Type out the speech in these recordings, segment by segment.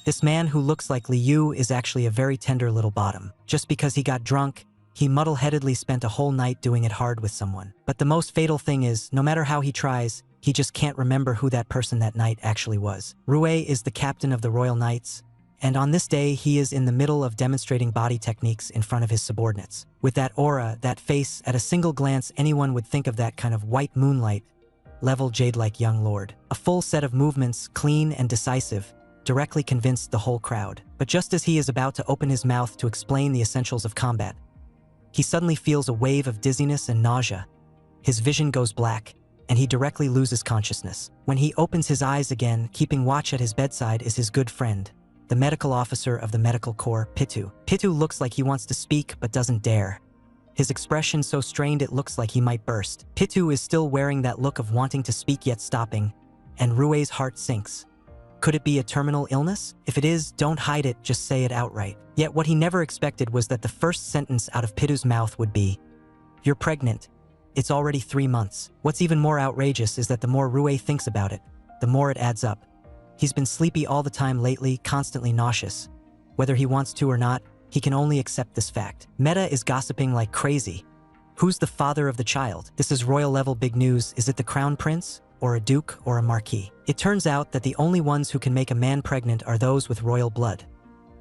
This man who looks like Liu is actually a very tender little bottom. Just because he got drunk, he muddle-headedly spent a whole night doing it hard with someone. But the most fatal thing is, no matter how he tries, he just can't remember who that person that night actually was. Rue is the captain of the Royal Knights, and on this day he is in the middle of demonstrating body techniques in front of his subordinates. With that aura, that face, at a single glance anyone would think of that kind of white moonlight, level jade-like young lord. A full set of movements, clean and decisive, directly convinced the whole crowd. But just as he is about to open his mouth to explain the essentials of combat, he suddenly feels a wave of dizziness and nausea. His vision goes black, and he directly loses consciousness. When he opens his eyes again, keeping watch at his bedside is his good friend, the medical officer of the medical corps, Pitu. Pitu looks like he wants to speak but doesn't dare. His expression so strained it looks like he might burst. Pitu is still wearing that look of wanting to speak yet stopping, and Rue's heart sinks. Could it be a terminal illness? If it is, don't hide it, just say it outright. Yet what he never expected was that the first sentence out of Pitu's mouth would be, "You're pregnant. It's already 3 months." What's even more outrageous is that the more Rue thinks about it, the more it adds up. He's been sleepy all the time lately, constantly nauseous. Whether he wants to or not, he can only accept this fact. Meta is gossiping like crazy. Who's the father of the child? This is royal level big news. Is it the crown prince, or a duke, or a marquis? It turns out that the only ones who can make a man pregnant are those with royal blood.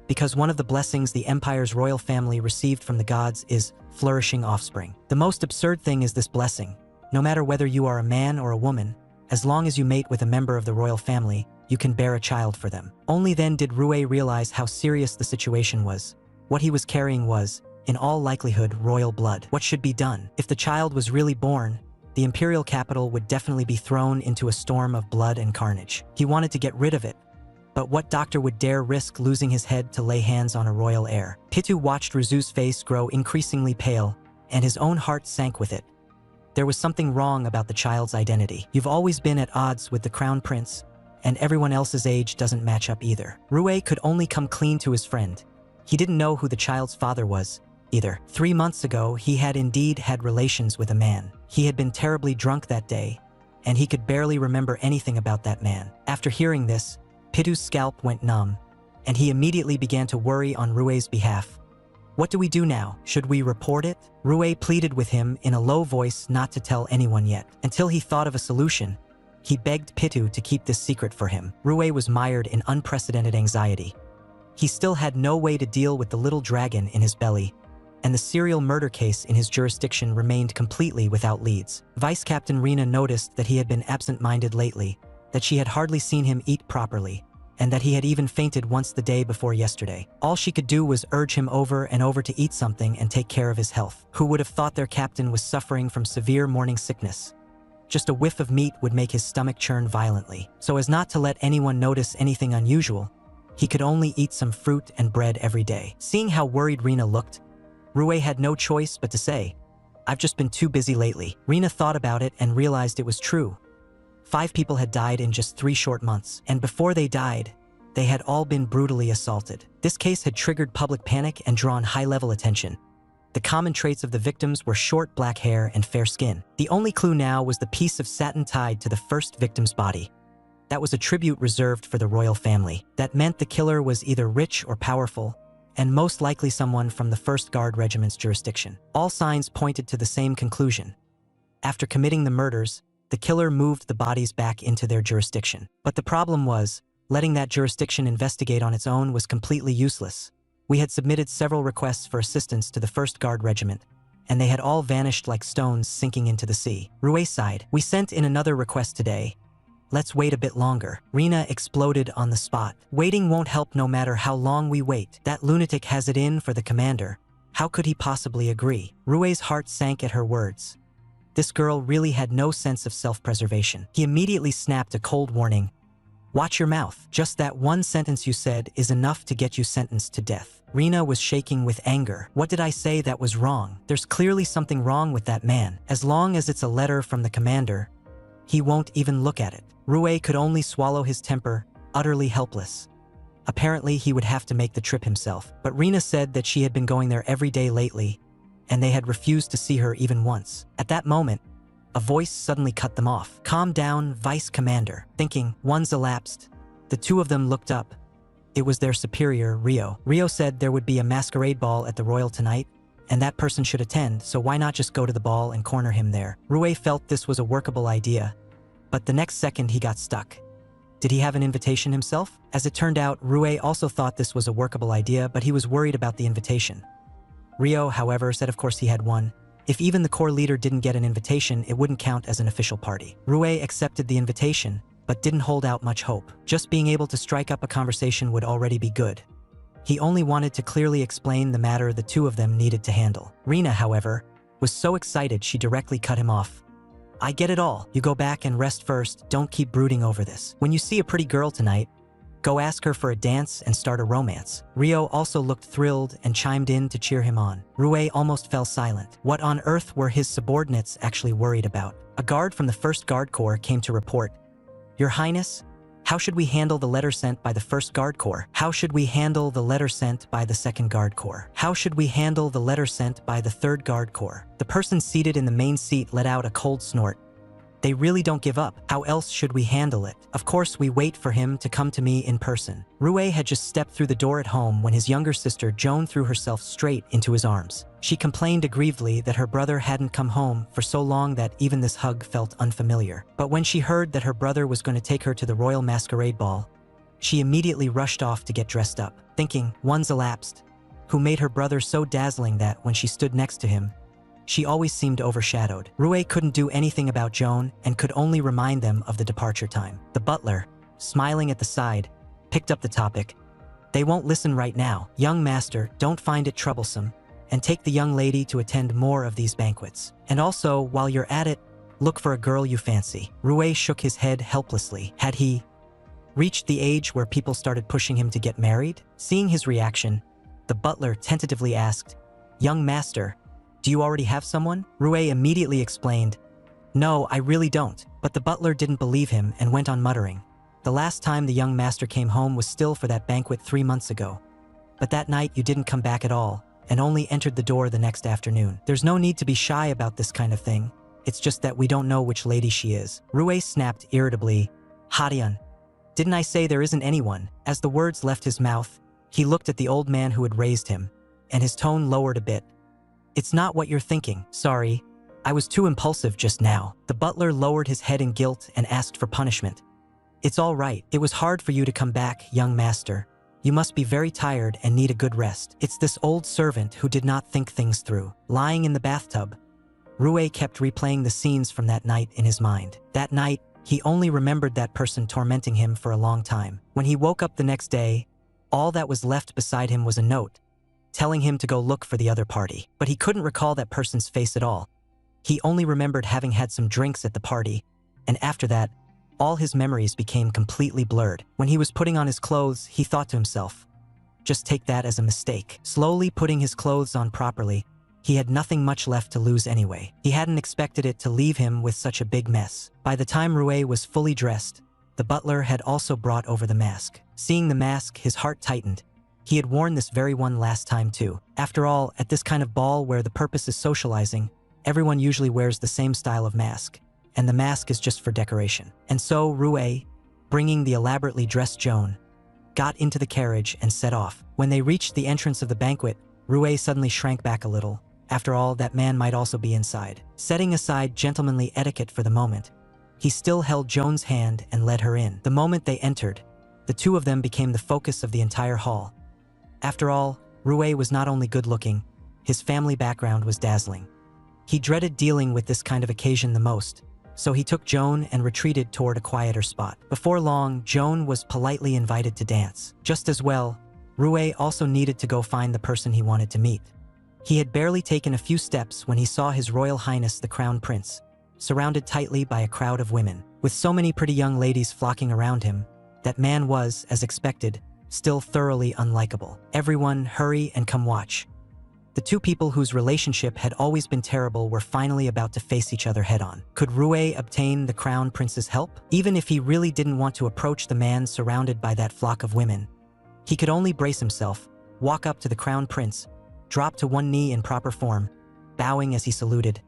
Because one of the blessings the empire's royal family received from the gods is flourishing offspring. The most absurd thing is this blessing. No matter whether you are a man or a woman, as long as you mate with a member of the royal family, you can bear a child for them. Only then did Rue realize how serious the situation was. What he was carrying was, in all likelihood, royal blood. What should be done? If the child was really born, the imperial capital would definitely be thrown into a storm of blood and carnage. He wanted to get rid of it, but what doctor would dare risk losing his head to lay hands on a royal heir? Pitu watched Ruzu's face grow increasingly pale, and his own heart sank with it. There was something wrong about the child's identity. You've always been at odds with the crown prince, and everyone else's age doesn't match up either. Rue could only come clean to his friend. He didn't know who the child's father was, either. 3 months ago, he had indeed had relations with a man. He had been terribly drunk that day, and he could barely remember anything about that man. After hearing this, Pitu's scalp went numb, and he immediately began to worry on Rue's behalf. What do we do now? Should we report it? Rue pleaded with him in a low voice not to tell anyone yet. Until he thought of a solution, he begged Pitu to keep this secret for him. Rue was mired in unprecedented anxiety. He still had no way to deal with the little dragon in his belly, and the serial murder case in his jurisdiction remained completely without leads. Vice Captain Rena noticed that he had been absent-minded lately, that she had hardly seen him eat properly, and that he had even fainted once the day before yesterday. All she could do was urge him over and over to eat something and take care of his health. Who would have thought their captain was suffering from severe morning sickness? Just a whiff of meat would make his stomach churn violently. So as not to let anyone notice anything unusual, he could only eat some fruit and bread every day. Seeing how worried Rena looked, Rue had no choice but to say, "I've just been too busy lately." Rena thought about it and realized it was true. 5 people had died in just 3 short months, and before they died, they had all been brutally assaulted. This case had triggered public panic and drawn high-level attention. The common traits of the victims were short black hair and fair skin. The only clue now was the piece of satin tied to the first victim's body. That was a tribute reserved for the royal family. That meant the killer was either rich or powerful, and most likely someone from the 1st Guard Regiment's jurisdiction. All signs pointed to the same conclusion. After committing the murders, the killer moved the bodies back into their jurisdiction. But the problem was, letting that jurisdiction investigate on its own was completely useless. We had submitted several requests for assistance to the 1st Guard Regiment, and they had all vanished like stones sinking into the sea. Rue sighed. "We sent in another request today. Let's wait a bit longer." Rena exploded on the spot. "Waiting won't help no matter how long we wait. That lunatic has it in for the commander. How could he possibly agree?" Rue's heart sank at her words. This girl really had no sense of self-preservation. He immediately snapped a cold warning. "Watch your mouth. Just that one sentence you said is enough to get you sentenced to death." Rena was shaking with anger. "What did I say that was wrong? There's clearly something wrong with that man. As long as it's a letter from the commander, he won't even look at it." Rue could only swallow his temper, utterly helpless. Apparently, he would have to make the trip himself. But Rena said that she had been going there every day lately, and they had refused to see her even once. At that moment, a voice suddenly cut them off. "Calm down, Vice Commander." Thinking, one's elapsed, the two of them looked up. It was their superior, Rio. Rio said there would be a masquerade ball at the Royal tonight, and that person should attend, so why not just go to the ball and corner him there? Rue felt this was a workable idea, but the next second he got stuck. Did he have an invitation himself? As it turned out, Rue also thought this was a workable idea, but he was worried about the invitation. Rio, however, said of course he had one. If even the core leader didn't get an invitation, it wouldn't count as an official party. Rue accepted the invitation, but didn't hold out much hope. Just being able to strike up a conversation would already be good. He only wanted to clearly explain the matter the two of them needed to handle. Rina, however, was so excited she directly cut him off. I get it all. You go back and rest first, don't keep brooding over this. When you see a pretty girl tonight, go ask her for a dance and start a romance. Rio also looked thrilled and chimed in to cheer him on. Rue almost fell silent. What on earth were his subordinates actually worried about? A guard from the 1st Guard Corps came to report, Your Highness, how should we handle the letter sent by the 1st Guard Corps? How should we handle the letter sent by the 2nd Guard Corps? How should we handle the letter sent by the 3rd Guard Corps? The person seated in the main seat let out a cold snort. They really don't give up. How else should we handle it? Of course, we wait for him to come to me in person. Rue had just stepped through the door at home when his younger sister Joan threw herself straight into his arms. She complained aggrievedly that her brother hadn't come home for so long that even this hug felt unfamiliar. But when she heard that her brother was going to take her to the Royal Masquerade Ball, she immediately rushed off to get dressed up, thinking, one's elapsed, who made her brother so dazzling that when she stood next to him, she always seemed overshadowed. Rue couldn't do anything about Joan and could only remind them of the departure time. The butler, smiling at the side, picked up the topic. They won't listen right now. Young master, don't find it troublesome, and take the young lady to attend more of these banquets. And also, while you're at it, look for a girl you fancy. Rue shook his head helplessly. Had he reached the age where people started pushing him to get married? Seeing his reaction, the butler tentatively asked, Young master, do you already have someone? Rue immediately explained, No, I really don't. But the butler didn't believe him and went on muttering. The last time the young master came home was still for that banquet 3 months ago. But that night you didn't come back at all, and only entered the door the next afternoon. There's no need to be shy about this kind of thing. It's just that we don't know which lady she is. Rue snapped irritably, Hadian, didn't I say there isn't anyone? As the words left his mouth, he looked at the old man who had raised him, and his tone lowered a bit. It's not what you're thinking. Sorry, I was too impulsive just now. The butler lowered his head in guilt and asked for punishment. It's all right. It was hard for you to come back, young master. You must be very tired and need a good rest. It's this old servant who did not think things through. Lying in the bathtub, Rue kept replaying the scenes from that night in his mind. That night, he only remembered that person tormenting him for a long time. When he woke up the next day, all that was left beside him was a note, telling him to go look for the other party. But he couldn't recall that person's face at all. He only remembered having had some drinks at the party, and after that, all his memories became completely blurred. When he was putting on his clothes, he thought to himself, just take that as a mistake. Slowly putting his clothes on properly, he had nothing much left to lose anyway. He hadn't expected it to leave him with such a big mess. By the time Rue was fully dressed, the butler had also brought over the mask. Seeing the mask, his heart tightened. He had worn this very one last time too. After all, at this kind of ball where the purpose is socializing, everyone usually wears the same style of mask, and the mask is just for decoration. And so Rue, bringing the elaborately dressed Joan, got into the carriage and set off. When they reached the entrance of the banquet, Rue suddenly shrank back a little. After all, that man might also be inside. Setting aside gentlemanly etiquette for the moment, he still held Joan's hand and led her in. The moment they entered, the two of them became the focus of the entire hall. After all, Rue was not only good-looking, his family background was dazzling. He dreaded dealing with this kind of occasion the most, so he took Joan and retreated toward a quieter spot. Before long, Joan was politely invited to dance. Just as well, Rue also needed to go find the person he wanted to meet. He had barely taken a few steps when he saw His Royal Highness the Crown Prince, surrounded tightly by a crowd of women. With so many pretty young ladies flocking around him, that man was, as expected, still thoroughly unlikable. Everyone, hurry and come watch. The two people whose relationship had always been terrible were finally about to face each other head-on. Could Rue obtain the Crown Prince's help? Even if he really didn't want to approach the man surrounded by that flock of women, he could only brace himself, walk up to the Crown Prince, drop to one knee in proper form, bowing as he saluted.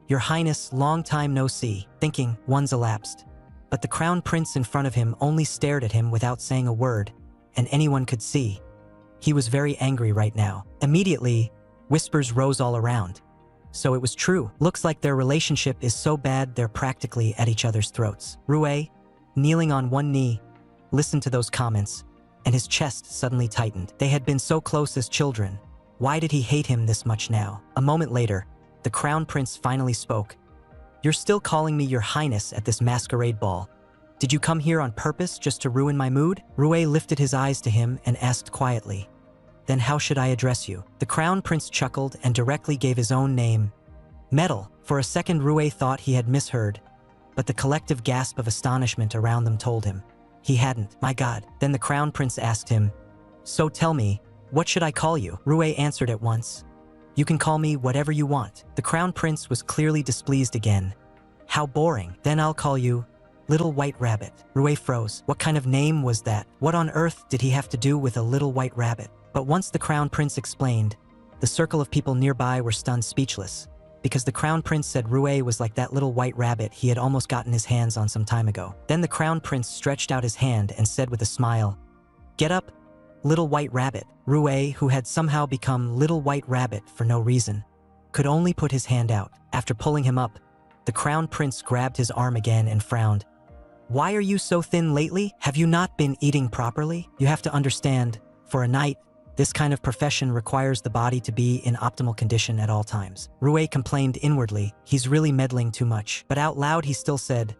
Your Highness, long time no see, thinking, one's elapsed. But the Crown Prince in front of him only stared at him without saying a word, and anyone could see. He was very angry right now. Immediately, whispers rose all around. So it was true. Looks like their relationship is so bad they're practically at each other's throats. Rue, kneeling on one knee, listened to those comments, and his chest suddenly tightened. They had been so close as children. Why did he hate him this much now? A moment later, the crown prince finally spoke. "You're still calling me your highness at this masquerade ball. Did you come here on purpose just to ruin my mood?" Rue lifted his eyes to him and asked quietly, "Then how should I address you?" The crown prince chuckled and directly gave his own name, Metal. For a second Rue thought he had misheard, but the collective gasp of astonishment around them told him he hadn't. My God. Then the crown prince asked him, "So tell me, what should I call you?" Rue answered at once, "You can call me whatever you want." The crown prince was clearly displeased again. "How boring. Then I'll call you Little White Rabbit." Rue froze. What kind of name was that? What on earth did he have to do with a little white rabbit? But once the crown prince explained, the circle of people nearby were stunned speechless, because the crown prince said Rue was like that little white rabbit he had almost gotten his hands on some time ago. Then the crown prince stretched out his hand and said with a smile, "Get up, Little White Rabbit." Rue, who had somehow become Little White Rabbit for no reason, could only put his hand out. After pulling him up, the crown prince grabbed his arm again and frowned. "Why are you so thin lately? Have you not been eating properly? You have to understand, for a knight, this kind of profession requires the body to be in optimal condition at all times." Rue complained inwardly, "He's really meddling too much." But out loud he still said,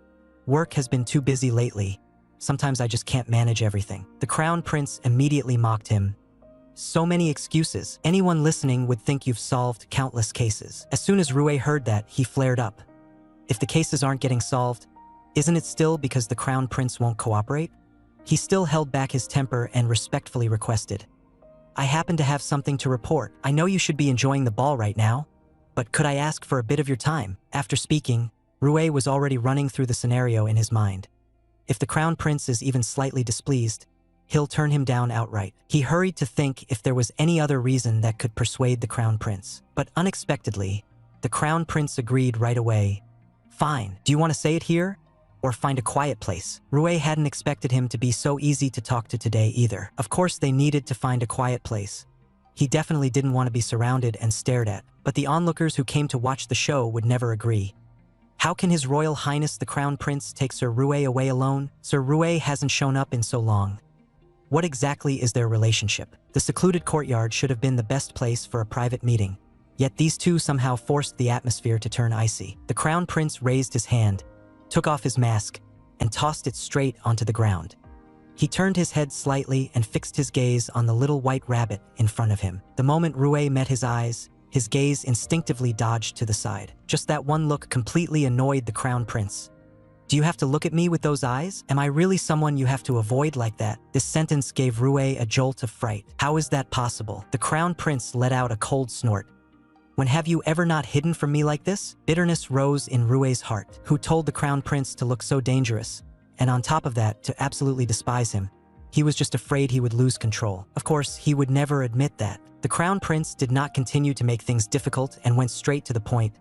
"Work has been too busy lately. Sometimes I just can't manage everything." The crown prince immediately mocked him. "So many excuses. Anyone listening would think you've solved countless cases." As soon as Rue heard that, he flared up. "If the cases aren't getting solved, isn't it still because the crown prince won't cooperate?" He still held back his temper and respectfully requested, "I happen to have something to report. I know you should be enjoying the ball right now, but could I ask for a bit of your time?" After speaking, Rue was already running through the scenario in his mind. If the crown prince is even slightly displeased, he'll turn him down outright. He hurried to think if there was any other reason that could persuade the crown prince. But unexpectedly, the crown prince agreed right away. "Fine. Do you want to say it here? Or find a quiet place?" Rue hadn't expected him to be so easy to talk to today either. Of course they needed to find a quiet place. He definitely didn't want to be surrounded and stared at, but the onlookers who came to watch the show would never agree. How can His Royal Highness the Crown Prince take Sir Rue away alone? Sir Rue hasn't shown up in so long. What exactly is their relationship? The secluded courtyard should have been the best place for a private meeting, yet these two somehow forced the atmosphere to turn icy. The Crown Prince raised his hand, took off his mask, and tossed it straight onto the ground. He turned his head slightly and fixed his gaze on the little white rabbit in front of him. The moment Rue met his eyes, his gaze instinctively dodged to the side. Just that one look completely annoyed the Crown Prince. "Do you have to look at me with those eyes? Am I really someone you have to avoid like that?" This sentence gave Rue a jolt of fright. How is that possible? The Crown Prince let out a cold snort. "When have you ever not hidden from me like this?" Bitterness rose in Rue's heart. Who told the Crown Prince to look so dangerous, and on top of that, to absolutely despise him? He was just afraid he would lose control. Of course, he would never admit that. The Crown Prince did not continue to make things difficult and went straight to the point.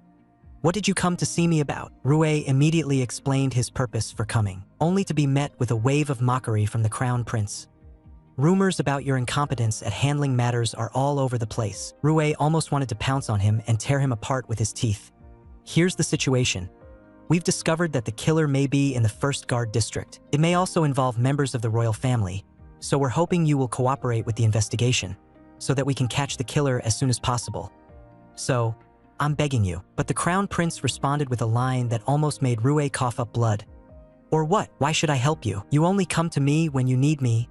"What did you come to see me about?" Rue immediately explained his purpose for coming, only to be met with a wave of mockery from the Crown Prince. "Rumors about your incompetence at handling matters are all over the place." Rue almost wanted to pounce on him and tear him apart with his teeth. "Here's the situation. We've discovered that the killer may be in the First Guard District. It may also involve members of the royal family, so we're hoping you will cooperate with the investigation, so that we can catch the killer as soon as possible. So, I'm begging you." But the Crown Prince responded with a line that almost made Rue cough up blood. "Or what? Why should I help you? You only come to me when you need me,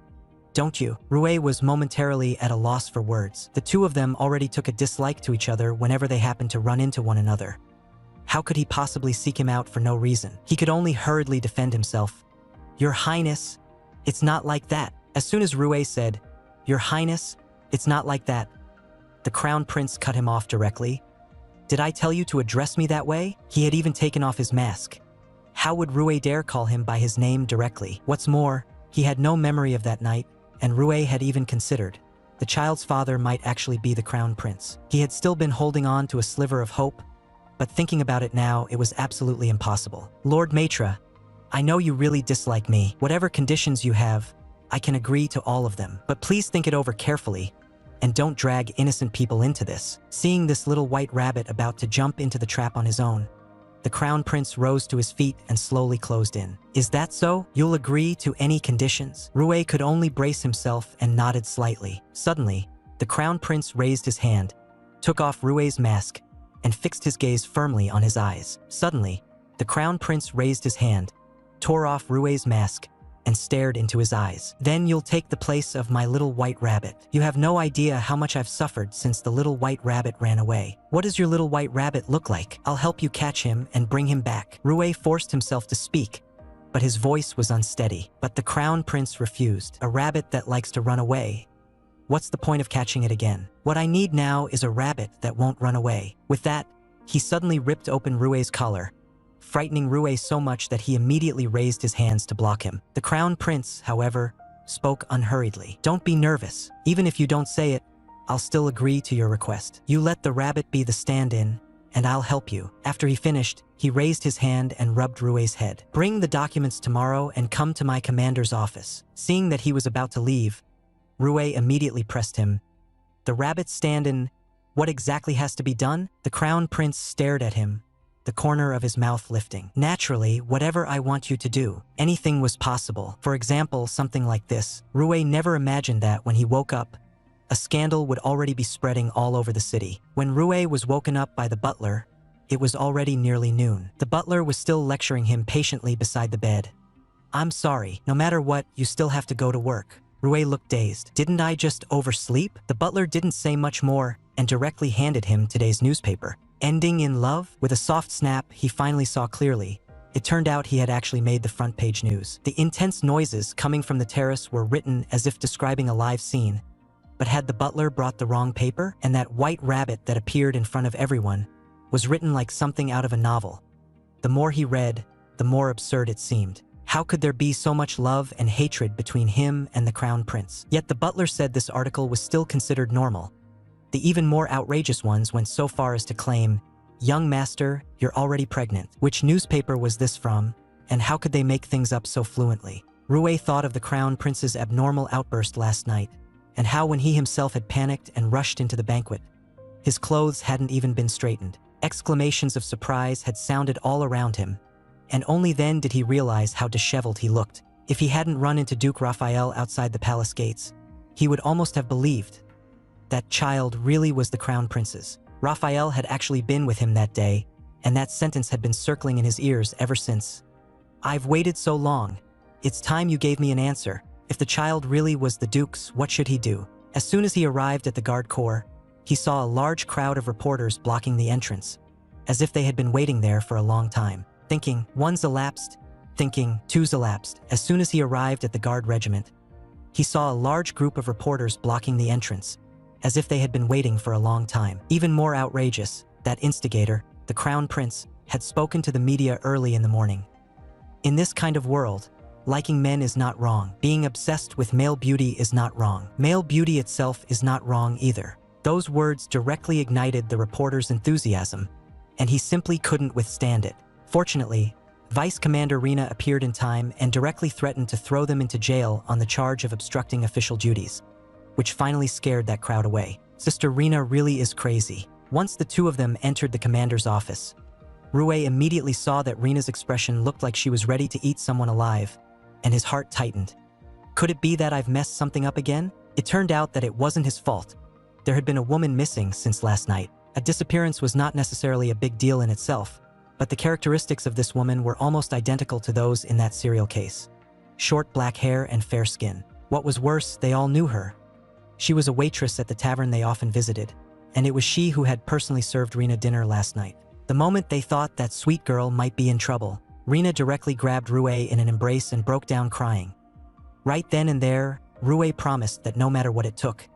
don't you?" Rue was momentarily at a loss for words. The two of them already took a dislike to each other whenever they happened to run into one another. How could he possibly seek him out for no reason? He could only hurriedly defend himself. "Your Highness, it's not like that." As soon as Rue said, "Your Highness, it's not like that," the Crown Prince cut him off directly. "Did I tell you to address me that way?" He had even taken off his mask. How would Rue dare call him by his name directly? What's more, he had no memory of that night, and Rue had even considered the child's father might actually be the Crown Prince. He had still been holding on to a sliver of hope, but thinking about it now, it was absolutely impossible. "Lord Maitre, I know you really dislike me. Whatever conditions you have, I can agree to all of them. But please think it over carefully and don't drag innocent people into this. Seeing this little white rabbit about to jump into the trap on his own, the crown prince rose to his feet and slowly closed in. Is that so? You'll agree to any conditions? Rue could only brace himself and nodded slightly. Suddenly, the crown prince raised his hand, took off Rue's mask, and fixed his gaze firmly on his eyes. Suddenly, the crown prince raised his hand, tore off Rue's mask, and stared into his eyes. Then you'll take the place of my little white rabbit. You have no idea how much I've suffered since the little white rabbit ran away. What does your little white rabbit look like? I'll help you catch him and bring him back. Rue forced himself to speak, but his voice was unsteady. But the crown prince refused. A rabbit that likes to run away. What's the point of catching it again? What I need now is a rabbit that won't run away. With that, he suddenly ripped open Rue's collar, frightening Rue so much that he immediately raised his hands to block him. The crown prince, however, spoke unhurriedly. Don't be nervous. Even if you don't say it, I'll still agree to your request. You let the rabbit be the stand-in, and I'll help you. After he finished, he raised his hand and rubbed Rue's head. Bring the documents tomorrow and come to my commander's office. Seeing that he was about to leave, Rue immediately pressed him. The rabbit stand-in, what exactly has to be done? The crown prince stared at him, the corner of his mouth lifting. Naturally, whatever I want you to do. Anything was possible. For example, something like this. Rue never imagined that when he woke up, a scandal would already be spreading all over the city. When Rue was woken up by the butler, it was already nearly noon. The butler was still lecturing him patiently beside the bed. I'm sorry, no matter what, you still have to go to work. Rue looked dazed. Didn't I just oversleep? The butler didn't say much more and directly handed him today's newspaper. Ending in love? With a soft snap, he finally saw clearly. It turned out he had actually made the front page news. The intense noises coming from the terrace were written as if describing a live scene. But had the butler brought the wrong paper? And that white rabbit that appeared in front of everyone was written like something out of a novel. The more he read, the more absurd it seemed. How could there be so much love and hatred between him and the crown prince? Yet the butler said this article was still considered normal. The even more outrageous ones went so far as to claim, "Young master, you're already pregnant." Which newspaper was this from, and how could they make things up so fluently? Rue thought of the crown prince's abnormal outburst last night, and how when he himself had panicked and rushed into the banquet, his clothes hadn't even been straightened. Exclamations of surprise had sounded all around him, and only then did he realize how disheveled he looked. If he hadn't run into Duke Raphael outside the palace gates, he would almost have believed that child really was the crown prince's. Raphael had actually been with him that day, and that sentence had been circling in his ears ever since. I've waited so long. It's time you gave me an answer. If the child really was the Duke's, what should he do? As soon as he arrived at the guard corps, he saw a large crowd of reporters blocking the entrance, as if they had been waiting there for a long time. Thinking, one's elapsed, thinking, two's elapsed. As soon as he arrived at the guard regiment, he saw a large group of reporters blocking the entrance, as if they had been waiting for a long time. Even more outrageous, that instigator, the crown prince, had spoken to the media early in the morning. In this kind of world, liking men is not wrong. Being obsessed with male beauty is not wrong. Male beauty itself is not wrong either. Those words directly ignited the reporter's enthusiasm, and he simply couldn't withstand it. Fortunately, Vice Commander Rina appeared in time and directly threatened to throw them into jail on the charge of obstructing official duties, which finally scared that crowd away. Sister Rina really is crazy. Once the two of them entered the commander's office, Rue immediately saw that Rina's expression looked like she was ready to eat someone alive, and his heart tightened. Could it be that I've messed something up again? It turned out that it wasn't his fault. There had been a woman missing since last night. A disappearance was not necessarily a big deal in itself, but the characteristics of this woman were almost identical to those in that serial case. Short black hair and fair skin. What was worse, they all knew her. She was a waitress at the tavern they often visited, and it was she who had personally served Rina dinner last night. The moment they thought that sweet girl might be in trouble, Rina directly grabbed Rue in an embrace and broke down crying. Right then and there, Rue promised that no matter what it took,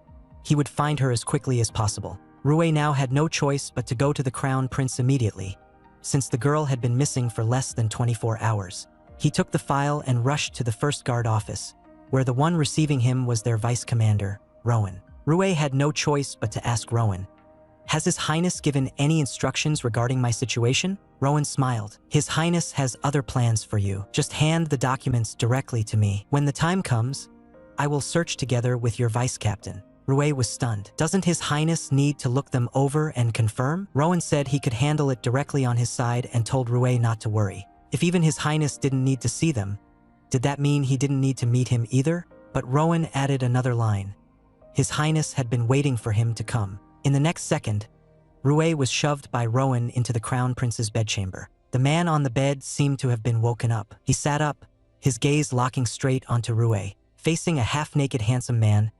he would find her as quickly as possible. Rue now had no choice but to go to the crown prince immediately, since the girl had been missing for less than 24 hours. He took the file and rushed to the first guard office, where the one receiving him was their vice commander, Rowan. Rue had no choice but to ask Rowan, "Has His Highness given any instructions regarding my situation?" Rowan smiled. "His Highness has other plans for you. Just hand the documents directly to me. When the time comes, I will search together with your vice captain. Rue was stunned. Doesn't His Highness need to look them over and confirm? Rowan said he could handle it directly on his side and told Rue not to worry. If even His Highness didn't need to see them, did that mean he didn't need to meet him either? But Rowan added another line. His Highness had been waiting for him to come. In the next second, Rue was shoved by Rowan into the Crown Prince's bedchamber. The man on the bed seemed to have been woken up. He sat up, his gaze locking straight onto Rue. Facing a half-naked handsome man,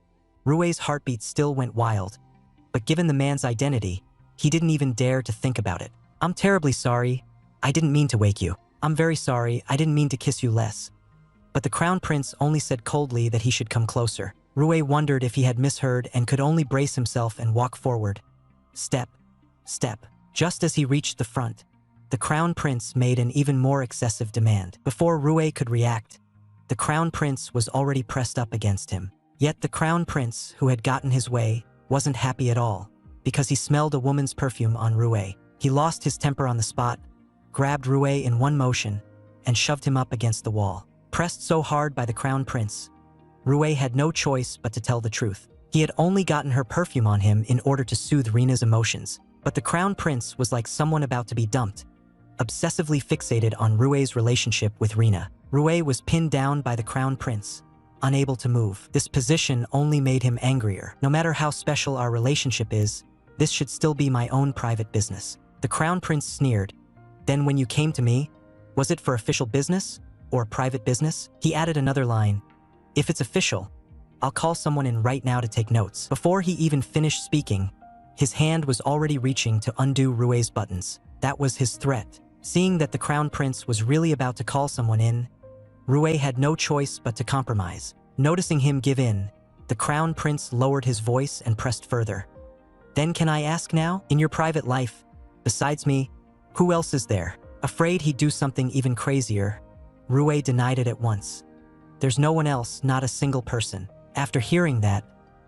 Rue's heartbeat still went wild, but given the man's identity, he didn't even dare to think about it. I'm terribly sorry. I didn't mean to wake you. I'm very sorry. I didn't mean to kiss you less. But the Crown Prince only said coldly that he should come closer. Rue wondered if he had misheard and could only brace himself and walk forward. Step, step. Just as he reached the front, the Crown Prince made an even more excessive demand. Before Rue could react, the Crown Prince was already pressed up against him. Yet the Crown Prince, who had gotten his way, wasn't happy at all, because he smelled a woman's perfume on Rue. He lost his temper on the spot, grabbed Rue in one motion, and shoved him up against the wall. Pressed so hard by the Crown Prince, Rue had no choice but to tell the truth. He had only gotten her perfume on him in order to soothe Rina's emotions. But the Crown Prince was like someone about to be dumped, obsessively fixated on Rue's relationship with Rina. Rue was pinned down by the Crown Prince, unable to move. This position only made him angrier. No matter how special our relationship is, this should still be my own private business. The Crown Prince sneered. Then when you came to me, was it for official business or private business? He added another line. If it's official, I'll call someone in right now to take notes. Before he even finished speaking, his hand was already reaching to undo Rue's buttons. That was his threat. Seeing that the Crown Prince was really about to call someone in, Rue had no choice but to compromise. Noticing him give in, the Crown Prince lowered his voice and pressed further. Then can I ask now, in your private life, besides me, who else is there? Afraid he'd do something even crazier, Rue denied it at once. There's no one else, not a single person. After hearing that,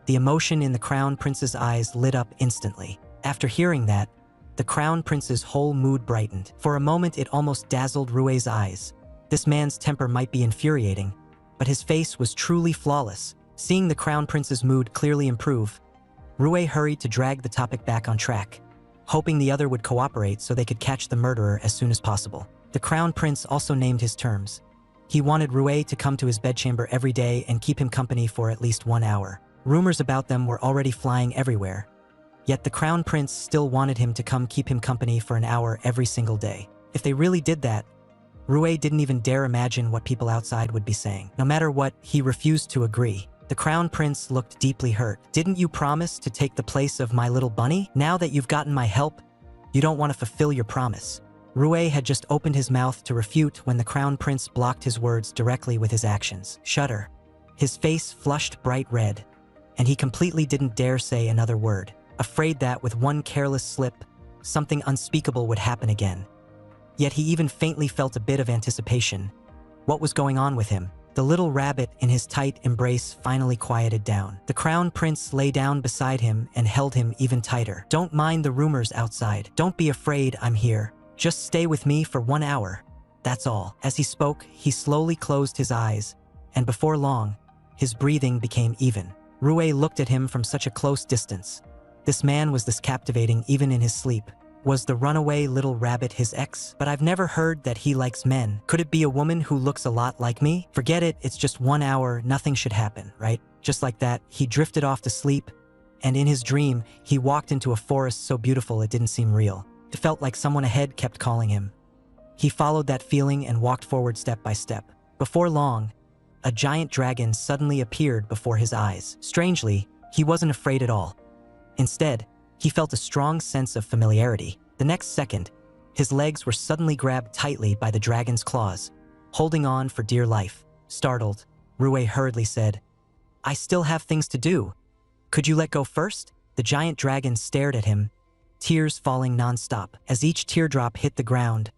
the emotion in the Crown Prince's eyes lit up instantly. After hearing that, the Crown Prince's whole mood brightened. For a moment it almost dazzled Rue's eyes. This man's temper might be infuriating, but his face was truly flawless. Seeing the Crown Prince's mood clearly improve, Rue hurried to drag the topic back on track, hoping the other would cooperate so they could catch the murderer as soon as possible. The Crown Prince also named his terms. He wanted Rue to come to his bedchamber every day and keep him company for at least 1 hour. Rumors about them were already flying everywhere, yet the Crown Prince still wanted him to come keep him company for an hour every single day. If they really did that, Rue didn't even dare imagine what people outside would be saying. No matter what, he refused to agree. The Crown Prince looked deeply hurt. Didn't you promise to take the place of my little bunny? Now that you've gotten my help, you don't want to fulfill your promise. Rue had just opened his mouth to refute when the Crown Prince blocked his words directly with his actions. Shudder. His face flushed bright red, and he completely didn't dare say another word, afraid that with one careless slip, something unspeakable would happen again. Yet he even faintly felt a bit of anticipation. What was going on with him? The little rabbit in his tight embrace finally quieted down. The Crown Prince lay down beside him and held him even tighter. Don't mind the rumors outside. Don't be afraid, I'm here. Just stay with me for 1 hour. That's all. As he spoke, he slowly closed his eyes, and before long, his breathing became even. Rue looked at him from such a close distance. This man was this captivating even in his sleep. Was the runaway little rabbit his ex? But I've never heard that he likes men. Could it be a woman who looks a lot like me? Forget it, it's just 1 hour, nothing should happen, right? Just like that, he drifted off to sleep, and in his dream, he walked into a forest so beautiful it didn't seem real. It felt like someone ahead kept calling him. He followed that feeling and walked forward step by step. Before long, a giant dragon suddenly appeared before his eyes. Strangely, he wasn't afraid at all. Instead, he felt a strong sense of familiarity. The next second, his legs were suddenly grabbed tightly by the dragon's claws, holding on for dear life. Startled, Rue hurriedly said, I still have things to do. Could you let go first? The giant dragon stared at him, tears falling non-stop. As each teardrop hit the ground,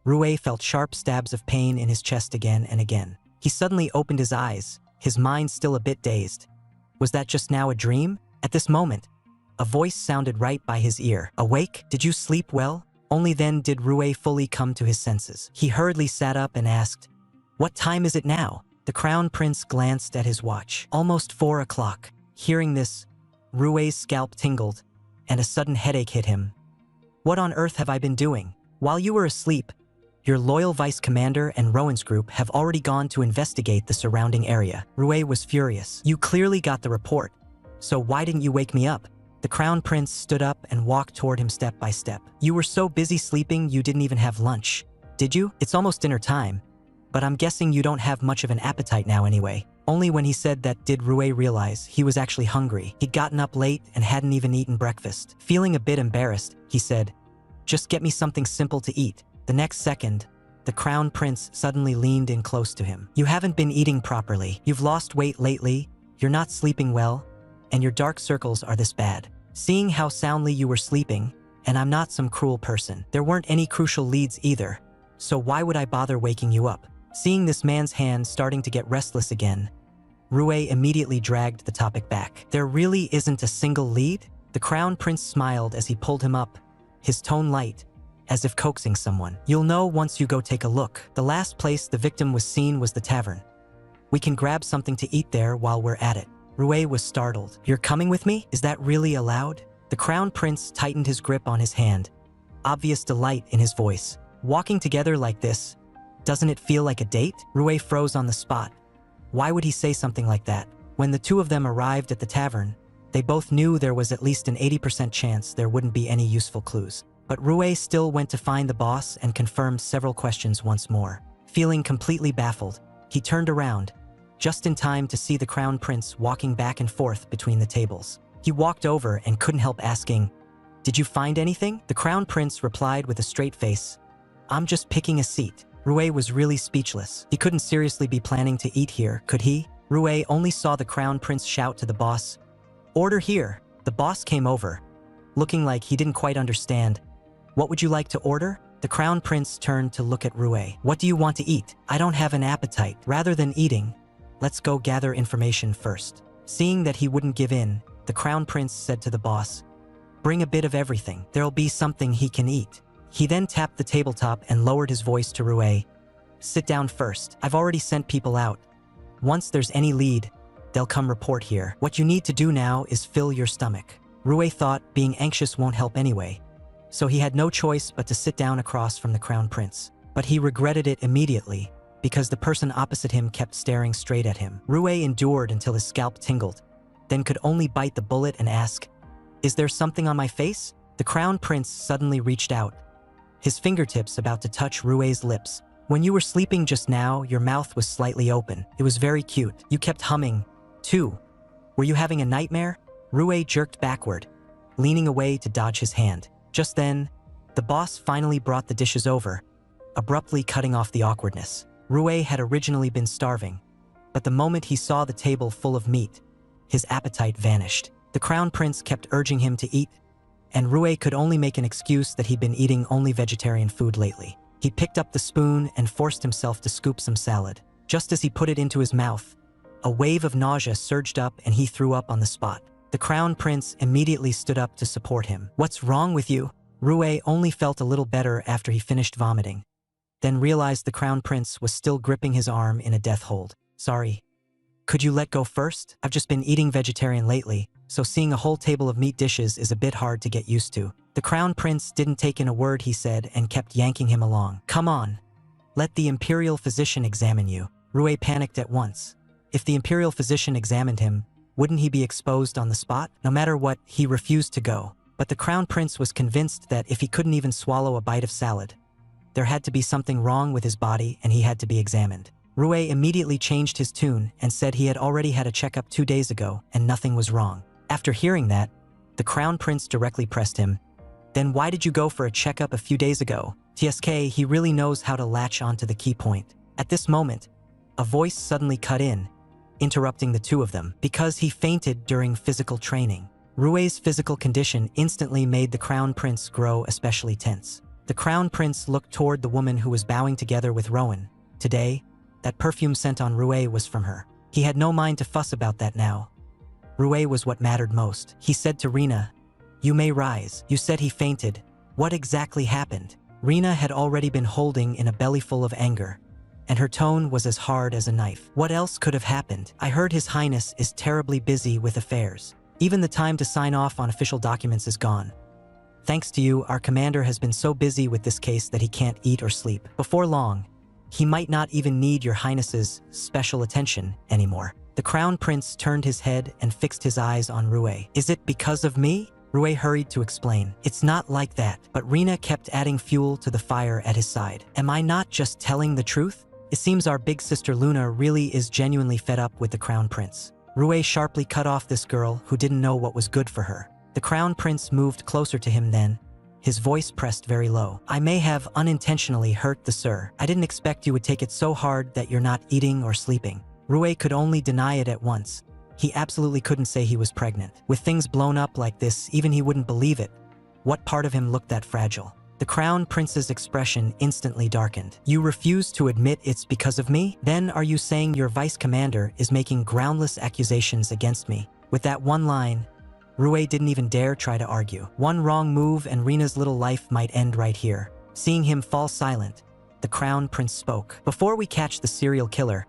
Rue felt sharp stabs of pain in his chest again and again. He suddenly opened his eyes, his mind still a bit dazed. Was that just now a dream? At this moment, a voice sounded right by his ear. Awake? Did you sleep well? Only then did Rue fully come to his senses. He hurriedly sat up and asked, What time is it now? The crown prince glanced at his watch. Almost 4 o'clock. Hearing this, Rue's scalp tingled, and a sudden headache hit him. What on earth have I been doing? While you were asleep, your loyal vice commander and Rowan's group have already gone to investigate the surrounding area. Rue was furious. You clearly got the report, so why didn't you wake me up? The crown prince stood up and walked toward him step by step. You were so busy sleeping you didn't even have lunch, did you? It's almost dinner time, but I'm guessing you don't have much of an appetite now anyway. Only when he said that did Rue realize he was actually hungry. He'd gotten up late and hadn't even eaten breakfast. Feeling a bit embarrassed, he said, "Just get me something simple to eat." The next second, the crown prince suddenly leaned in close to him. You haven't been eating properly. You've lost weight lately, you're not sleeping well, and your dark circles are this bad. Seeing how soundly you were sleeping, and I'm not some cruel person. There weren't any crucial leads either, so why would I bother waking you up? Seeing this man's hand starting to get restless again, Rue immediately dragged the topic back. There really isn't a single lead? The crown prince smiled as he pulled him up, his tone light, as if coaxing someone. You'll know once you go take a look. The last place the victim was seen was the tavern. We can grab something to eat there while we're at it. Rue was startled. You're coming with me? Is that really allowed? The crown prince tightened his grip on his hand, obvious delight in his voice. Walking together like this, doesn't it feel like a date? Rue froze on the spot. Why would he say something like that? When the two of them arrived at the tavern, they both knew there was at least an 80% chance there wouldn't be any useful clues. But Rue still went to find the boss and confirmed several questions once more. Feeling completely baffled, he turned around, just in time to see the crown prince walking back and forth between the tables. He walked over and couldn't help asking, "Did you find anything?" The crown prince replied with a straight face, "I'm just picking a seat." Rue was really speechless. He couldn't seriously be planning to eat here, could he? Rue only saw the crown prince shout to the boss, "Order here." The boss came over, looking like he didn't quite understand. "What would you like to order?" The crown prince turned to look at Rue. "What do you want to eat?" "I don't have an appetite. Rather than eating, let's go gather information first." Seeing that he wouldn't give in, the crown prince said to the boss, "Bring a bit of everything. There'll be something he can eat." He then tapped the tabletop and lowered his voice to Rue. "Sit down first. I've already sent people out. Once there's any lead, they'll come report here. What you need to do now is fill your stomach." Rue thought being anxious won't help anyway, so he had no choice but to sit down across from the crown prince. But he regretted it immediately, because the person opposite him kept staring straight at him. Rue endured until his scalp tingled, then could only bite the bullet and ask, "Is there something on my face?" The crown prince suddenly reached out, his fingertips about to touch Rue's lips. "When you were sleeping just now, your mouth was slightly open. It was very cute. You kept humming, too. Were you having a nightmare?" Rue jerked backward, leaning away to dodge his hand. Just then, the boss finally brought the dishes over, abruptly cutting off the awkwardness. Rue had originally been starving, but the moment he saw the table full of meat, his appetite vanished. The crown prince kept urging him to eat, and Rue could only make an excuse that he'd been eating only vegetarian food lately. He picked up the spoon and forced himself to scoop some salad. Just as he put it into his mouth, a wave of nausea surged up and he threw up on the spot. The crown prince immediately stood up to support him. "What's wrong with you?" Rue only felt a little better after he finished vomiting, then realized the crown prince was still gripping his arm in a death hold. "Sorry. Could you let go first? I've just been eating vegetarian lately, so seeing a whole table of meat dishes is a bit hard to get used to." The crown prince didn't take in a word he said and kept yanking him along. "Come on. Let the imperial physician examine you." Rue panicked at once. If the imperial physician examined him, wouldn't he be exposed on the spot? No matter what, he refused to go. But the crown prince was convinced that if he couldn't even swallow a bite of salad, there had to be something wrong with his body and he had to be examined. Rue immediately changed his tune and said he had already had a checkup 2 days ago and nothing was wrong. After hearing that, the crown prince directly pressed him. "Then why did you go for a checkup a few days ago?" TSK, he really knows how to latch onto the key point. At this moment, a voice suddenly cut in, interrupting the two of them. "Because he fainted during physical training." Rue's physical condition instantly made the crown prince grow especially tense. The crown prince looked toward the woman who was bowing together with Rowan. Today, that perfume scent on Rue was from her. He had no mind to fuss about that now. Rue was what mattered most. He said to Rena, "You may rise. You said he fainted. What exactly happened?" Rena had already been holding in a bellyful of anger, and her tone was as hard as a knife. What else could have happened? I heard His Highness is terribly busy with affairs. Even the time to sign off on official documents is gone. Thanks to you, our commander has been so busy with this case that he can't eat or sleep. Before long, he might not even need your highness's special attention anymore. The crown prince turned his head and fixed his eyes on Rue. Is it because of me? Rue hurried to explain. It's not like that, but Rina kept adding fuel to the fire at his side. Am I not just telling the truth? It seems our big sister Luna really is genuinely fed up with the crown prince. Rue sharply cut off this girl who didn't know what was good for her. The crown prince moved closer to him then, his voice pressed very low. I may have unintentionally hurt the sir. I didn't expect you would take it so hard that you're not eating or sleeping. Rue could only deny it at once. He absolutely couldn't say he was pregnant. With things blown up like this, even he wouldn't believe it. What part of him looked that fragile? The crown prince's expression instantly darkened. You refuse to admit it's because of me? Then are you saying your vice commander is making groundless accusations against me? With that one line, Rue didn't even dare try to argue. One wrong move and Rina's little life might end right here. Seeing him fall silent, the crown prince spoke. Before we catch the serial killer,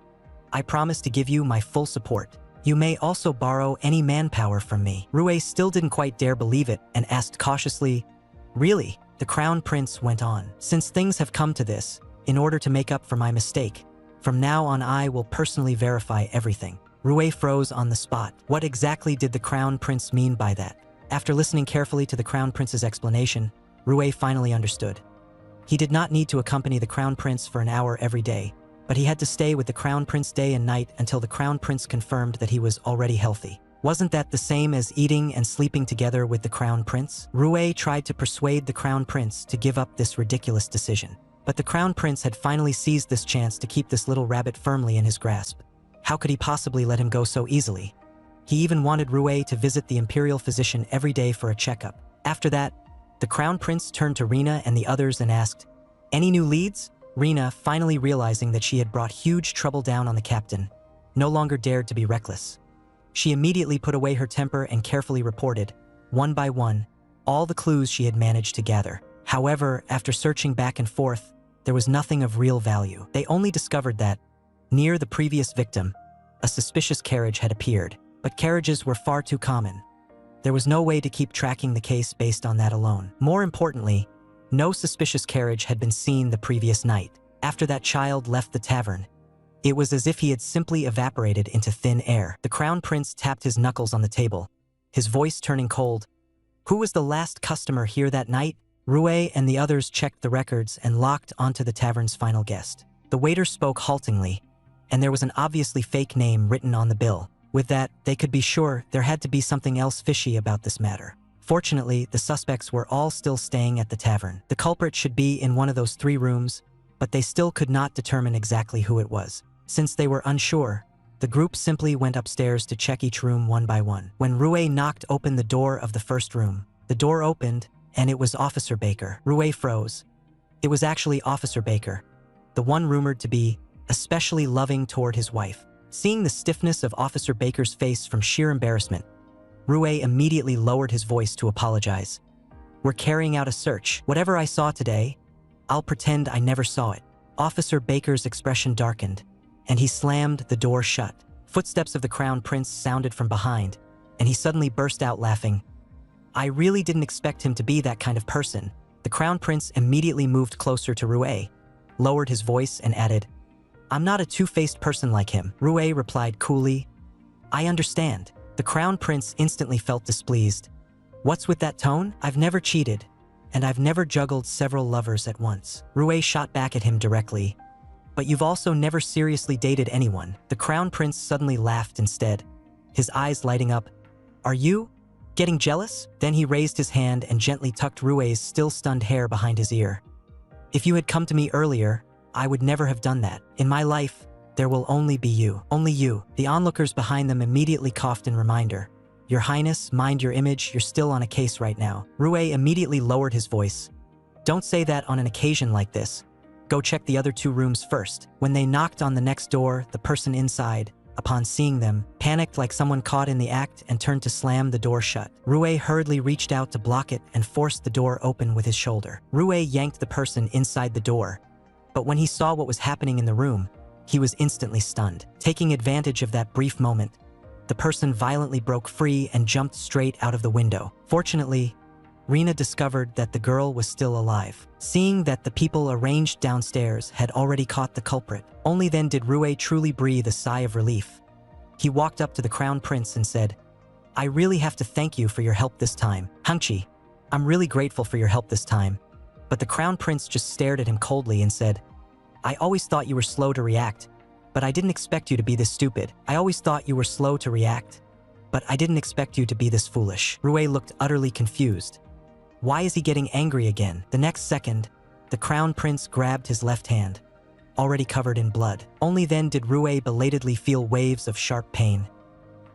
I promise to give you my full support. You may also borrow any manpower from me. Rue still didn't quite dare believe it and asked cautiously, really? The crown prince went on. Since things have come to this, in order to make up for my mistake, from now on I will personally verify everything. Rue froze on the spot. What exactly did the crown prince mean by that? After listening carefully to the crown prince's explanation, Rue finally understood. He did not need to accompany the crown prince for an hour every day, but he had to stay with the crown prince day and night until the crown prince confirmed that he was already healthy. Wasn't that the same as eating and sleeping together with the crown prince? Rue tried to persuade the crown prince to give up this ridiculous decision. But the crown prince had finally seized this chance to keep this little rabbit firmly in his grasp. How could he possibly let him go so easily? He even wanted Rue to visit the imperial physician every day for a checkup. After that, the crown prince turned to Rina and the others and asked, "Any new leads?" Rina, finally realizing that she had brought huge trouble down on the captain, no longer dared to be reckless. She immediately put away her temper and carefully reported, one by one, all the clues she had managed to gather. However, after searching back and forth, there was nothing of real value. They only discovered that, near the previous victim, a suspicious carriage had appeared, but carriages were far too common. There was no way to keep tracking the case based on that alone. More importantly, no suspicious carriage had been seen the previous night. After that child left the tavern, it was as if he had simply evaporated into thin air. The crown prince tapped his knuckles on the table, his voice turning cold. Who was the last customer here that night? Rue and the others checked the records and locked onto the tavern's final guest. The waiter spoke haltingly, and there was an obviously fake name written on the bill. With that, they could be sure there had to be something else fishy about this matter. Fortunately, the suspects were all still staying at the tavern. The culprit should be in one of those 3 rooms, but they still could not determine exactly who it was. Since they were unsure, the group simply went upstairs to check each room one by one. When Rue knocked open the door of the first room, the door opened, and it was Officer Baker. Rue froze. It was actually Officer Baker, the one rumored to be especially loving toward his wife. Seeing the stiffness of Officer Baker's face from sheer embarrassment, Rue immediately lowered his voice to apologize. We're carrying out a search. Whatever I saw today, I'll pretend I never saw it. Officer Baker's expression darkened, and he slammed the door shut. Footsteps of the crown prince sounded from behind, and he suddenly burst out laughing. I really didn't expect him to be that kind of person. The crown prince immediately moved closer to Rue, lowered his voice, and added, I'm not a two-faced person like him. Rue replied coolly, I understand. The crown prince instantly felt displeased. What's with that tone? I've never cheated, and I've never juggled several lovers at once. Rue shot back at him directly. But you've also never seriously dated anyone. The crown prince suddenly laughed instead, his eyes lighting up. Are you getting jealous? Then he raised his hand and gently tucked Rue's still stunned hair behind his ear. If you had come to me earlier, I would never have done that. In my life, there will only be you. Only you. The onlookers behind them immediately coughed in reminder. Your Highness, mind your image, you're still on a case right now. Rue immediately lowered his voice. Don't say that on an occasion like this. Go check the other 2 rooms first. When they knocked on the next door, the person inside, upon seeing them, panicked like someone caught in the act and turned to slam the door shut. Rue hurriedly reached out to block it and forced the door open with his shoulder. Rue yanked the person inside the door, but when he saw what was happening in the room, he was instantly stunned. Taking advantage of that brief moment, the person violently broke free and jumped straight out of the window. Fortunately, Rina discovered that the girl was still alive. Seeing that the people arranged downstairs had already caught the culprit, only then did Rue truly breathe a sigh of relief. He walked up to the crown prince and said, "I really have to thank you for your help this time. Hangchi, I'm really grateful for your help this time." But the crown prince just stared at him coldly and said, "I always thought you were slow to react, but I didn't expect you to be this stupid. I always thought you were slow to react, but I didn't expect you to be this foolish." Rue looked utterly confused. Why is he getting angry again? The next second, the crown prince grabbed his left hand, already covered in blood. Only then did Rue belatedly feel waves of sharp pain.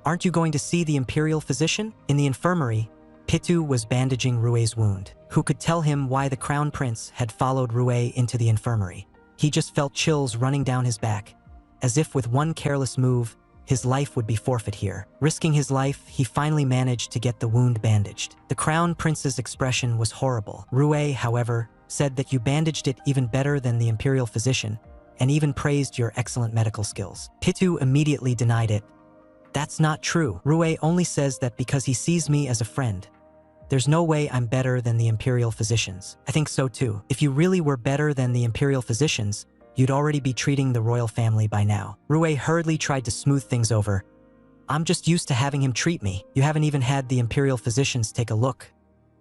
"Aren't you going to see the imperial physician?" In the infirmary, Pitu was bandaging Rue's wound. Who could tell him why the crown prince had followed Rue into the infirmary? He just felt chills running down his back, as if with one careless move, his life would be forfeit here. Risking his life, he finally managed to get the wound bandaged. The crown prince's expression was horrible. Rue, however, said that you bandaged it even better than the imperial physician, and even praised your excellent medical skills. Pitu immediately denied it. "That's not true. Rue only says that because he sees me as a friend. There's no way I'm better than the imperial physicians." "I think so too. If you really were better than the imperial physicians, you'd already be treating the royal family by now." Rue hurriedly tried to smooth things over. "I'm just used to having him treat me. You haven't even had the imperial physicians take a look.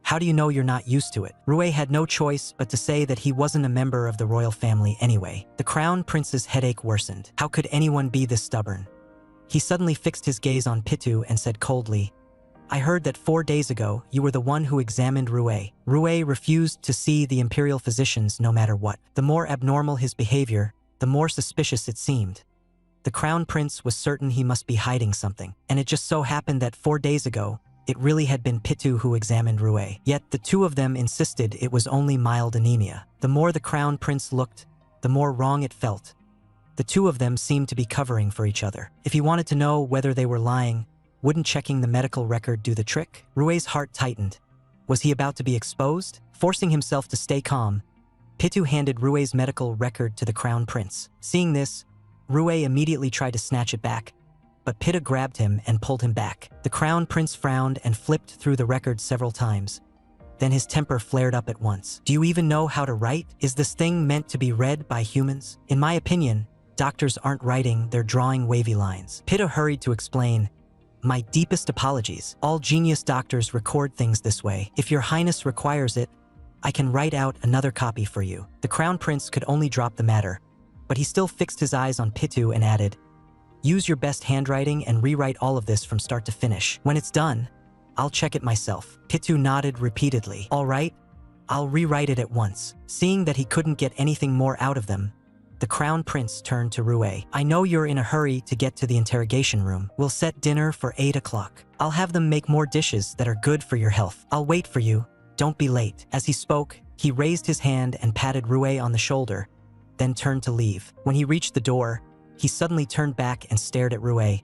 How do you know you're not used to it?" Rue had no choice but to say that he wasn't a member of the royal family anyway. The crown prince's headache worsened. How could anyone be this stubborn? He suddenly fixed his gaze on Pitu and said coldly, "I heard that 4 days ago you were the one who examined Rue." Rue refused to see the imperial physicians no matter what. The more abnormal his behavior, the more suspicious it seemed. The crown prince was certain he must be hiding something, and it just so happened that 4 days ago, it really had been Pitu who examined Rue. Yet the two of them insisted it was only mild anemia. The more the crown prince looked, the more wrong it felt. The two of them seemed to be covering for each other. If he wanted to know whether they were lying, wouldn't checking the medical record do the trick? Rue's heart tightened. Was he about to be exposed? Forcing himself to stay calm, Pitu handed Rue's medical record to the crown prince. Seeing this, Rue immediately tried to snatch it back, but Pitu grabbed him and pulled him back. The crown prince frowned and flipped through the record several times. Then his temper flared up at once. "Do you even know how to write? Is this thing meant to be read by humans? In my opinion, doctors aren't writing, they're drawing wavy lines." Pitu hurried to explain, "My deepest apologies. All genius doctors record things this way. If your highness requires it, I can write out another copy for you." The crown prince could only drop the matter, but he still fixed his eyes on Pitu and added, "Use your best handwriting and rewrite all of this from start to finish. When it's done, I'll check it myself." Pitu nodded repeatedly. "All right, I'll rewrite it at once." Seeing that he couldn't get anything more out of them, the crown prince turned to Rue. "I know you're in a hurry to get to the interrogation room. We'll set dinner for 8 o'clock. I'll have them make more dishes that are good for your health. I'll wait for you. Don't be late." As he spoke, he raised his hand and patted Rue on the shoulder, then turned to leave. When he reached the door, he suddenly turned back and stared at Rue.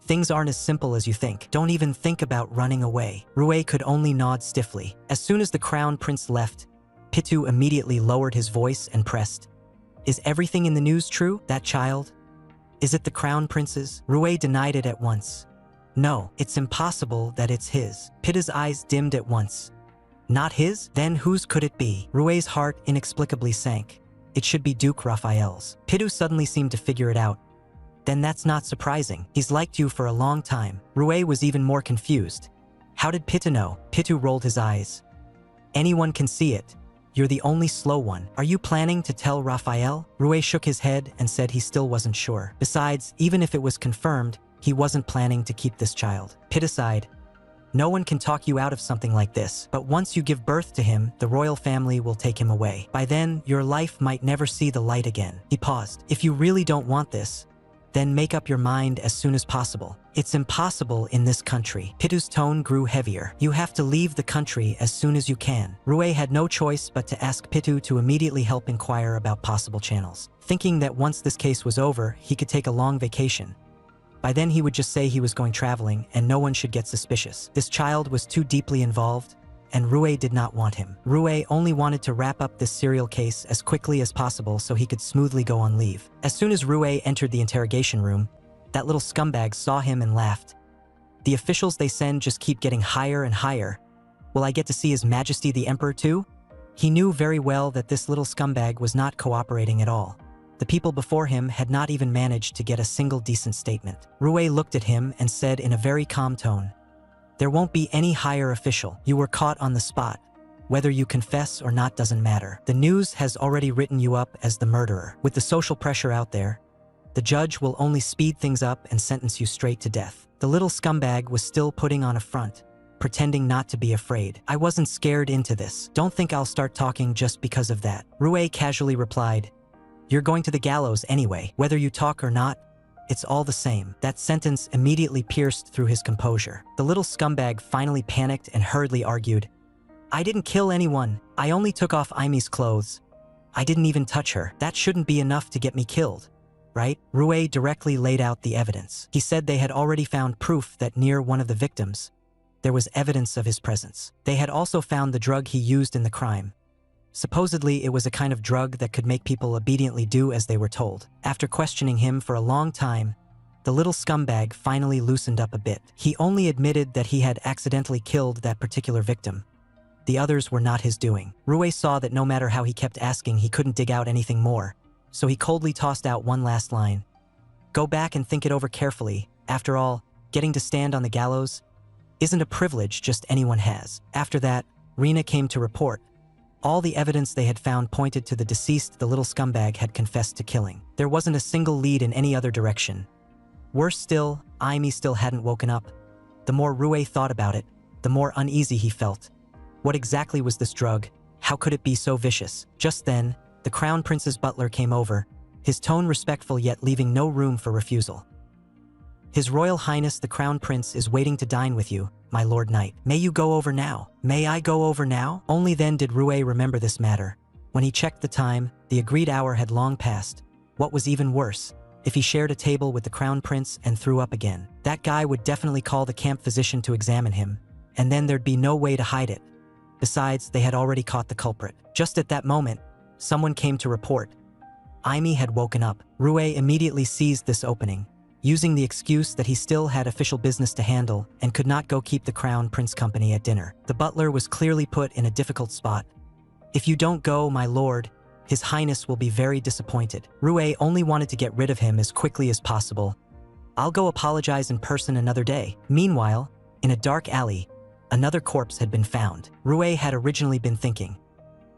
"Things aren't as simple as you think. Don't even think about running away." Rue could only nod stiffly. As soon as the crown prince left, Pitu immediately lowered his voice and pressed, "Is everything in the news true? That child? Is it the crown prince's?" Rue denied it at once. "No, it's impossible that it's his." Pitu's eyes dimmed at once. "Not his? Then whose could it be?" Rue's heart inexplicably sank. "It should be Duke Raphael's." Pitu suddenly seemed to figure it out. "Then that's not surprising. He's liked you for a long time." Rue was even more confused. "How did Pitu know?" Pitu rolled his eyes. "Anyone can see it. You're the only slow one. Are you planning to tell Raphael?" Rue shook his head and said he still wasn't sure. Besides, even if it was confirmed, he wasn't planning to keep this child. Pitu sighed. "No one can talk you out of something like this, but once you give birth to him, the royal family will take him away. By then, your life might never see the light again." He paused. "If you really don't want this, then make up your mind as soon as possible. It's impossible in this country." Pitu's tone grew heavier. "You have to leave the country as soon as you can." Rue had no choice but to ask Pitu to immediately help inquire about possible channels, thinking that once this case was over, he could take a long vacation. By then he would just say he was going traveling and no one should get suspicious. This child was too deeply involved. and Rue did not want him. Rue only wanted to wrap up this serial case as quickly as possible so he could smoothly go on leave. As soon as Rue entered the interrogation room, that little scumbag saw him and laughed. The officials they send just keep getting higher and higher. Will I get to see His Majesty the Emperor too? He knew very well that this little scumbag was not cooperating at all. The people before him had not even managed to get a single decent statement. Rue looked at him and said in a very calm tone, "There won't be any higher official. You were caught on the spot. Whether you confess or not doesn't matter. The news has already written you up as the murderer. With the social pressure out there, the judge will only speed things up and sentence you straight to death." The little scumbag was still putting on a front, pretending not to be afraid. "I wasn't scared into this. Don't think I'll start talking just because of that." Rue casually replied, "You're going to the gallows anyway. Whether you talk or not, it's all the same." That sentence immediately pierced through his composure. The little scumbag finally panicked and hurriedly argued, "I didn't kill anyone. I only took off Aimee's clothes. I didn't even touch her. That shouldn't be enough to get me killed, right?" Rue directly laid out the evidence. He said they had already found proof that near one of the victims, there was evidence of his presence. They had also found the drug he used in the crime. Supposedly, it was a kind of drug that could make people obediently do as they were told. After questioning him for a long time, the little scumbag finally loosened up a bit. He only admitted that he had accidentally killed that particular victim. The others were not his doing. Rue saw that no matter how he kept asking, he couldn't dig out anything more, so he coldly tossed out one last line. "Go back and think it over carefully. After all, getting to stand on the gallows isn't a privilege just anyone has." After that, Rina came to report. All the evidence they had found pointed to the deceased the little scumbag had confessed to killing. There wasn't a single lead in any other direction. Worse still, Aimee still hadn't woken up. The more Rue thought about it, the more uneasy he felt. What exactly was this drug? How could it be so vicious? Just then, the Crown Prince's butler came over, his tone respectful yet leaving no room for refusal. "His Royal Highness the Crown Prince is waiting to dine with you, my Lord Knight. May you go over now?" "May I go over now?" Only then did Rue remember this matter. When he checked the time, the agreed hour had long passed. What was even worse, if he shared a table with the Crown Prince and threw up again. That guy would definitely call the camp physician to examine him, and then there'd be no way to hide it. Besides, they had already caught the culprit. Just at that moment, someone came to report. Aimee had woken up. Rue immediately seized this opening, using the excuse that he still had official business to handle and could not go keep the Crown Prince company at dinner. The butler was clearly put in a difficult spot. "If you don't go, my lord, His Highness will be very disappointed." Rue only wanted to get rid of him as quickly as possible. "I'll go apologize in person another day." Meanwhile, in a dark alley, another corpse had been found. Rue had originally been thinking,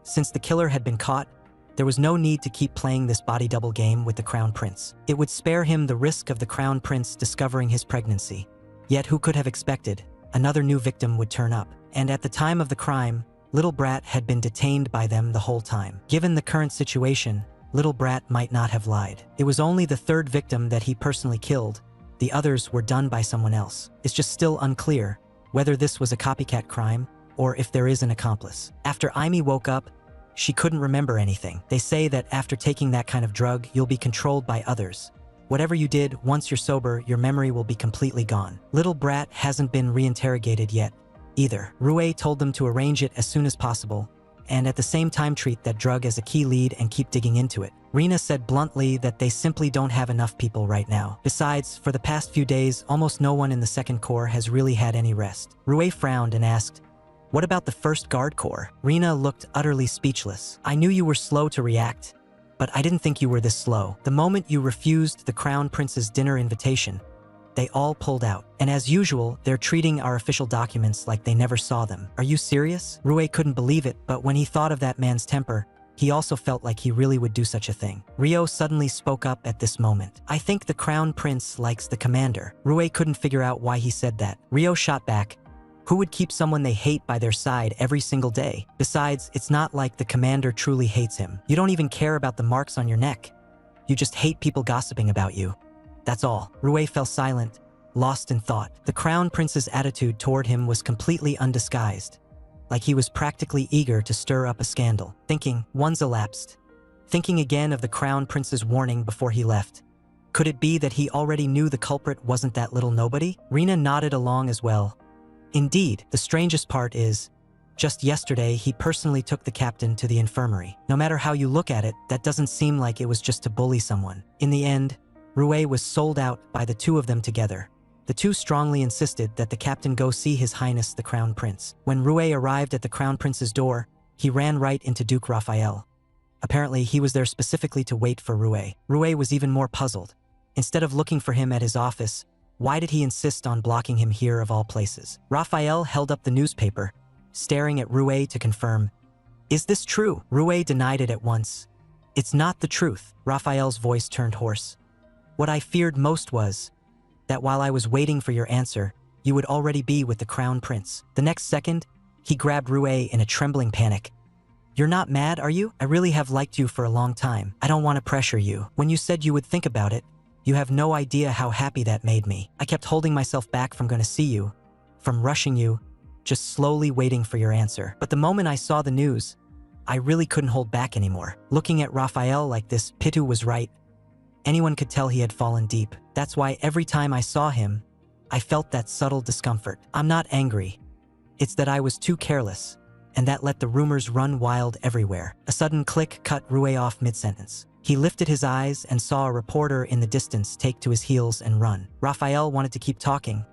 since the killer had been caught, there was no need to keep playing this body double game with the Crown Prince. It would spare him the risk of the Crown Prince discovering his pregnancy. Yet who could have expected another new victim would turn up? And at the time of the crime, Little Brat had been detained by them the whole time. Given the current situation, Little Brat might not have lied. It was only the third victim that he personally killed. The others were done by someone else. It's just still unclear whether this was a copycat crime or if there is an accomplice. After Aimee woke up, she couldn't remember anything. They say that after taking that kind of drug, you'll be controlled by others. Whatever you did, once you're sober, your memory will be completely gone. Little Brat hasn't been reinterrogated yet, either. Rue told them to arrange it as soon as possible, and at the same time treat that drug as a key lead and keep digging into it. Rina said bluntly that they simply don't have enough people right now. Besides, for the past few days, almost no one in the Second Corps has really had any rest. Rue frowned and asked, "What about the First Guard Corps?" Rina looked utterly speechless. "I knew you were slow to react, but I didn't think you were this slow. The moment you refused the Crown Prince's dinner invitation, they all pulled out. And as usual, they're treating our official documents like they never saw them." "Are you serious?" Rue couldn't believe it, but when he thought of that man's temper, he also felt like he really would do such a thing. Rio suddenly spoke up at this moment. "I think the Crown Prince likes the commander." Rue couldn't figure out why he said that. Rio shot back, "Who would keep someone they hate by their side every single day? Besides, it's not like the commander truly hates him. You don't even care about the marks on your neck. You just hate people gossiping about you. That's all." Rue fell silent, lost in thought. The Crown Prince's attitude toward him was completely undisguised, like he was practically eager to stir up a scandal. Once elapsed. Thinking again of the Crown Prince's warning before he left. Could it be that he already knew the culprit wasn't that little nobody? Rina nodded along as well. Indeed, the strangest part is, Just yesterday, he personally took the captain to the infirmary. No matter how you look at it, that doesn't seem like it was just to bully someone. In the end, Rue was sold out by the two of them together. The two strongly insisted that the captain go see His Highness the Crown Prince. When Rue arrived at the Crown Prince's door, he ran right into Duke Raphael. Apparently, he was there specifically to wait for Rue. Rue was even more puzzled. Instead of looking for him at his office, why did he insist on blocking him here of all places? Raphael held up the newspaper, staring at Rue to confirm, "Is this true?" Rue denied it at once. "It's not the truth." Raphael's voice turned hoarse. "What I feared most was that while I was waiting for your answer, you would already be with the Crown Prince." The next second, he grabbed Rue in a trembling panic. "You're not mad, are you? I really have liked you for a long time. I don't want to pressure you. When you said you would think about it, you have no idea how happy that made me. I kept holding myself back from going to see you, from rushing you, just slowly waiting for your answer. But the moment I saw the news, I really couldn't hold back anymore." Looking at Raphael like this, Pitu was right. Anyone could tell he had fallen deep. That's why every time I saw him, I felt that subtle discomfort. I'm not angry. It's that I was too careless, and that let the rumors run wild everywhere. A sudden click cut Rue off mid-sentence. He lifted his eyes and saw a reporter in the distance take to his heels and run. Raphael wanted to keep talking,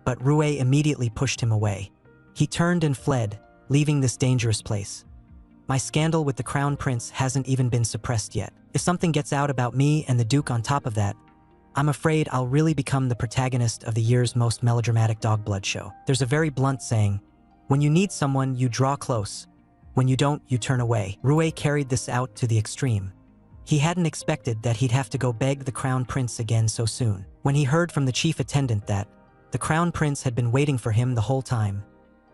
but Rue immediately pushed him away. He turned and fled, leaving this dangerous place. My scandal with the Crown Prince hasn't even been suppressed yet. If something gets out about me and the Duke on top of that, I'm afraid I'll really become the protagonist of the year's most melodramatic dog blood show. There's a very blunt saying, when you need someone, you draw close. When you don't, you turn away. Rue carried this out to the extreme. He hadn't expected that he'd have to go beg the Crown Prince again so soon. When he heard from the chief attendant that the Crown Prince had been waiting for him the whole time,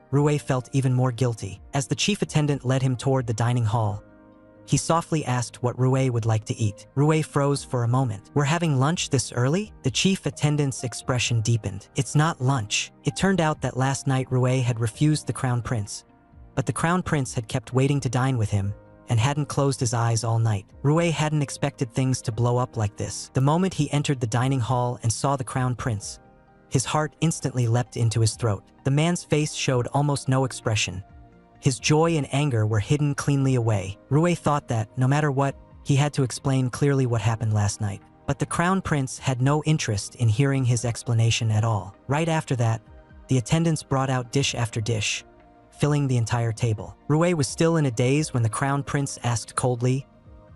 Rue felt even more guilty. As the chief attendant led him toward the dining hall, he softly asked what Rue would like to eat. Rue froze for a moment. "We're having lunch this early?" The chief attendant's expression deepened. "It's not lunch." It turned out that last night Rue had refused the Crown Prince, but the Crown Prince had kept waiting to dine with him and hadn't closed his eyes all night. Rue hadn't expected things to blow up like this. The moment he entered the dining hall and saw the Crown Prince, his heart instantly leapt into his throat. The man's face showed almost no expression. His joy and anger were hidden cleanly away. Rue thought that, no matter what, he had to explain clearly what happened last night. But the Crown Prince had no interest in hearing his explanation at all. Right after that, the attendants brought out dish after dish, filling the entire table. Rue was still in a daze when the Crown Prince asked coldly,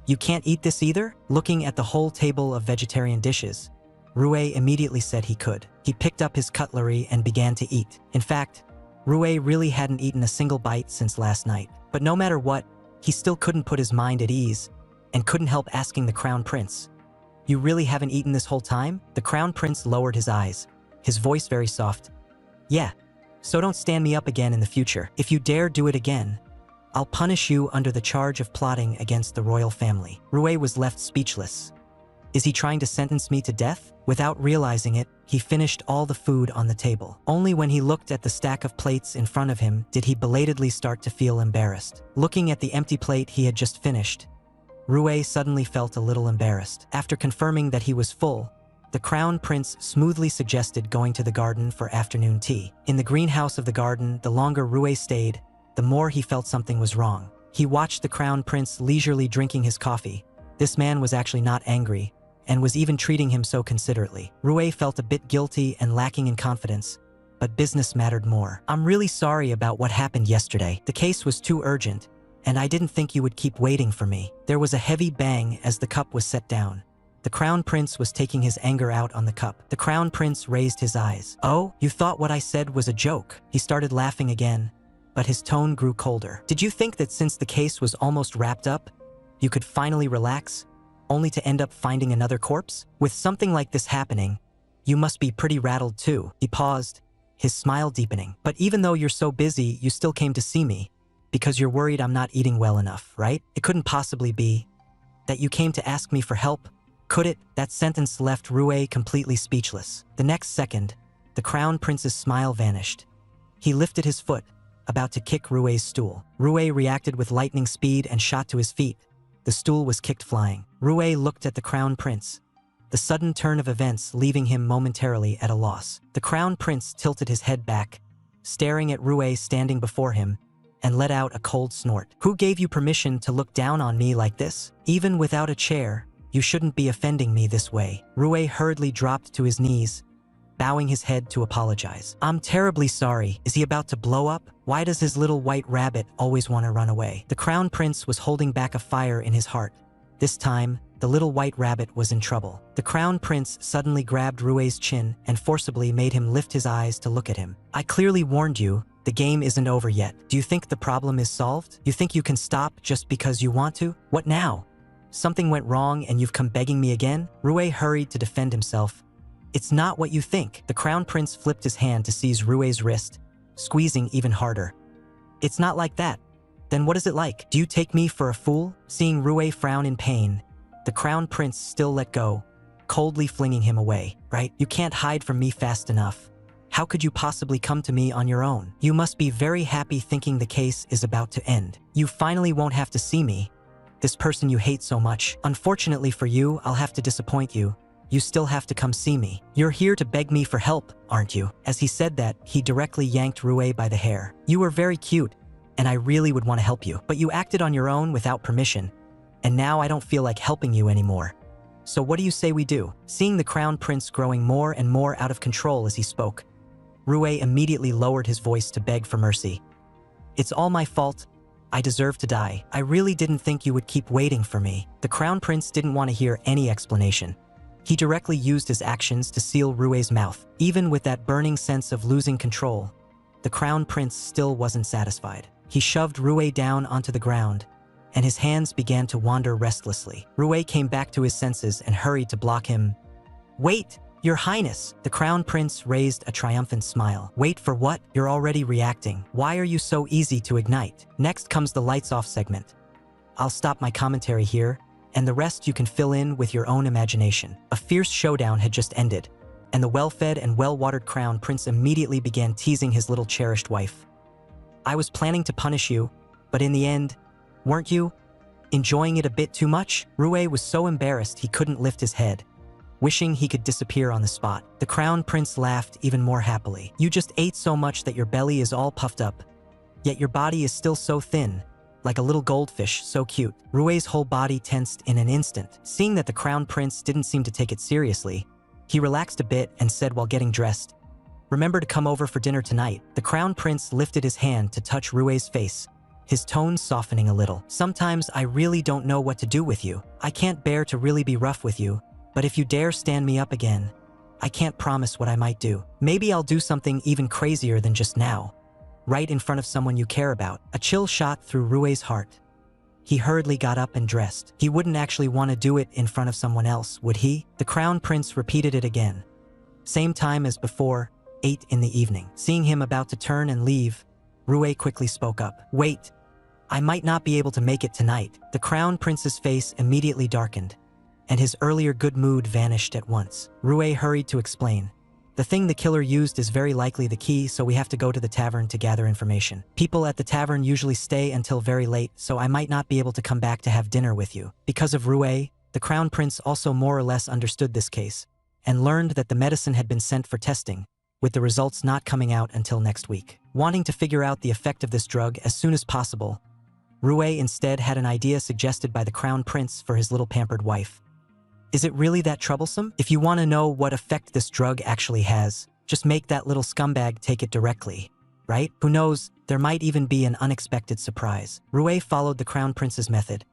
"You can't eat this either?" Looking at the whole table of vegetarian dishes, Rue immediately said he could. He picked up his cutlery and began to eat. In fact, Rue really hadn't eaten a single bite since last night. But no matter what, he still couldn't put his mind at ease and couldn't help asking the Crown Prince, "You really haven't eaten this whole time?" The Crown Prince lowered his eyes, his voice very soft. "Yeah, so don't stand me up again in the future. If you dare do it again, I'll punish you under the charge of plotting against the royal family." Rue was left speechless. Is he trying to sentence me to death? Without realizing it, he finished all the food on the table. Only when he looked at the stack of plates in front of him did he belatedly start to feel embarrassed. Looking at the empty plate he had just finished, Rue suddenly felt a little embarrassed. After confirming that he was full, the Crown Prince smoothly suggested going to the garden for afternoon tea. In the greenhouse of the garden, the longer Rue stayed, the more he felt something was wrong. He watched the Crown Prince leisurely drinking his coffee. This man was actually not angry, and was even treating him so considerately. Rue felt a bit guilty and lacking in confidence, but business mattered more. "I'm really sorry about what happened yesterday. The case was too urgent, and I didn't think you would keep waiting for me." There was a heavy bang as the cup was set down. The Crown Prince was taking his anger out on the cup. The Crown Prince raised his eyes. "Oh, you thought what I said was a joke?" He started laughing again, but his tone grew colder. "Did you think that since the case was almost wrapped up, you could finally relax, only to end up finding another corpse? With something like this happening, you must be pretty rattled too." He paused, his smile deepening. "But even though you're so busy, you still came to see me, because you're worried I'm not eating well enough, right? It couldn't possibly be that you came to ask me for help, could it?" That sentence left Rue completely speechless. The next second, the Crown Prince's smile vanished. He lifted his foot, about to kick Rue's stool. Rue reacted with lightning speed and shot to his feet. The stool was kicked flying. Rue looked at the Crown Prince, the sudden turn of events leaving him momentarily at a loss. The Crown Prince tilted his head back, staring at Rue standing before him, and let out a cold snort. "Who gave you permission to look down on me like this? Even without a chair, you shouldn't be offending me this way." Rue hurriedly dropped to his knees, bowing his head to apologize. "I'm terribly sorry. Is he about to blow up? Why does his little white rabbit always want to run away?" The crown prince was holding back a fire in his heart. This time, the little white rabbit was in trouble. The crown prince suddenly grabbed Rue's chin and forcibly made him lift his eyes to look at him. "I clearly warned you. The game isn't over yet. Do you think the problem is solved? You think you can stop just because you want to? What now? Something went wrong and you've come begging me again?" Rue hurried to defend himself. "It's not what you think." The crown prince flipped his hand to seize Rue's wrist, squeezing even harder. "It's not like that. Then what is it like? Do you take me for a fool?" Seeing Rue frown in pain, the crown prince still let go, coldly flinging him away. "Right? You can't hide from me fast enough. How could you possibly come to me on your own? You must be very happy thinking the case is about to end. You finally won't have to see me, this person you hate so much. Unfortunately for you, I'll have to disappoint you. You still have to come see me. You're here to beg me for help, aren't you?" As he said that, he directly yanked Rue by the hair. "You were very cute, and I really would want to help you. But you acted on your own without permission, and now I don't feel like helping you anymore. So what do you say we do?" Seeing the crown prince growing more and more out of control as he spoke, Rue immediately lowered his voice to beg for mercy. "It's all my fault. I deserve to die. I really didn't think you would keep waiting for me." The crown prince didn't want to hear any explanation. He directly used his actions to seal Rue's mouth. Even with that burning sense of losing control, the crown prince still wasn't satisfied. He shoved Rue down onto the ground, and his hands began to wander restlessly. Rue came back to his senses and hurried to block him. "Wait, Your Highness!" The crown prince raised a triumphant smile. "Wait for what? You're already reacting. Why are you so easy to ignite?" Next comes the lights off segment. I'll stop my commentary here, and the rest you can fill in with your own imagination. A fierce showdown had just ended, and the well-fed and well-watered crown prince immediately began teasing his little cherished wife. "I was planning to punish you, but in the end, weren't you enjoying it a bit too much?" Rue was so embarrassed he couldn't lift his head, wishing he could disappear on the spot. The crown prince laughed even more happily. "You just ate so much that your belly is all puffed up, yet your body is still so thin, like a little goldfish, so cute." Rue's whole body tensed in an instant. Seeing that the crown prince didn't seem to take it seriously, he relaxed a bit and said while getting dressed, "Remember to come over for dinner tonight." The crown prince lifted his hand to touch Rue's face, his tone softening a little. "Sometimes I really don't know what to do with you. I can't bear to really be rough with you, but if you dare stand me up again, I can't promise what I might do. Maybe I'll do something even crazier than just now, right in front of someone you care about." A chill shot through Rue's heart. He hurriedly got up and dressed. He wouldn't actually want to do it in front of someone else, would he? The crown prince repeated it again. Same time as before, 8 in the evening. Seeing him about to turn and leave, Rue quickly spoke up. "Wait, I might not be able to make it tonight." The crown prince's face immediately darkened, and his earlier good mood vanished at once. Rue hurried to explain. "The thing the killer used is very likely the key, so we have to go to the tavern to gather information. People at the tavern usually stay until very late, so I might not be able to come back to have dinner with you." Because of Rue, the crown prince also more or less understood this case, and learned that the medicine had been sent for testing, with the results not coming out until next week. Wanting to figure out the effect of this drug as soon as possible, Rue instead had an idea suggested by the crown prince for his little pampered wife. "Is it really that troublesome? If you want to know what effect this drug actually has, just make that little scumbag take it directly, right? Who knows, there might even be an unexpected surprise." Rue followed the crown prince's method,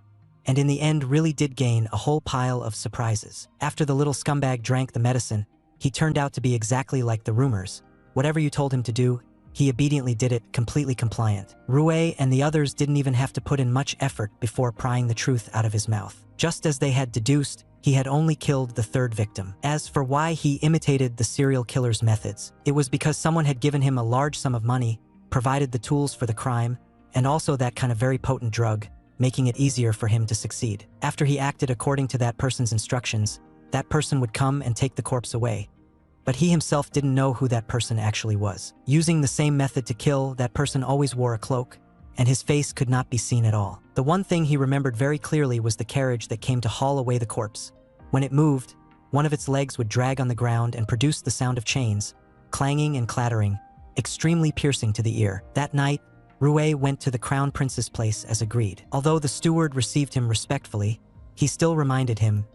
and in the end really did gain a whole pile of surprises. After the little scumbag drank the medicine, he turned out to be exactly like the rumors. Whatever you told him to do, he obediently did it, completely compliant. Rue and the others didn't even have to put in much effort before prying the truth out of his mouth. Just as they had deduced, he had only killed the third victim. As for why he imitated the serial killer's methods, it was because someone had given him a large sum of money, provided the tools for the crime, and also that kind of very potent drug, making it easier for him to succeed. After he acted according to that person's instructions, that person would come and take the corpse away. But he himself didn't know who that person actually was. Using the same method to kill, that person always wore a cloak, and his face could not be seen at all. The one thing he remembered very clearly was the carriage that came to haul away the corpse. When it moved, one of its legs would drag on the ground and produce the sound of chains, clanging and clattering, extremely piercing to the ear. That night, Rue went to the crown prince's place as agreed. Although the steward received him respectfully, he still reminded him,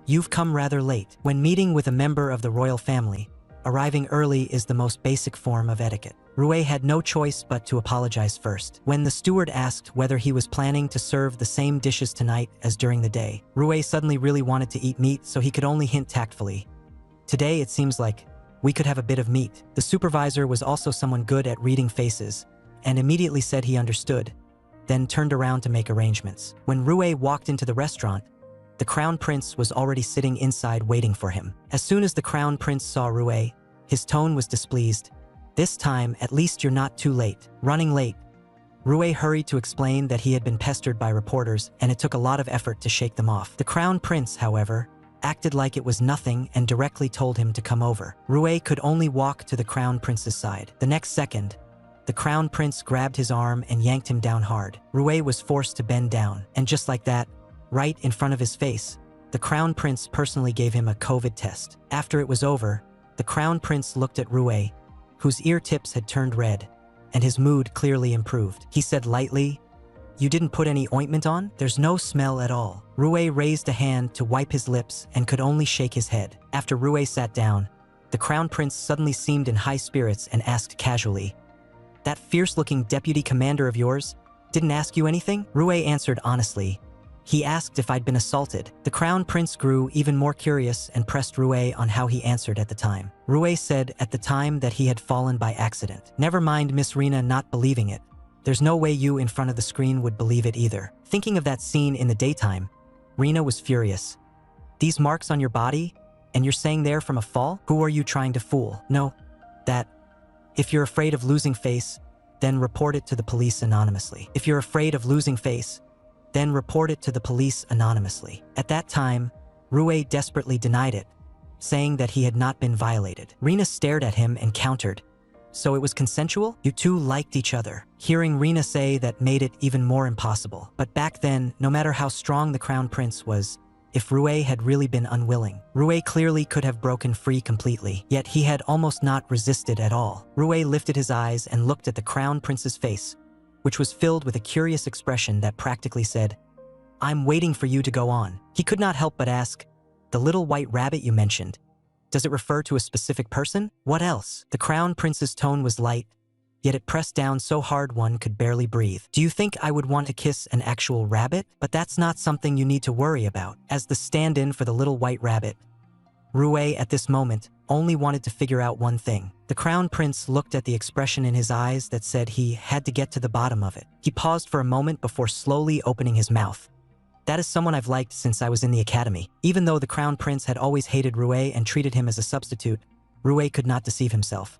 "You've come rather late." When meeting with a member of the royal family, arriving early is the most basic form of etiquette. Rue had no choice but to apologize first. When the steward asked whether he was planning to serve the same dishes tonight as during the day, Rue suddenly really wanted to eat meat, so he could only hint tactfully, "Today it seems like we could have a bit of meat." The supervisor was also someone good at reading faces, and immediately said he understood, then turned around to make arrangements. When Rue walked into the restaurant, the crown prince was already sitting inside waiting for him. As soon as the crown prince saw Rue, his tone was displeased. "This time, at least you're not too late." Running late, Rue hurried to explain that he had been pestered by reporters and it took a lot of effort to shake them off. The crown prince, however, acted like it was nothing and directly told him to come over. Rue could only walk to the crown prince's side. The next second, the crown prince grabbed his arm and yanked him down hard. Rue was forced to bend down, and just like that, right in front of his face, the crown prince personally gave him a COVID test. After it was over, the crown prince looked at Rue, whose ear tips had turned red, and his mood clearly improved. He said lightly, "You didn't put any ointment on? There's no smell at all." Rue raised a hand to wipe his lips and could only shake his head. After Rue sat down, the crown prince suddenly seemed in high spirits and asked casually, "That fierce-looking deputy commander of yours didn't ask you anything?" Rue answered honestly, "He asked if I'd been assaulted." The crown prince grew even more curious and pressed Rue on how he answered at the time. Rue said at the time that he had fallen by accident. "Never mind Miss Rina not believing it. There's no way you in front of the screen would believe it either." Thinking of that scene in the daytime, Rina was furious. "These marks on your body? And you're saying they're from a fall? Who are you trying to fool? No, that. If you're afraid of losing face, then report it to the police anonymously. If you're afraid of losing face, then report it to the police anonymously." At that time, Rue desperately denied it, saying that he had not been violated. Rina stared at him and countered, "So it was consensual? You two liked each other." Hearing Rina say that made it even more impossible. But back then, no matter how strong the crown prince was, if Rue had really been unwilling, Rue clearly could have broken free completely, yet he had almost not resisted at all. Rue lifted his eyes and looked at the crown prince's face, which was filled with a curious expression that practically said, "I'm waiting for you to go on." He could not help but ask, "The little white rabbit you mentioned, does it refer to a specific person? What else?" The crown prince's tone was light, yet it pressed down so hard one could barely breathe. "Do you think I would want to kiss an actual rabbit? But that's not something you need to worry about." As the stand-in for the little white rabbit, Rue at this moment only wanted to figure out one thing. The crown prince looked at the expression in his eyes that said he had to get to the bottom of it. He paused for a moment before slowly opening his mouth. "That is someone I've liked since I was in the academy." Even though the crown prince had always hated Rue and treated him as a substitute, Rue could not deceive himself.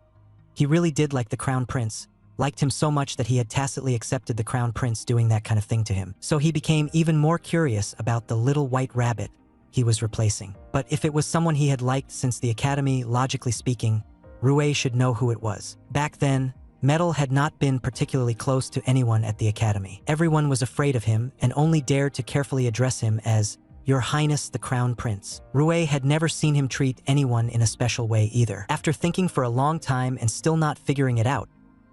He really did like the crown prince, liked him so much that he had tacitly accepted the crown prince doing that kind of thing to him. So he became even more curious about the little white rabbit he was replacing. But if it was someone he had liked since the academy, logically speaking, Rue should know who it was. Back then, Metal had not been particularly close to anyone at the academy. Everyone was afraid of him and only dared to carefully address him as "Your Highness the Crown Prince." Rue had never seen him treat anyone in a special way either. After thinking for a long time and still not figuring it out,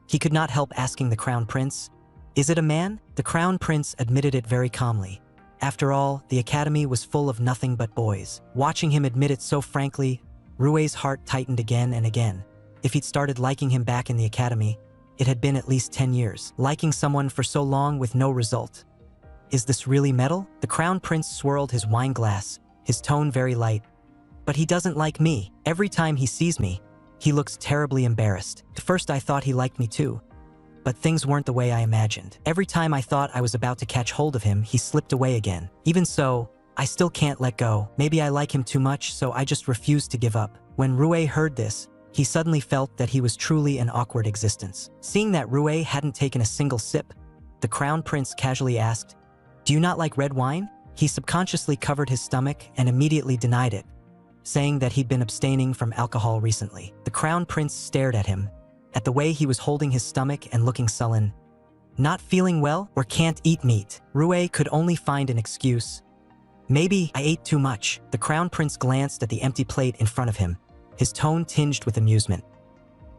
he could not help asking the Crown Prince, "Is it a man?" The Crown Prince admitted it very calmly. After all, the academy was full of nothing but boys. Watching him admit it so frankly, Rue's heart tightened again and again. If he'd started liking him back in the academy, it had been at least 10 years. Liking someone for so long with no result. Is this really Metal? The Crown Prince swirled his wine glass, his tone very light. "But he doesn't like me. Every time he sees me, he looks terribly embarrassed. At first I thought he liked me too, but things weren't the way I imagined. Every time I thought I was about to catch hold of him, he slipped away again. Even so, I still can't let go. Maybe I like him too much, so I just refuse to give up." When Rue heard this, he suddenly felt that he was truly an awkward existence. Seeing that Rue hadn't taken a single sip, the Crown Prince casually asked, "Do you not like red wine?" He subconsciously covered his stomach and immediately denied it, saying that he'd been abstaining from alcohol recently. The Crown Prince stared at him, at the way he was holding his stomach and looking sullen. "Not feeling well or can't eat meat?" Rue could only find an excuse. "Maybe I ate too much." The Crown Prince glanced at the empty plate in front of him, his tone tinged with amusement.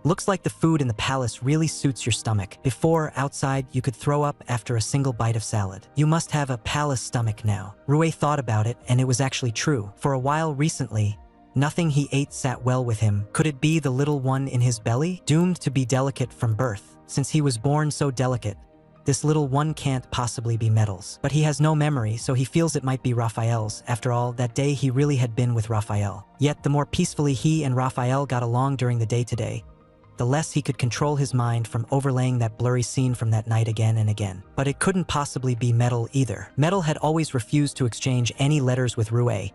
Looks like the food in the palace really suits your stomach. Before, outside, you could throw up after a single bite of salad. You must have a palace stomach now. Rue thought about it, and it was actually true. For a while recently, nothing he ate sat well with him. Could it be the little one in his belly? Doomed to be delicate from birth. Since he was born so delicate, this little one can't possibly be Metal's. But he has no memory, so he feels it might be Raphael's. After all, that day he really had been with Raphael. Yet the more peacefully he and Raphael got along during the day today, the less he could control his mind from overlaying that blurry scene from that night again and again. But it couldn't possibly be Metal either. Metal had always refused to exchange any letters with Rue,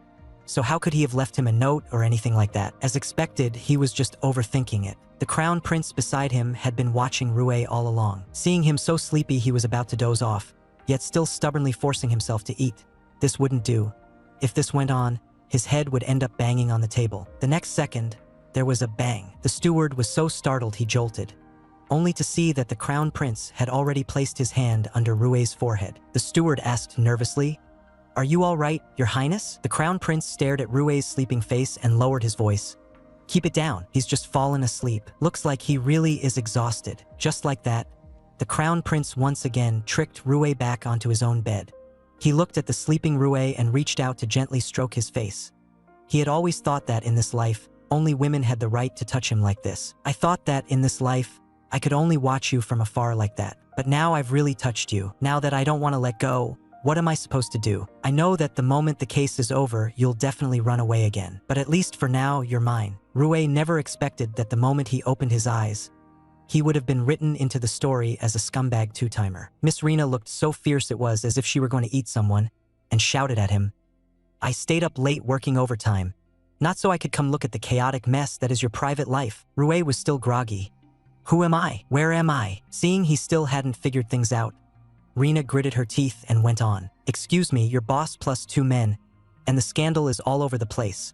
so how could he have left him a note or anything like that? As expected, he was just overthinking it. The crown prince beside him had been watching Rue all along. Seeing him so sleepy he was about to doze off, yet still stubbornly forcing himself to eat. This wouldn't do. If this went on, his head would end up banging on the table. The next second, there was a bang. The steward was so startled he jolted, only to see that the crown prince had already placed his hand under Rue's forehead. The steward asked nervously, "Are you all right, Your Highness?" The crown prince stared at Rue's sleeping face and lowered his voice. "Keep it down, he's just fallen asleep. Looks like he really is exhausted." Just like that, the crown prince once again tricked Rue back onto his own bed. He looked at the sleeping Rue and reached out to gently stroke his face. He had always thought that in this life, only women had the right to touch him like this. "I thought that in this life, I could only watch you from afar like that. But now I've really touched you. Now that I don't want to let go, what am I supposed to do? I know that the moment the case is over, you'll definitely run away again. But at least for now, you're mine." Rue never expected that the moment he opened his eyes, he would have been written into the story as a scumbag two-timer. Miss Rena looked so fierce it was as if she were going to eat someone, and shouted at him, "I stayed up late working overtime, not so I could come look at the chaotic mess that is your private life." Rue was still groggy. "Who am I? Where am I?" Seeing he still hadn't figured things out, Rena gritted her teeth and went on. "Excuse me, your boss plus 2 men, and the scandal is all over the place.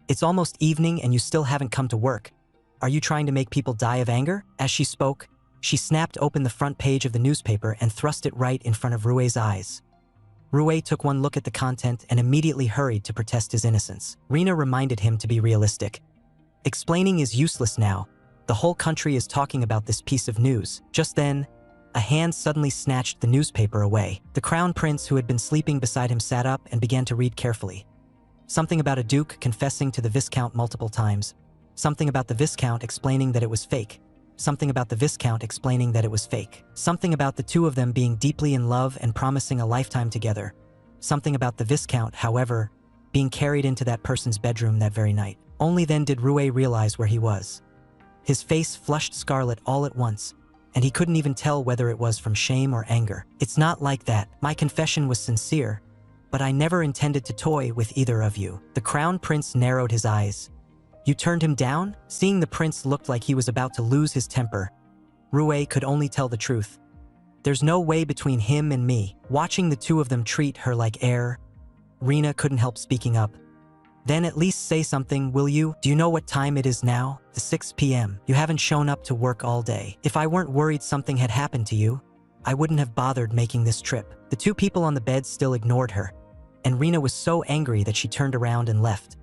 It's almost evening and you still haven't come to work. Are you trying to make people die of anger?" As she spoke, she snapped open the front page of the newspaper and thrust it right in front of Rue's eyes. Rue took one look at the content and immediately hurried to protest his innocence. Rena reminded him to be realistic. Explaining is useless now. The whole country is talking about this piece of news. Just then, a hand suddenly snatched the newspaper away. The crown prince who had been sleeping beside him sat up and began to read carefully. Something about a duke confessing to the viscount multiple times. Something about the viscount explaining that it was fake. Something about the viscount explaining that it was fake. Something about the two of them being deeply in love and promising a lifetime together. Something about the viscount, however, being carried into that person's bedroom that very night. Only then did Rue realize where he was. His face flushed scarlet all at once, and he couldn't even tell whether it was from shame or anger. "It's not like that. My confession was sincere, but I never intended to toy with either of you." The crown prince narrowed his eyes. "You turned him down?" Seeing the prince looked like he was about to lose his temper, Rue could only tell the truth. "There's no way between him and me." Watching the two of them treat her like air, Rena couldn't help speaking up. "Then at least say something, will you? Do you know what time it is now? The 6 p.m. You haven't shown up to work all day. If I weren't worried something had happened to you, I wouldn't have bothered making this trip." The two people on the bed still ignored her, and Rena was so angry that she turned around and left.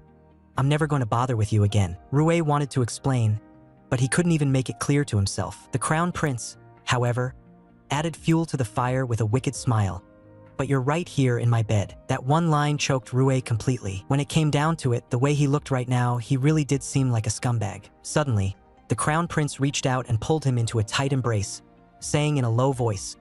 "I'm never going to bother with you again." Rue wanted to explain, but he couldn't even make it clear to himself. The crown prince, however, added fuel to the fire with a wicked smile. "But you're right here in my bed." That one line choked Rue completely. When it came down to it, the way he looked right now, he really did seem like a scumbag. Suddenly, the crown prince reached out and pulled him into a tight embrace, saying in a low voice,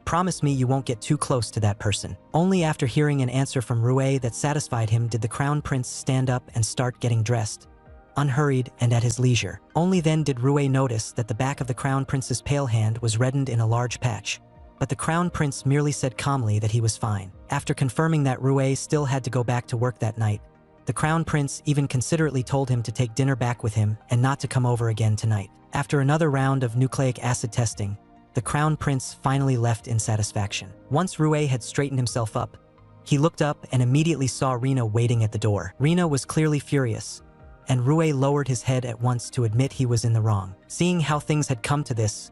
"Promise me you won't get too close to that person." Only after hearing an answer from Rue that satisfied him did the crown prince stand up and start getting dressed, unhurried and at his leisure. Only then did Rue notice that the back of the crown prince's pale hand was reddened in a large patch. But the crown prince merely said calmly that he was fine. After confirming that Rue still had to go back to work that night, the crown prince even considerately told him to take dinner back with him and not to come over again tonight. After another round of nucleic acid testing, the crown prince finally left in satisfaction. Once Rue had straightened himself up, he looked up and immediately saw Rena waiting at the door. Rena was clearly furious, and Rue lowered his head at once to admit he was in the wrong. Seeing how things had come to this,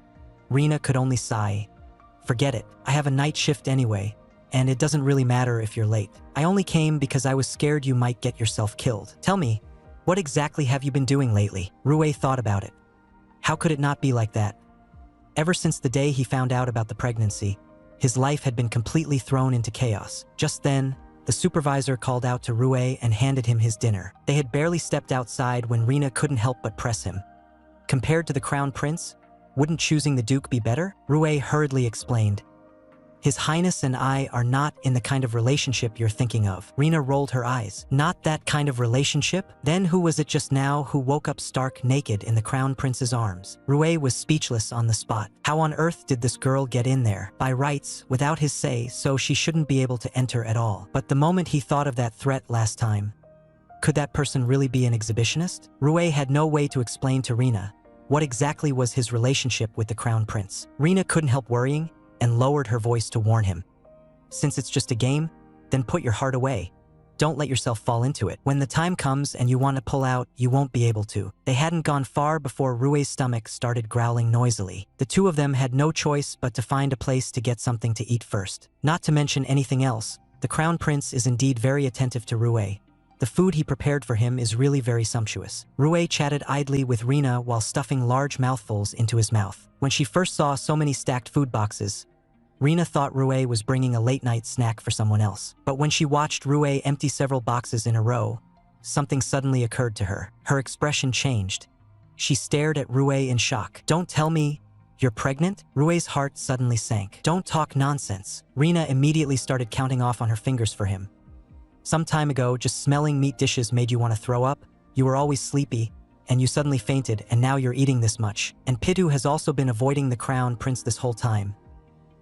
Rena could only sigh. "Forget it. I have a night shift anyway, and it doesn't really matter if you're late. I only came because I was scared you might get yourself killed. Tell me, what exactly have you been doing lately?" Rue thought about it. How could it not be like that? Ever since the day he found out about the pregnancy, his life had been completely thrown into chaos. Just then, the supervisor called out to Rue and handed him his dinner. They had barely stepped outside when Rina couldn't help but press him. Compared to the crown prince, wouldn't choosing the duke be better? Rue hurriedly explained. His Highness and I are not in the kind of relationship you're thinking of. Rina rolled her eyes. Not that kind of relationship? Then who was it just now who woke up stark naked in the crown prince's arms? Rue was speechless on the spot. How on earth did this girl get in there? By rights, without his say, so she shouldn't be able to enter at all. But the moment he thought of that threat last time, could that person really be an exhibitionist? Rue had no way to explain to Rina what exactly was his relationship with the crown prince. Rina couldn't help worrying and lowered her voice to warn him. Since it's just a game, then put your heart away. Don't let yourself fall into it. When the time comes and you want to pull out, you won't be able to. They hadn't gone far before Rue's stomach started growling noisily. The two of them had no choice but to find a place to get something to eat first. Not to mention anything else, the crown prince is indeed very attentive to Rue. The food he prepared for him is really very sumptuous. Rue chatted idly with Rina while stuffing large mouthfuls into his mouth. When she first saw so many stacked food boxes, Rina thought Rue was bringing a late-night snack for someone else. But when she watched Rue empty several boxes in a row, something suddenly occurred to her. Her expression changed. She stared at Rue in shock. Don't tell me you're pregnant? Rue's heart suddenly sank. Don't talk nonsense. Rina immediately started counting off on her fingers for him. Some time ago, just smelling meat dishes made you want to throw up. You were always sleepy, and you suddenly fainted, and now you're eating this much. And Pitu has also been avoiding the crown prince this whole time.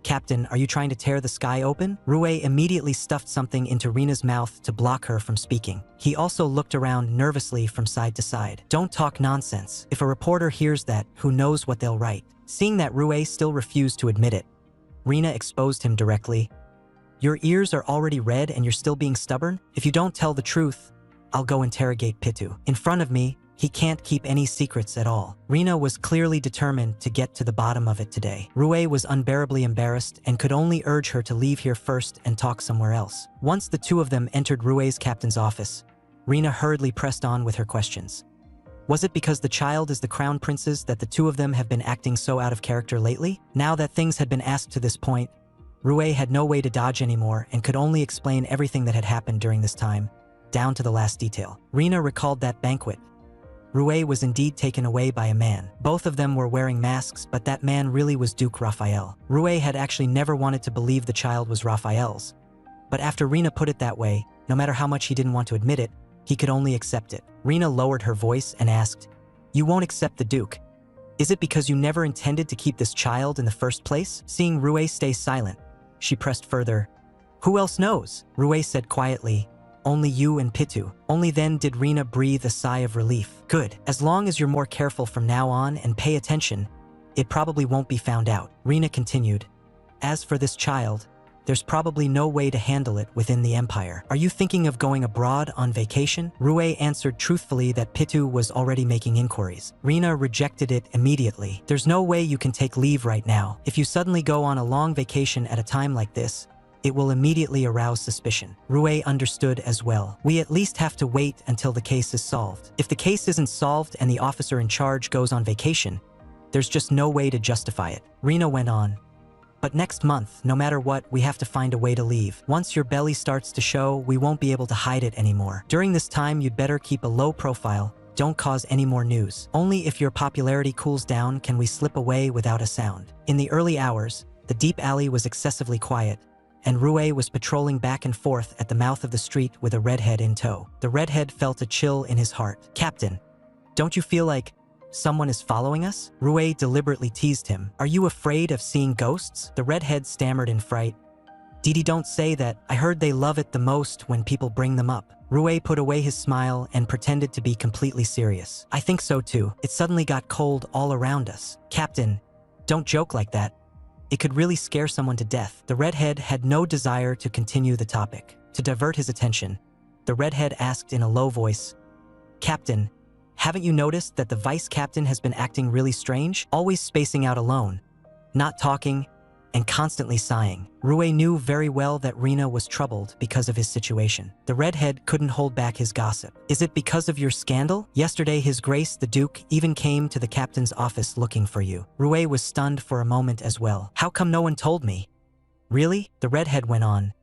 Captain, are you trying to tear the sky open? Rue immediately stuffed something into Rina's mouth to block her from speaking. He also looked around nervously from side to side. Don't talk nonsense. If a reporter hears that, who knows what they'll write? Seeing that Rue still refused to admit it, Rina exposed him directly. Your ears are already red and you're still being stubborn? If you don't tell the truth, I'll go interrogate Pitu. In front of me, he can't keep any secrets at all. Rina was clearly determined to get to the bottom of it today. Rue was unbearably embarrassed and could only urge her to leave here first and talk somewhere else. Once the two of them entered Rue's captain's office, Rina hurriedly pressed on with her questions. Was it because the child is the crown prince's that the two of them have been acting so out of character lately? Now that things had been asked to this point, Rue had no way to dodge anymore and could only explain everything that had happened during this time, down to the last detail. Rina recalled that banquet. Rue was indeed taken away by a man. Both of them were wearing masks, but that man really was Duke Raphael. Rue had actually never wanted to believe the child was Raphael's. But after Rina put it that way, no matter how much he didn't want to admit it, he could only accept it. Rina lowered her voice and asked, "You won't accept the Duke. Is it because you never intended to keep this child in the first place?" Seeing Rue stay silent, she pressed further. "Who else knows?" Rue said quietly. "Only you and Pitu." Only then did Rina breathe a sigh of relief. "Good. As long as you're more careful from now on and pay attention, it probably won't be found out." Rina continued. "As for this child, there's probably no way to handle it within the empire. Are you thinking of going abroad on vacation?" Rue answered truthfully that Pitu was already making inquiries. Rina rejected it immediately. "There's no way you can take leave right now. If you suddenly go on a long vacation at a time like this, it will immediately arouse suspicion." Rue understood as well. "We at least have to wait until the case is solved. If the case isn't solved and the officer in charge goes on vacation, there's just no way to justify it." Rina went on. "But next month, no matter what, we have to find a way to leave. Once your belly starts to show, we won't be able to hide it anymore. During this time, you'd better keep a low profile. Don't cause any more news. Only if your popularity cools down can we slip away without a sound." In the early hours, the deep alley was excessively quiet, and Rue was patrolling back and forth at the mouth of the street with a redhead in tow. The redhead felt a chill in his heart. "Captain, don't you feel like someone is following us?" Rue deliberately teased him. "Are you afraid of seeing ghosts?" The redhead stammered in fright. "Didi, don't say that. I heard they love it the most when people bring them up." Rue put away his smile and pretended to be completely serious. "I think so too. It suddenly got cold all around us." "Captain, don't joke like that. It could really scare someone to death." The redhead had no desire to continue the topic. To divert his attention, the redhead asked in a low voice, "Captain, haven't you noticed that the vice captain has been acting really strange? Always spacing out alone, not talking, and constantly sighing. Rue knew very well that Rina was troubled because of his situation. The redhead couldn't hold back his gossip. Is it because of your scandal? Yesterday, His Grace the Duke even came to the captain's office looking for you. Rue was stunned for a moment as well. How come no one told me? Really? The redhead went on.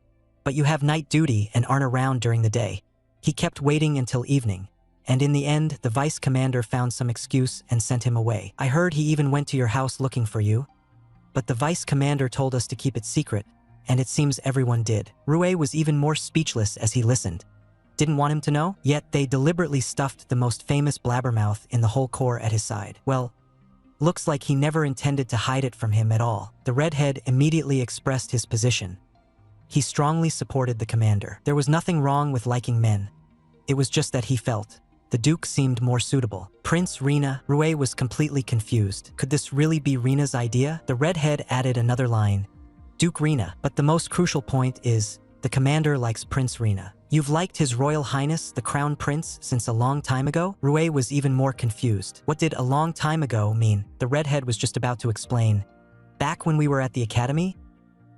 But you have night duty and aren't around during the day. He kept waiting until evening. And in the end, the vice commander found some excuse and sent him away. I heard he even went to your house looking for you. But the vice commander told us to keep it secret, and it seems everyone did. Rue was even more speechless as he listened. Didn't want him to know? Yet they deliberately stuffed the most famous blabbermouth in the whole corps at his side. Well, looks like he never intended to hide it from him at all. The redhead immediately expressed his position. He strongly supported the commander. There was nothing wrong with liking men. It was just that he felt the Duke seemed more suitable. Prince Rina. Rue was completely confused. Could this really be Rina's idea? The redhead added another line. Duke Rina. But the most crucial point is, the commander likes Prince Rina. You've liked His Royal Highness, the Crown Prince, since a long time ago? Rue was even more confused. What did a long time ago mean? The redhead was just about to explain. Back when we were at the academy?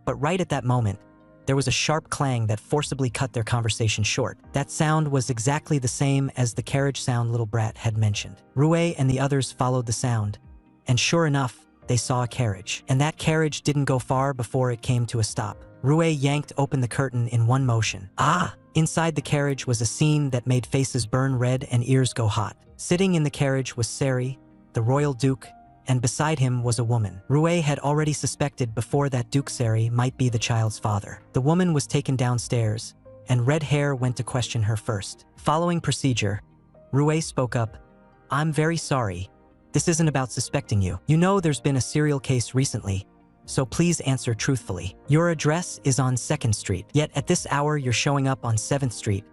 But right at that moment, there was a sharp clang that forcibly cut their conversation short. That sound was exactly the same as the carriage sound little brat had mentioned. Rue and the others followed the sound, and sure enough, they saw a carriage. And that carriage didn't go far before it came to a stop. Rue yanked open the curtain in one motion. Ah! Inside the carriage was a scene that made faces burn red and ears go hot. Sitting in the carriage was Seri, the royal duke, and beside him was a woman. Rue had already suspected before that Duke Seri might be the child's father. The woman was taken downstairs, and Red Hair went to question her first. Following procedure, Rue spoke up. I'm very sorry. This isn't about suspecting you. You know there's been a serial case recently, so please answer truthfully. Your address is on 2nd Street, yet at this hour you're showing up on 7th Street.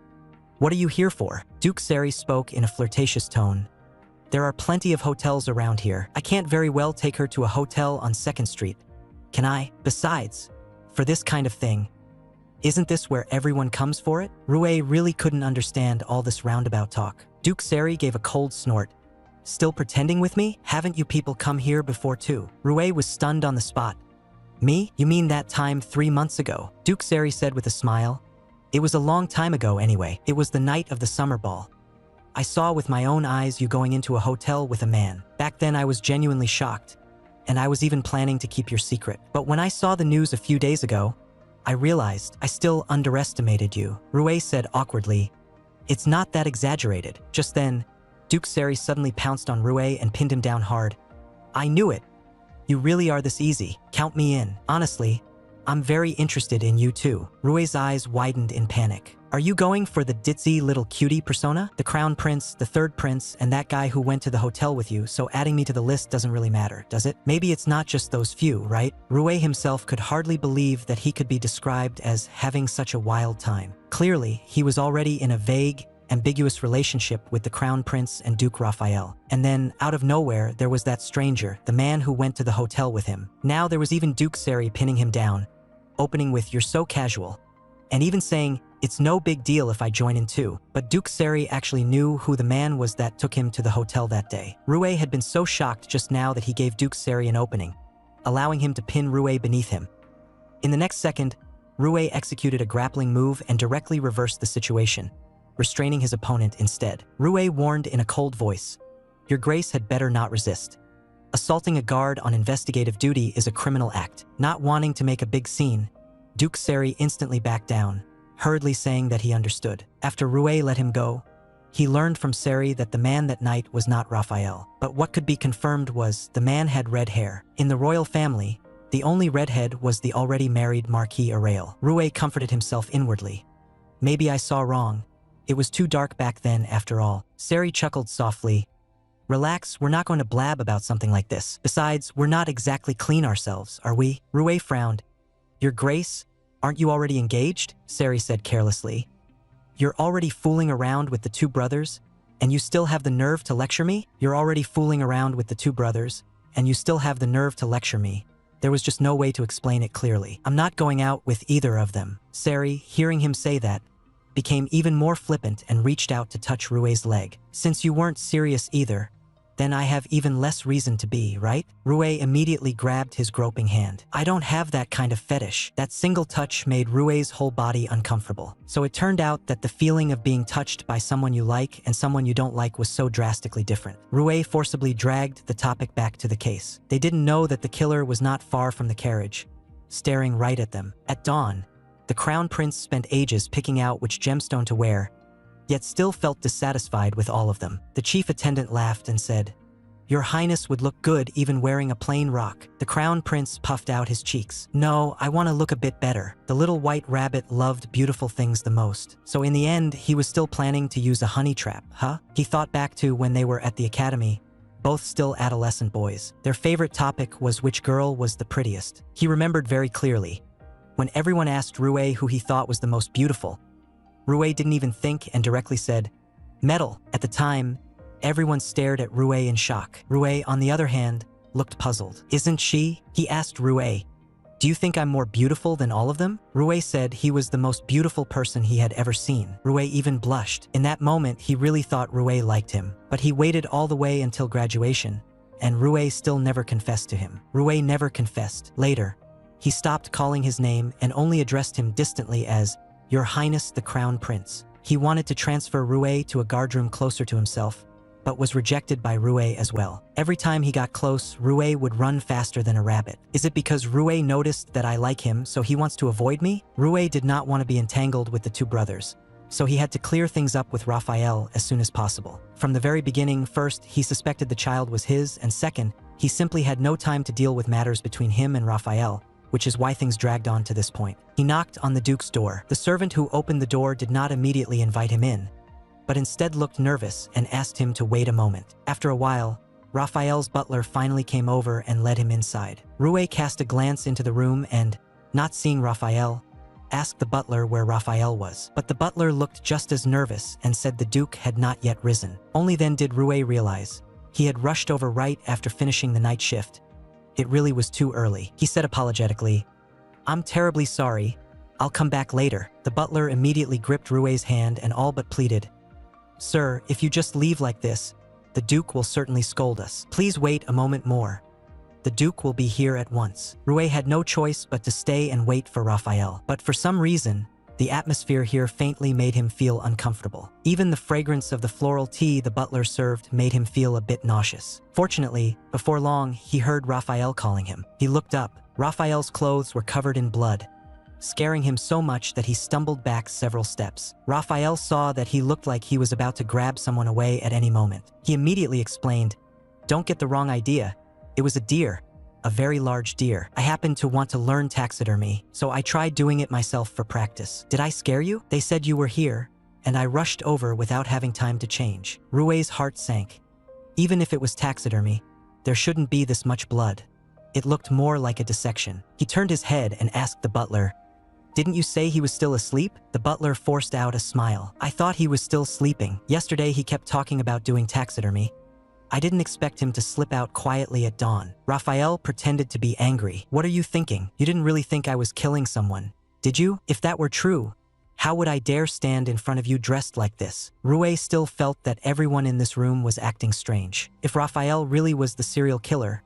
What are you here for? Duke Seri spoke in a flirtatious tone. There are plenty of hotels around here. I can't very well take her to a hotel on 2nd Street. Can I? Besides, for this kind of thing, isn't this where everyone comes for it? Rue really couldn't understand all this roundabout talk. Duke Seri gave a cold snort. Still pretending with me? Haven't you people come here before too? Rue was stunned on the spot. Me? You mean that time 3 months ago? Duke Seri said with a smile. It was a long time ago anyway. It was the night of the summer ball. I saw with my own eyes you going into a hotel with a man. Back then I was genuinely shocked, and I was even planning to keep your secret. But when I saw the news a few days ago, I realized I still underestimated you. Rue said awkwardly. It's not that exaggerated. Just then, Duke Seri suddenly pounced on Rue and pinned him down hard. I knew it. You really are this easy. Count me in. Honestly, I'm very interested in you too. Rue's eyes widened in panic. Are you going for the ditzy little cutie persona? The crown prince, the third prince, and that guy who went to the hotel with you, so adding me to the list doesn't really matter, does it? Maybe it's not just those few, right? Rue himself could hardly believe that he could be described as having such a wild time. Clearly, he was already in a vague, ambiguous relationship with the crown prince and Duke Raphael. And then, out of nowhere, there was that stranger, the man who went to the hotel with him. Now there was even Duke Seri pinning him down, opening with, "You're so casual," and even saying, "It's no big deal if I join in too." But Duke Seri actually knew who the man was that took him to the hotel that day. Rue had been so shocked just now that he gave Duke Seri an opening, allowing him to pin Rue beneath him. In the next second, Rue executed a grappling move and directly reversed the situation, restraining his opponent instead. Rue warned in a cold voice, "Your Grace had better not resist. Assaulting a guard on investigative duty is a criminal act." Not wanting to make a big scene, Duke Seri instantly backed down, hurriedly saying that he understood. After Rue let him go, he learned from Seri that the man that night was not Raphael. But what could be confirmed was the man had red hair. In the royal family, the only redhead was the already married Marquis Aurel. Rue comforted himself inwardly. Maybe I saw wrong. It was too dark back then after all. Seri chuckled softly. Relax, we're not going to blab about something like this. Besides, we're not exactly clean ourselves, are we? Rue frowned. Your Grace, aren't you already engaged? Seri said carelessly. You're already fooling around with the two brothers, and you still have the nerve to lecture me? You're already fooling around with the two brothers, and you still have the nerve to lecture me. There was just no way to explain it clearly. I'm not going out with either of them. Seri, hearing him say that, became even more flippant and reached out to touch Rue's leg. Since you weren't serious either, then I have even less reason to be, right? Rue immediately grabbed his groping hand. I don't have that kind of fetish. That single touch made Rue's whole body uncomfortable. So it turned out that the feeling of being touched by someone you like and someone you don't like was so drastically different. Rue forcibly dragged the topic back to the case. They didn't know that the killer was not far from the carriage, staring right at them. At dawn, the crown prince spent ages picking out which gemstone to wear, yet still felt dissatisfied with all of them. The chief attendant laughed and said, "Your Highness would look good even wearing a plain rock." The crown prince puffed out his cheeks. "No, I want to look a bit better." The little white rabbit loved beautiful things the most. So in the end, he was still planning to use a honey trap, huh? He thought back to when they were at the academy, both still adolescent boys. Their favorite topic was which girl was the prettiest. He remembered very clearly. When everyone asked Rue who he thought was the most beautiful, Rue didn't even think and directly said, "Metal." At the time, everyone stared at Rue in shock. Rue, on the other hand, looked puzzled. "Isn't she?" He asked Rue, "Do you think I'm more beautiful than all of them?" Rue said he was the most beautiful person he had ever seen. Rue even blushed. In that moment, he really thought Rue liked him. But he waited all the way until graduation, and Rue still never confessed to him. Rue never confessed. Later, he stopped calling his name and only addressed him distantly as "Your Highness the Crown Prince." He wanted to transfer Rue to a guardroom closer to himself, but was rejected by Rue as well. Every time he got close, Rue would run faster than a rabbit. Is it because Rue noticed that I like him, so he wants to avoid me? Rue did not want to be entangled with the two brothers, so he had to clear things up with Raphael as soon as possible. From the very beginning, first, he suspected the child was his, and second, he simply had no time to deal with matters between him and Raphael, which is why things dragged on to this point. He knocked on the Duke's door. The servant who opened the door did not immediately invite him in, but instead looked nervous and asked him to wait a moment. After a while, Raphael's butler finally came over and led him inside. Rue cast a glance into the room and, not seeing Raphael, asked the butler where Raphael was. But the butler looked just as nervous and said the Duke had not yet risen. Only then did Rue realize he had rushed over right after finishing the night shift. It really was too early. He said apologetically, "I'm terribly sorry. I'll come back later." The butler immediately gripped Rue's hand and all but pleaded, "Sir, if you just leave like this, the Duke will certainly scold us. Please wait a moment more. The Duke will be here at once." Rue had no choice but to stay and wait for Raphael. But for some reason, the atmosphere here faintly made him feel uncomfortable. Even the fragrance of the floral tea the butler served made him feel a bit nauseous. Fortunately, before long, he heard Raphael calling him. He looked up. Raphael's clothes were covered in blood, scaring him so much that he stumbled back several steps. Raphael saw that he looked like he was about to grab someone away at any moment. He immediately explained, "Don't get the wrong idea. It was a deer. A very large deer. I happened to want to learn taxidermy, so I tried doing it myself for practice. Did I scare you? They said you were here, and I rushed over without having time to change." Rue's heart sank. Even if it was taxidermy, there shouldn't be this much blood. It looked more like a dissection. He turned his head and asked the butler, "Didn't you say he was still asleep?" The butler forced out a smile. "I thought he was still sleeping. Yesterday he kept talking about doing taxidermy. I didn't expect him to slip out quietly at dawn." Raphael pretended to be angry. "What are you thinking? You didn't really think I was killing someone, did you? If that were true, how would I dare stand in front of you dressed like this?" Rue still felt that everyone in this room was acting strange. If Raphael really was the serial killer,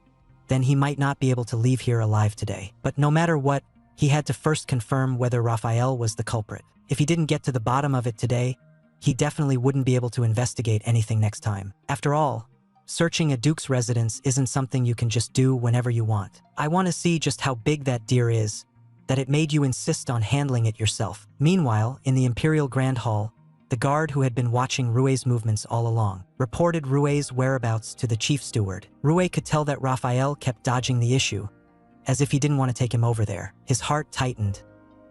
then he might not be able to leave here alive today. But no matter what, he had to first confirm whether Raphael was the culprit. If he didn't get to the bottom of it today, he definitely wouldn't be able to investigate anything next time. After all, searching a duke's residence isn't something you can just do whenever you want. I want to see just how big that deer is, that it made you insist on handling it yourself. Meanwhile, in the Imperial Grand Hall, the guard who had been watching Rue's movements all along reported Rue's whereabouts to the chief steward. Rue could tell that Raphael kept dodging the issue, as if he didn't want to take him over there. His heart tightened.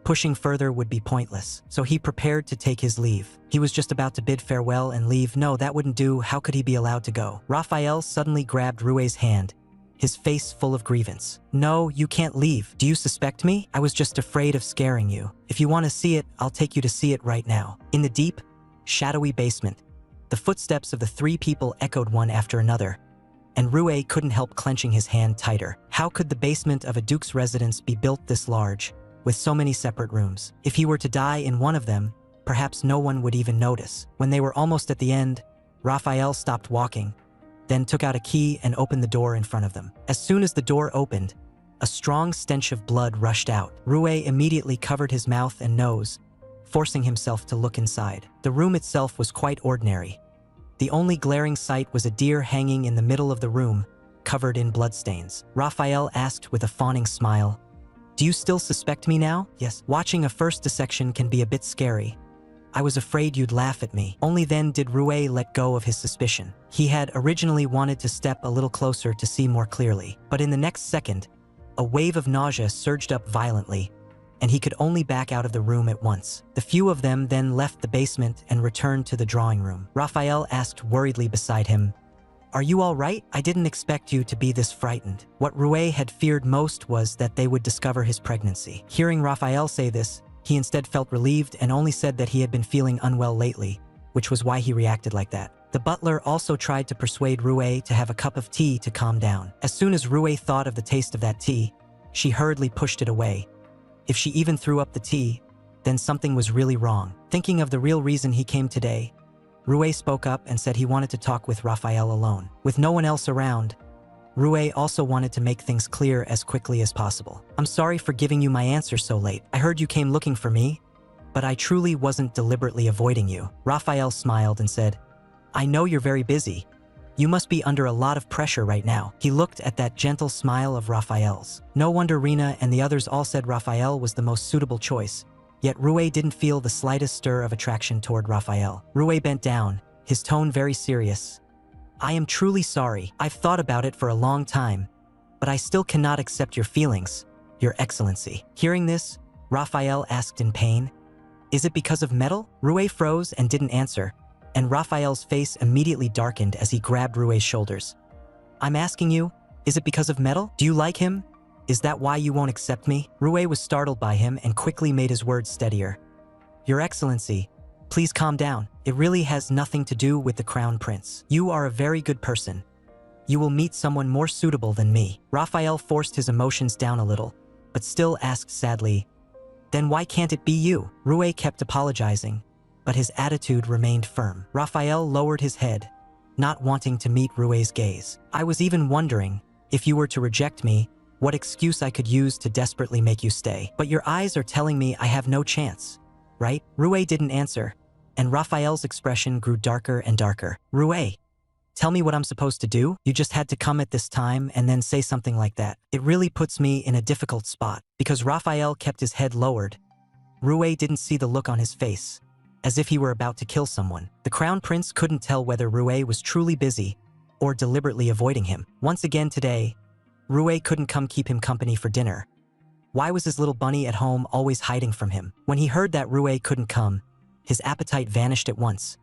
Pushing further would be pointless, so he prepared to take his leave. He was just about to bid farewell and leave. No, that wouldn't do. How could he be allowed to go? Raphael suddenly grabbed Rue's hand, his face full of grievance. "No, you can't leave. Do you suspect me? I was just afraid of scaring you. If you want to see it, I'll take you to see it right now." In the deep, shadowy basement, the footsteps of the three people echoed one after another, and Rue couldn't help clenching his hand tighter. How could the basement of a duke's residence be built this large, with so many separate rooms? If he were to die in one of them, perhaps no one would even notice. When they were almost at the end, Raphael stopped walking, then took out a key and opened the door in front of them. As soon as the door opened, a strong stench of blood rushed out. Rue immediately covered his mouth and nose, forcing himself to look inside. The room itself was quite ordinary. The only glaring sight was a deer hanging in the middle of the room, covered in bloodstains. Raphael asked with a fawning smile, "Do you still suspect me now?" "Yes." Watching a first dissection can be a bit scary. I was afraid you'd laugh at me. Only then did Rue let go of his suspicion. He had originally wanted to step a little closer to see more clearly, but in the next second, a wave of nausea surged up violently, and he could only back out of the room at once. The few of them then left the basement and returned to the drawing room. Raphael asked worriedly beside him, "Are you all right? I didn't expect you to be this frightened." What Rue had feared most was that they would discover his pregnancy. Hearing Raphael say this, he instead felt relieved and only said that he had been feeling unwell lately, which was why he reacted like that. The butler also tried to persuade Rue to have a cup of tea to calm down. As soon as Rue thought of the taste of that tea, she hurriedly pushed it away. If she even threw up the tea, then something was really wrong. Thinking of the real reason he came today, Rue spoke up and said he wanted to talk with Raphael alone. With no one else around, Rue also wanted to make things clear as quickly as possible. "I'm sorry for giving you my answer so late. I heard you came looking for me, but I truly wasn't deliberately avoiding you." Raphael smiled and said, "I know you're very busy. You must be under a lot of pressure right now." He looked at that gentle smile of Raphael's. No wonder Rina and the others all said Raphael was the most suitable choice, yet Rue didn't feel the slightest stir of attraction toward Raphael. Rue bent down, his tone very serious. "I am truly sorry. I've thought about it for a long time, but I still cannot accept your feelings, Your Excellency." Hearing this, Raphael asked in pain, "Is it because of metal?" Rue froze and didn't answer, and Raphael's face immediately darkened as he grabbed Rue's shoulders. "I'm asking you, is it because of metal? Do you like him? Is that why you won't accept me?" Rue was startled by him and quickly made his words steadier. "Your Excellency, please calm down. It really has nothing to do with the Crown Prince. You are a very good person. You will meet someone more suitable than me." Raphael forced his emotions down a little, but still asked sadly, "Then why can't it be you?" Rue kept apologizing, but his attitude remained firm. Raphael lowered his head, not wanting to meet Rue's gaze. "I was even wondering, if you were to reject me, what excuse I could use to desperately make you stay. But your eyes are telling me I have no chance, right?" Rue didn't answer, and Raphael's expression grew darker and darker. "Rue, tell me what I'm supposed to do? You just had to come at this time and then say something like that. It really puts me in a difficult spot." Because Raphael kept his head lowered, Rue didn't see the look on his face, as if he were about to kill someone. The Crown Prince couldn't tell whether Rue was truly busy or deliberately avoiding him. Once again today, Rue couldn't come keep him company for dinner. Why was his little bunny at home always hiding from him? When he heard that Rue couldn't come, his appetite vanished at once.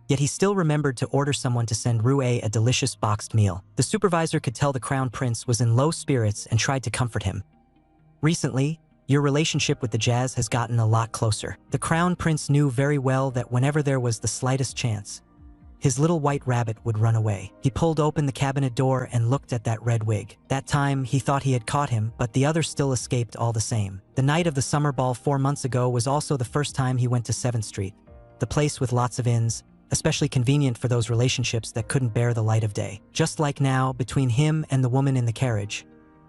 Yet he still remembered to order someone to send Rue a delicious boxed meal. The supervisor could tell the Crown Prince was in low spirits and tried to comfort him. "Recently, your relationship with the Jazz has gotten a lot closer." The Crown Prince knew very well that whenever there was the slightest chance, his little white rabbit would run away. He pulled open the cabinet door and looked at that red wig. That time, he thought he had caught him, but the other still escaped all the same. The night of the summer ball 4 months ago was also the first time he went to 7th Street, the place with lots of inns, especially convenient for those relationships that couldn't bear the light of day. Just like now, between him and the woman in the carriage,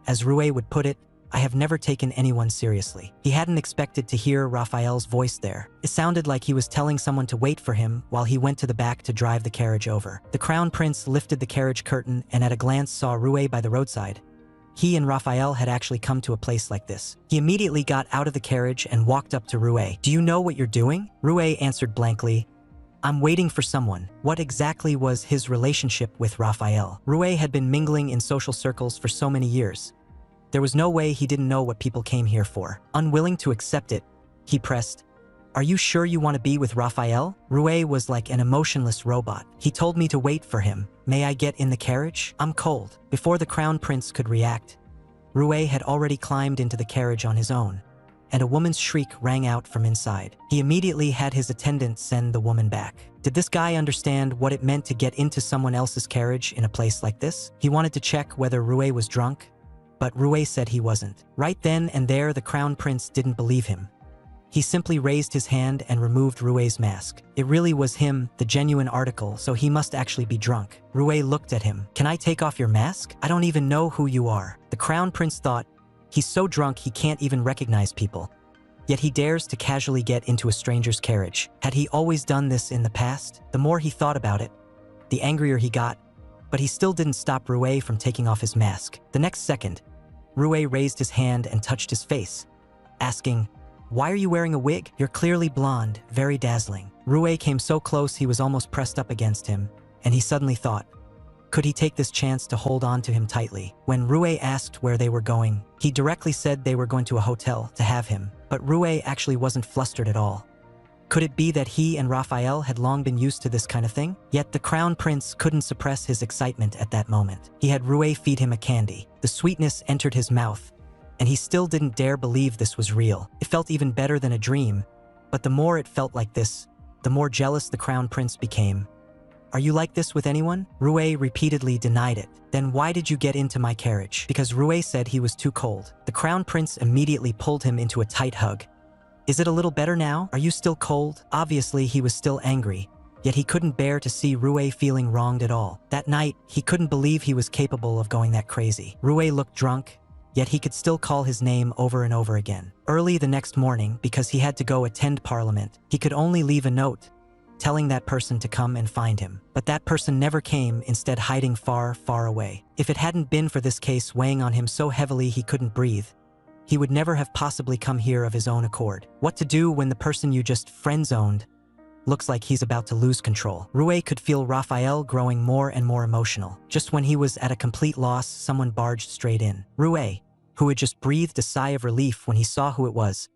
as Rue would put it, "I have never taken anyone seriously." He hadn't expected to hear Raphael's voice there. It sounded like he was telling someone to wait for him while he went to the back to drive the carriage over. The Crown Prince lifted the carriage curtain and at a glance saw Rue by the roadside. He and Raphael had actually come to a place like this. He immediately got out of the carriage and walked up to Rue. "Do you know what you're doing?" Rue answered blankly, "I'm waiting for someone." What exactly was his relationship with Raphael? Rue had been mingling in social circles for so many years. There was no way he didn't know what people came here for. Unwilling to accept it, he pressed, "Are you sure you want to be with Raphael?" Rue was like an emotionless robot. "He told me to wait for him. May I get in the carriage? I'm cold." Before the Crown Prince could react, Rue had already climbed into the carriage on his own, and a woman's shriek rang out from inside. He immediately had his attendant send the woman back. Did this guy understand what it meant to get into someone else's carriage in a place like this? He wanted to check whether Rue was drunk, but Rue said he wasn't. Right then and there, the Crown Prince didn't believe him. He simply raised his hand and removed Rue's mask. It really was him, the genuine article, so he must actually be drunk. Rue looked at him. "Can I take off your mask? I don't even know who you are." The Crown Prince thought, he's so drunk he can't even recognize people. Yet he dares to casually get into a stranger's carriage. Had he always done this in the past? The more he thought about it, the angrier he got, but he still didn't stop Rue from taking off his mask. The next second, Rue raised his hand and touched his face, asking, "Why are you wearing a wig? You're clearly blonde, very dazzling." Rue came so close he was almost pressed up against him, and he suddenly thought, could he take this chance to hold on to him tightly? When Rue asked where they were going, he directly said they were going to a hotel to have him, but Rue actually wasn't flustered at all. Could it be that he and Raphael had long been used to this kind of thing? Yet the Crown Prince couldn't suppress his excitement at that moment. He had Rue feed him a candy. The sweetness entered his mouth, and he still didn't dare believe this was real. It felt even better than a dream, but the more it felt like this, the more jealous the Crown Prince became. "Are you like this with anyone?" Rue repeatedly denied it. "Then why did you get into my carriage?" Because Rue said he was too cold. The Crown Prince immediately pulled him into a tight hug. "Is it a little better now? Are you still cold?" Obviously, he was still angry, yet he couldn't bear to see Rue feeling wronged at all. That night, he couldn't believe he was capable of going that crazy. Rue looked drunk, yet he could still call his name over and over again. Early the next morning, because he had to go attend Parliament, he could only leave a note telling that person to come and find him. But that person never came, instead hiding far, far away. If it hadn't been for this case weighing on him so heavily he couldn't breathe, he would never have possibly come here of his own accord. What to do when the person you just friend-zoned looks like he's about to lose control? Rue could feel Raphael growing more and more emotional. Just when he was at a complete loss, someone barged straight in. Rue, who had just breathed a sigh of relief when he saw who it was,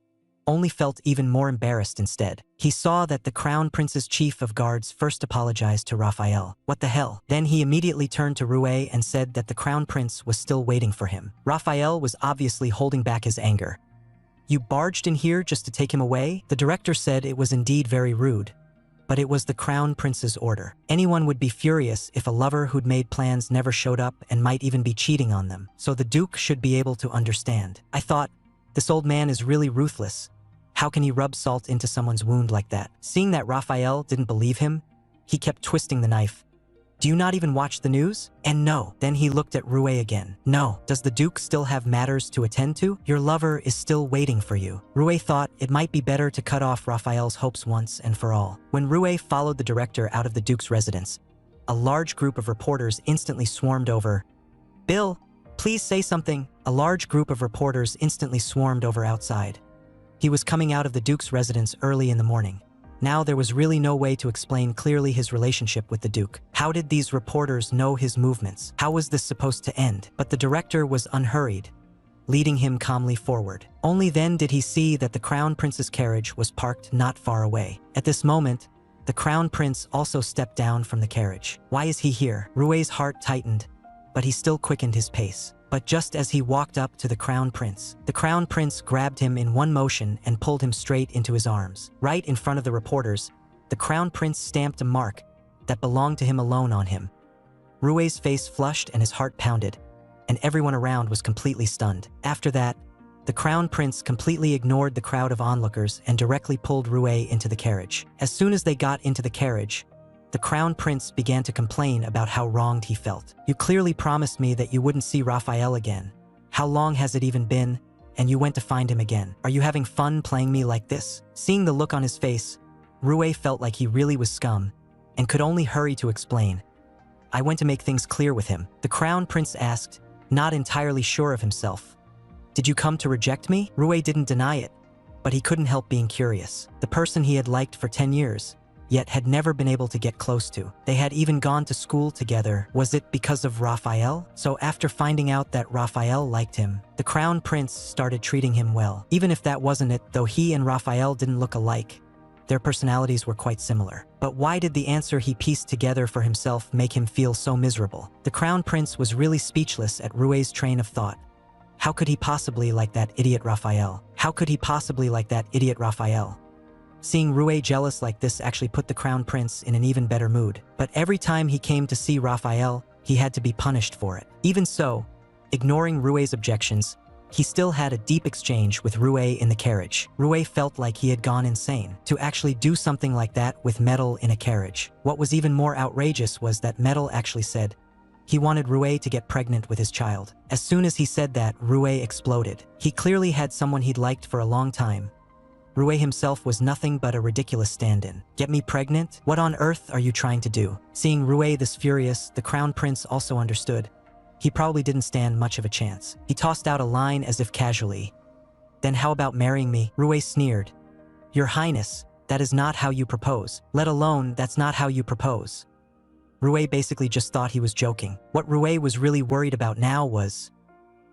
only felt even more embarrassed instead. He saw that the Crown Prince's chief of guards first apologized to Raphael. What the hell? Then he immediately turned to Rue and said that the Crown Prince was still waiting for him. Raphael was obviously holding back his anger. "You barged in here just to take him away?" The director said it was indeed very rude, but it was the Crown Prince's order. Anyone would be furious if a lover who'd made plans never showed up and might even be cheating on them, so the Duke should be able to understand. "I thought, this old man is really ruthless. How can he rub salt into someone's wound like that?" Seeing that Raphael didn't believe him, he kept twisting the knife. "Do you not even watch the news?" "And no." Then he looked at Rue again. "No. Does the Duke still have matters to attend to? Your lover is still waiting for you." Rue thought it might be better to cut off Raphael's hopes once and for all. When Rue followed the director out of the Duke's residence, a large group of reporters instantly swarmed over. "Bill, please say something." A large group of reporters instantly swarmed over outside. He was coming out of the Duke's residence early in the morning. Now there was really no way to explain clearly his relationship with the Duke. How did these reporters know his movements? How was this supposed to end? But the director was unhurried, leading him calmly forward. Only then did he see that the Crown Prince's carriage was parked not far away. At this moment, the Crown Prince also stepped down from the carriage. Why is he here? Rue's heart tightened, but he still quickened his pace. But just as he walked up to the Crown Prince grabbed him in one motion and pulled him straight into his arms. Right in front of the reporters, the Crown Prince stamped a mark that belonged to him alone on him. Rue's face flushed and his heart pounded, and everyone around was completely stunned. After that, the Crown Prince completely ignored the crowd of onlookers and directly pulled Rue into the carriage. As soon as they got into the carriage, the Crown Prince began to complain about how wronged he felt. "You clearly promised me that you wouldn't see Raphael again. How long has it even been? And you went to find him again. Are you having fun playing me like this?" Seeing the look on his face, Rue felt like he really was scum and could only hurry to explain. "I went to make things clear with him," the Crown Prince asked, not entirely sure of himself. "Did you come to reject me?" Rue didn't deny it, but he couldn't help being curious. The person he had liked for 10 years, yet had never been able to get close to. They had even gone to school together. Was it because of Raphael? So after finding out that Raphael liked him, the Crown Prince started treating him well. Even if that wasn't it, though he and Raphael didn't look alike, their personalities were quite similar. But why did the answer he pieced together for himself make him feel so miserable? The Crown Prince was really speechless at Rue's train of thought. How could he possibly like that idiot Raphael? How could he possibly like that idiot Raphael? Seeing Rue jealous like this actually put the Crown Prince in an even better mood. But every time he came to see Raphael, he had to be punished for it. Even so, ignoring Rue's objections, he still had a deep exchange with Rue in the carriage. Rue felt like he had gone insane to actually do something like that with Metal in a carriage. What was even more outrageous was that Metal actually said he wanted Rue to get pregnant with his child. As soon as he said that, Rue exploded. He clearly had someone he'd liked for a long time. Rue himself was nothing but a ridiculous stand-in. Get me pregnant? What on earth are you trying to do? Seeing Rue this furious, the Crown Prince also understood. He probably didn't stand much of a chance. He tossed out a line as if casually. Then how about marrying me? Rue sneered. Your Highness, that is not how you propose. Let alone, that's not how you propose. Rue basically just thought he was joking. What Rue was really worried about now was,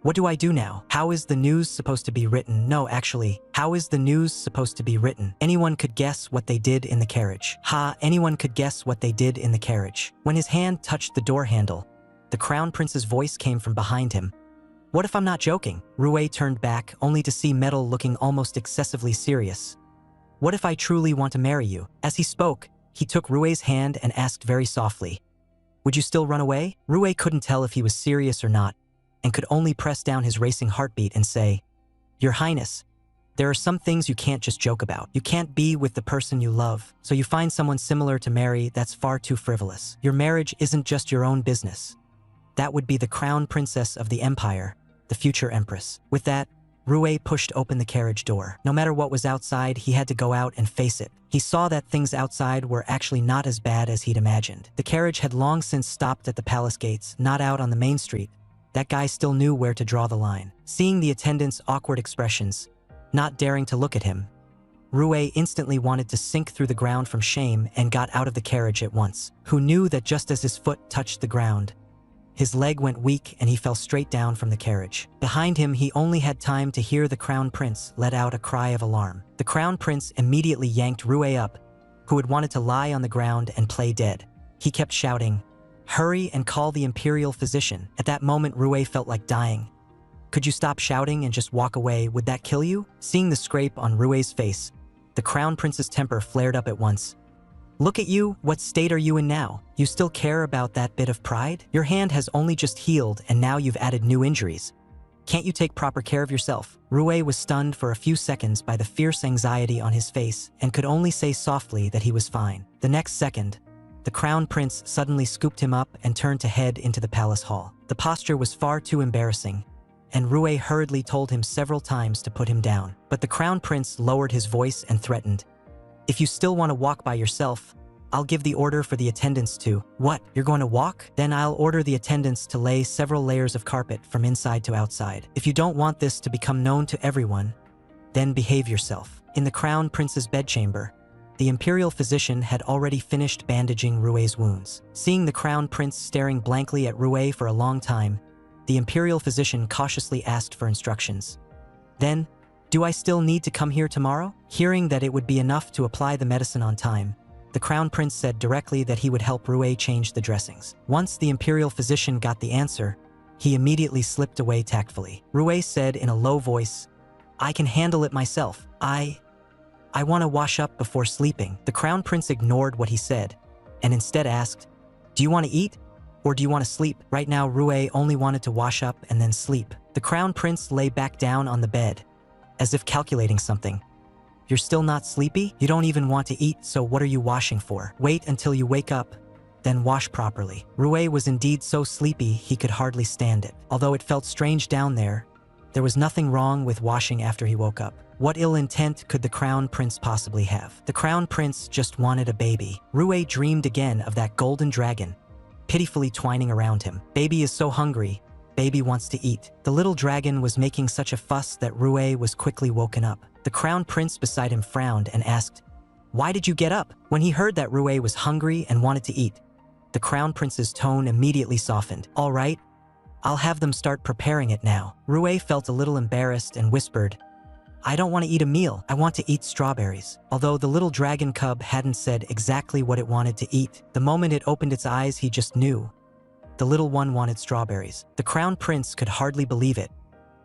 what do I do now? How is the news supposed to be written? No, actually, how is the news supposed to be written? Anyone could guess what they did in the carriage. Anyone could guess what they did in the carriage. When his hand touched the door handle, the Crown Prince's voice came from behind him. What if I'm not joking? Rue turned back, only to see Metal looking almost excessively serious. What if I truly want to marry you? As he spoke, he took Rue's hand and asked very softly, would you still run away? Rue couldn't tell if he was serious or not, and could only press down his racing heartbeat and say, Your Highness, there are some things you can't just joke about. You can't be with the person you love, so you find someone similar to marry. That's far too frivolous. Your marriage isn't just your own business. That would be the Crown Princess of the Empire, the future Empress. With that, Rue pushed open the carriage door. No matter what was outside, he had to go out and face it. He saw that things outside were actually not as bad as he'd imagined. The carriage had long since stopped at the palace gates, not out on the main street. That guy still knew where to draw the line. Seeing the attendants' awkward expressions, not daring to look at him, Rue instantly wanted to sink through the ground from shame and got out of the carriage at once. Who knew that just as his foot touched the ground, his leg went weak and he fell straight down from the carriage. Behind him, he only had time to hear the Crown Prince let out a cry of alarm. The Crown Prince immediately yanked Rue up, who had wanted to lie on the ground and play dead. He kept shouting, Hurry and call the Imperial Physician. At that moment, Rue felt like dying. Could you stop shouting and just walk away? Would that kill you? Seeing the scrape on Rue's face, the Crown Prince's temper flared up at once. Look at you, what state are you in now? You still care about that bit of pride? Your hand has only just healed and now you've added new injuries. Can't you take proper care of yourself? Rue was stunned for a few seconds by the fierce anxiety on his face and could only say softly that he was fine. The next second, the Crown Prince suddenly scooped him up and turned to head into the palace hall. The posture was far too embarrassing, and Rue hurriedly told him several times to put him down. But the Crown Prince lowered his voice and threatened, If you still want to walk by yourself, I'll give the order for the attendants to. What? You're going to walk? Then I'll order the attendants to lay several layers of carpet from inside to outside. If you don't want this to become known to everyone, then behave yourself. In the Crown Prince's bedchamber, the Imperial Physician had already finished bandaging Rue's wounds. Seeing the Crown Prince staring blankly at Rue for a long time, the Imperial Physician cautiously asked for instructions. Then, do I still need to come here tomorrow? Hearing that it would be enough to apply the medicine on time, the Crown Prince said directly that he would help Rue change the dressings. Once the Imperial Physician got the answer, he immediately slipped away tactfully. Rue said in a low voice, I can handle it myself. I want to wash up before sleeping. The Crown Prince ignored what he said and instead asked, Do you want to eat or do you want to sleep? Right now, Rue only wanted to wash up and then sleep. The Crown Prince lay back down on the bed, as if calculating something. You're still not sleepy? You don't even want to eat, so what are you washing for? Wait until you wake up, then wash properly. Rue was indeed so sleepy he could hardly stand it. Although it felt strange down there was nothing wrong with washing after he woke up. What ill intent could the Crown Prince possibly have? The Crown Prince just wanted a baby. Rue dreamed again of that golden dragon, pitifully twining around him. Baby is so hungry. Baby wants to eat. The little dragon was making such a fuss that Rue was quickly woken up. The Crown Prince beside him frowned and asked, Why did you get up? When he heard that Rue was hungry and wanted to eat, the Crown Prince's tone immediately softened. All right, I'll have them start preparing it now. Rue felt a little embarrassed and whispered, I don't want to eat a meal. I want to eat strawberries. Although the little dragon cub hadn't said exactly what it wanted to eat, the moment it opened its eyes, he just knew. The little one wanted strawberries. The Crown Prince could hardly believe it.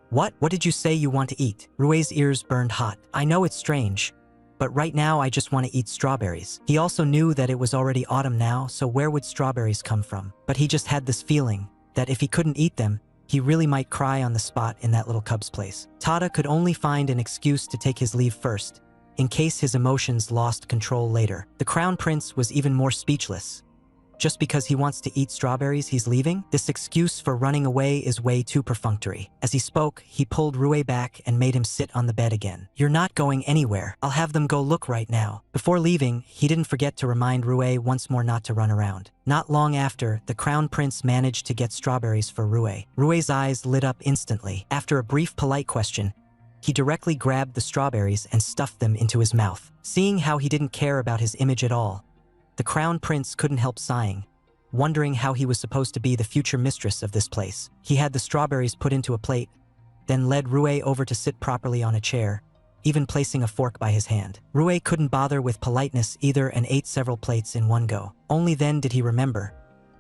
What did you say you want to eat? Rue's ears burned hot. I know it's strange, but right now I just want to eat strawberries. He also knew that it was already autumn now, so where would strawberries come from? But he just had this feeling that if he couldn't eat them, He really might cry on the spot in that little cub's place. Tada could only find an excuse to take his leave first, in case his emotions lost control later. The crown prince was even more speechless. Just because he wants to eat strawberries, he's leaving? This excuse for running away is way too perfunctory. As he spoke, he pulled Rue back and made him sit on the bed again. You're not going anywhere. I'll have them go look right now. Before leaving, he didn't forget to remind Rue once more not to run around. Not long after, the crown prince managed to get strawberries for Rue. Rue's eyes lit up instantly. After a brief polite question, he directly grabbed the strawberries and stuffed them into his mouth. Seeing how he didn't care about his image at all, the crown prince couldn't help sighing, wondering how he was supposed to be the future mistress of this place. He had the strawberries put into a plate, then led Rue over to sit properly on a chair, even placing a fork by his hand. Rue couldn't bother with politeness either and ate several plates in one go. Only then did he remember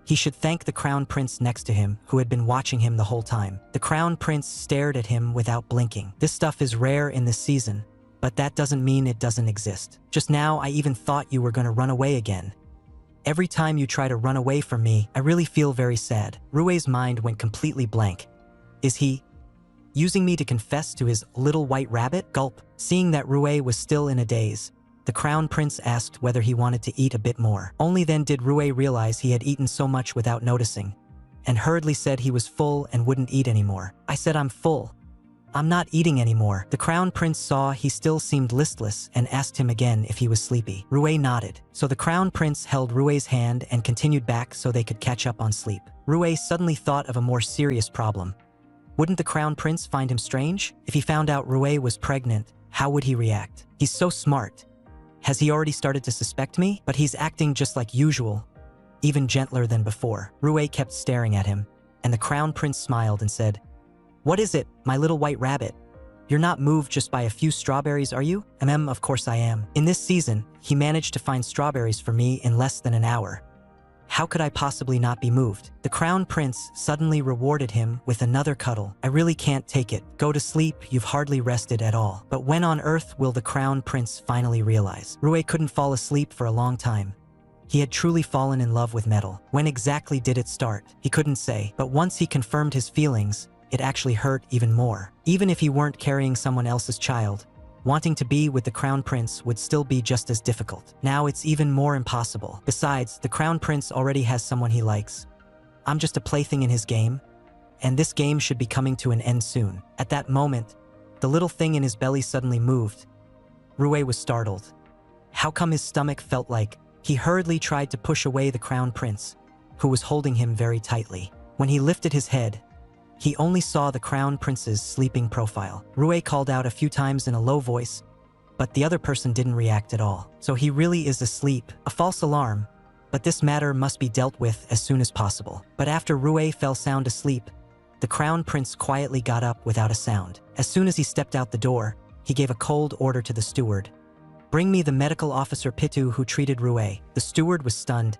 he should thank the crown prince next to him, who had been watching him the whole time. The crown prince stared at him without blinking. This stuff is rare in this season, but that doesn't mean it doesn't exist. Just now, I even thought you were gonna run away again. Every time you try to run away from me, I really feel very sad. Rue's mind went completely blank. Is he using me to confess to his little white rabbit? Gulp. Seeing that Rue was still in a daze, the crown prince asked whether he wanted to eat a bit more. Only then did Rue realize he had eaten so much without noticing, and hurriedly said he was full and wouldn't eat anymore. I said I'm full. I'm not eating anymore. The crown prince saw he still seemed listless and asked him again if he was sleepy. Rue nodded. So the crown prince held Rue's hand and continued back so they could catch up on sleep. Rue suddenly thought of a more serious problem. Wouldn't the crown prince find him strange? If he found out Rue was pregnant, how would he react? He's so smart. Has he already started to suspect me? But he's acting just like usual, even gentler than before. Rue kept staring at him, and the crown prince smiled and said, "What is it, my little white rabbit? You're not moved just by a few strawberries, are you?" Of course I am. In this season, he managed to find strawberries for me in less than an hour. How could I possibly not be moved? The crown prince suddenly rewarded him with another cuddle. I really can't take it. Go to sleep, you've hardly rested at all. But when on earth will the crown prince finally realize? Rue couldn't fall asleep for a long time. He had truly fallen in love with metal. When exactly did it start? He couldn't say, but once he confirmed his feelings, it actually hurt even more. Even if he weren't carrying someone else's child, wanting to be with the crown prince would still be just as difficult. Now it's even more impossible. Besides, the crown prince already has someone he likes. I'm just a plaything in his game, and this game should be coming to an end soon. At that moment, the little thing in his belly suddenly moved. Rue was startled. How come his stomach felt like? He hurriedly tried to push away the crown prince, who was holding him very tightly. When he lifted his head, he only saw the crown prince's sleeping profile. Rue called out a few times in a low voice, but the other person didn't react at all. So he really is asleep. A false alarm, but this matter must be dealt with as soon as possible. But after Rue fell sound asleep, the crown prince quietly got up without a sound. As soon as he stepped out the door, he gave a cold order to the steward. Bring me the medical officer Pitu who treated Rue. The steward was stunned.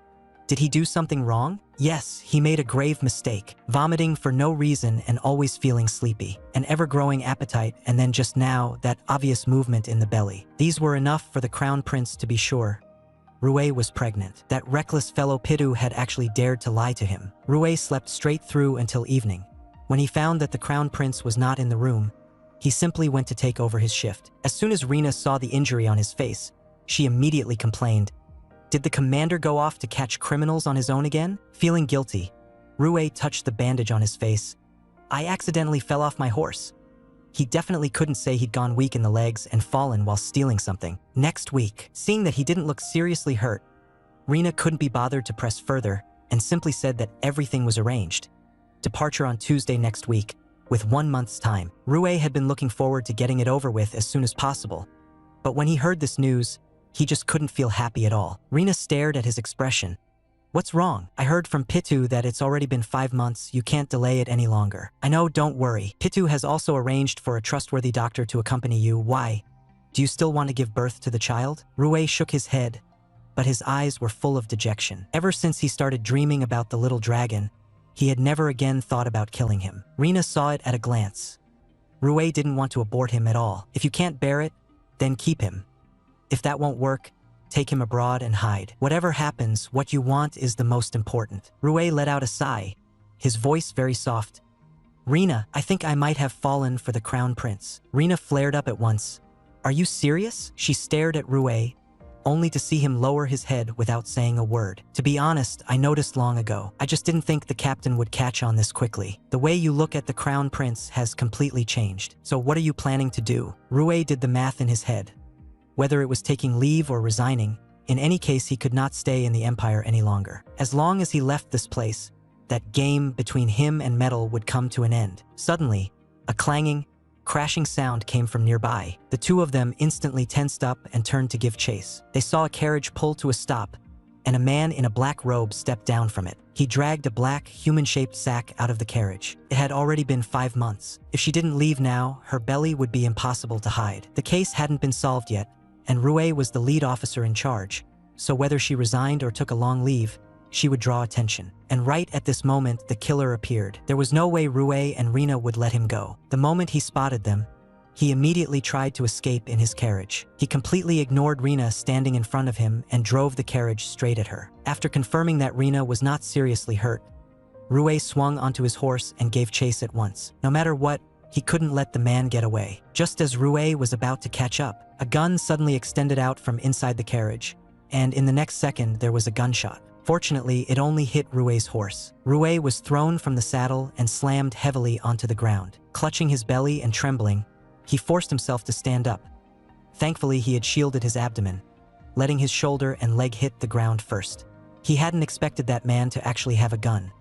Did he do something wrong? Yes, he made a grave mistake, vomiting for no reason and always feeling sleepy, an ever-growing appetite, and then just now, that obvious movement in the belly. These were enough for the crown prince to be sure. Rue was pregnant. That reckless fellow Pitu had actually dared to lie to him. Rue slept straight through until evening. When he found that the crown prince was not in the room, he simply went to take over his shift. As soon as Rina saw the injury on his face, she immediately complained. Did the commander go off to catch criminals on his own again? Feeling guilty, Rue touched the bandage on his face. I accidentally fell off my horse. He definitely couldn't say he'd gone weak in the legs and fallen while stealing something. Next week, seeing that he didn't look seriously hurt, Rina couldn't be bothered to press further and simply said that everything was arranged. Departure on Tuesday next week, with 1 month's time. Rue had been looking forward to getting it over with as soon as possible. But when he heard this news, he just couldn't feel happy at all. Rina stared at his expression. What's wrong? I heard from Pitu that it's already been 5 months. You can't delay it any longer. I know, don't worry. Pitu has also arranged for a trustworthy doctor to accompany you. Why? Do you still want to give birth to the child? Rue shook his head, but his eyes were full of dejection. Ever since he started dreaming about the little dragon, he had never again thought about killing him. Rina saw it at a glance. Rue didn't want to abort him at all. If you can't bear it, then keep him. If that won't work, take him abroad and hide. Whatever happens, what you want is the most important. Rue let out a sigh, his voice very soft. Rina, I think I might have fallen for the crown prince. Rina flared up at once. Are you serious? She stared at Rue, only to see him lower his head without saying a word. To be honest, I noticed long ago. I just didn't think the captain would catch on this quickly. The way you look at the crown prince has completely changed. So what are you planning to do? Rue did the math in his head. Whether it was taking leave or resigning, in any case he could not stay in the empire any longer. As long as he left this place, that game between him and metal would come to an end. Suddenly, a clanging, crashing sound came from nearby. The two of them instantly tensed up and turned to give chase. They saw a carriage pull to a stop, and a man in a black robe stepped down from it. He dragged a black, human-shaped sack out of the carriage. It had already been 5 months. If she didn't leave now, her belly would be impossible to hide. The case hadn't been solved yet, and Rue was the lead officer in charge, so whether she resigned or took a long leave, she would draw attention. And right at this moment, the killer appeared. There was no way Rue and Rina would let him go. The moment he spotted them, he immediately tried to escape in his carriage. He completely ignored Rina standing in front of him and drove the carriage straight at her. After confirming that Rina was not seriously hurt, Rue swung onto his horse and gave chase at once. No matter what, he couldn't let the man get away. Just as Rue was about to catch up, a gun suddenly extended out from inside the carriage, and in the next second there was a gunshot. Fortunately, it only hit Rue's horse. Rue was thrown from the saddle and slammed heavily onto the ground. Clutching his belly and trembling, he forced himself to stand up. Thankfully, he had shielded his abdomen, letting his shoulder and leg hit the ground first. He hadn't expected that man to actually have a gun.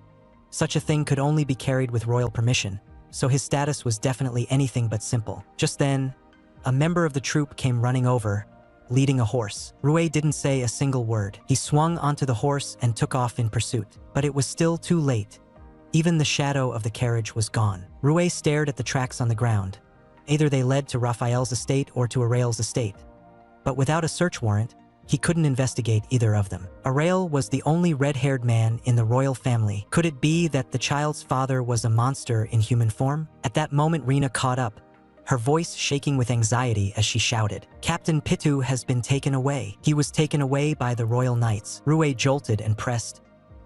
Such a thing could only be carried with royal permission, so his status was definitely anything but simple. Just then, a member of the troop came running over, leading a horse. Rue didn't say a single word. He swung onto the horse and took off in pursuit. But it was still too late. Even the shadow of the carriage was gone. Rue stared at the tracks on the ground. Either they led to Raphael's estate or to Arael's estate. But without a search warrant, he couldn't investigate either of them. Arael was the only red-haired man in the royal family. Could it be that the child's father was a monster in human form? At that moment, Rina caught up, her voice shaking with anxiety as she shouted, "Captain Pitu has been taken away. He was taken away by the royal knights." Rue jolted and pressed.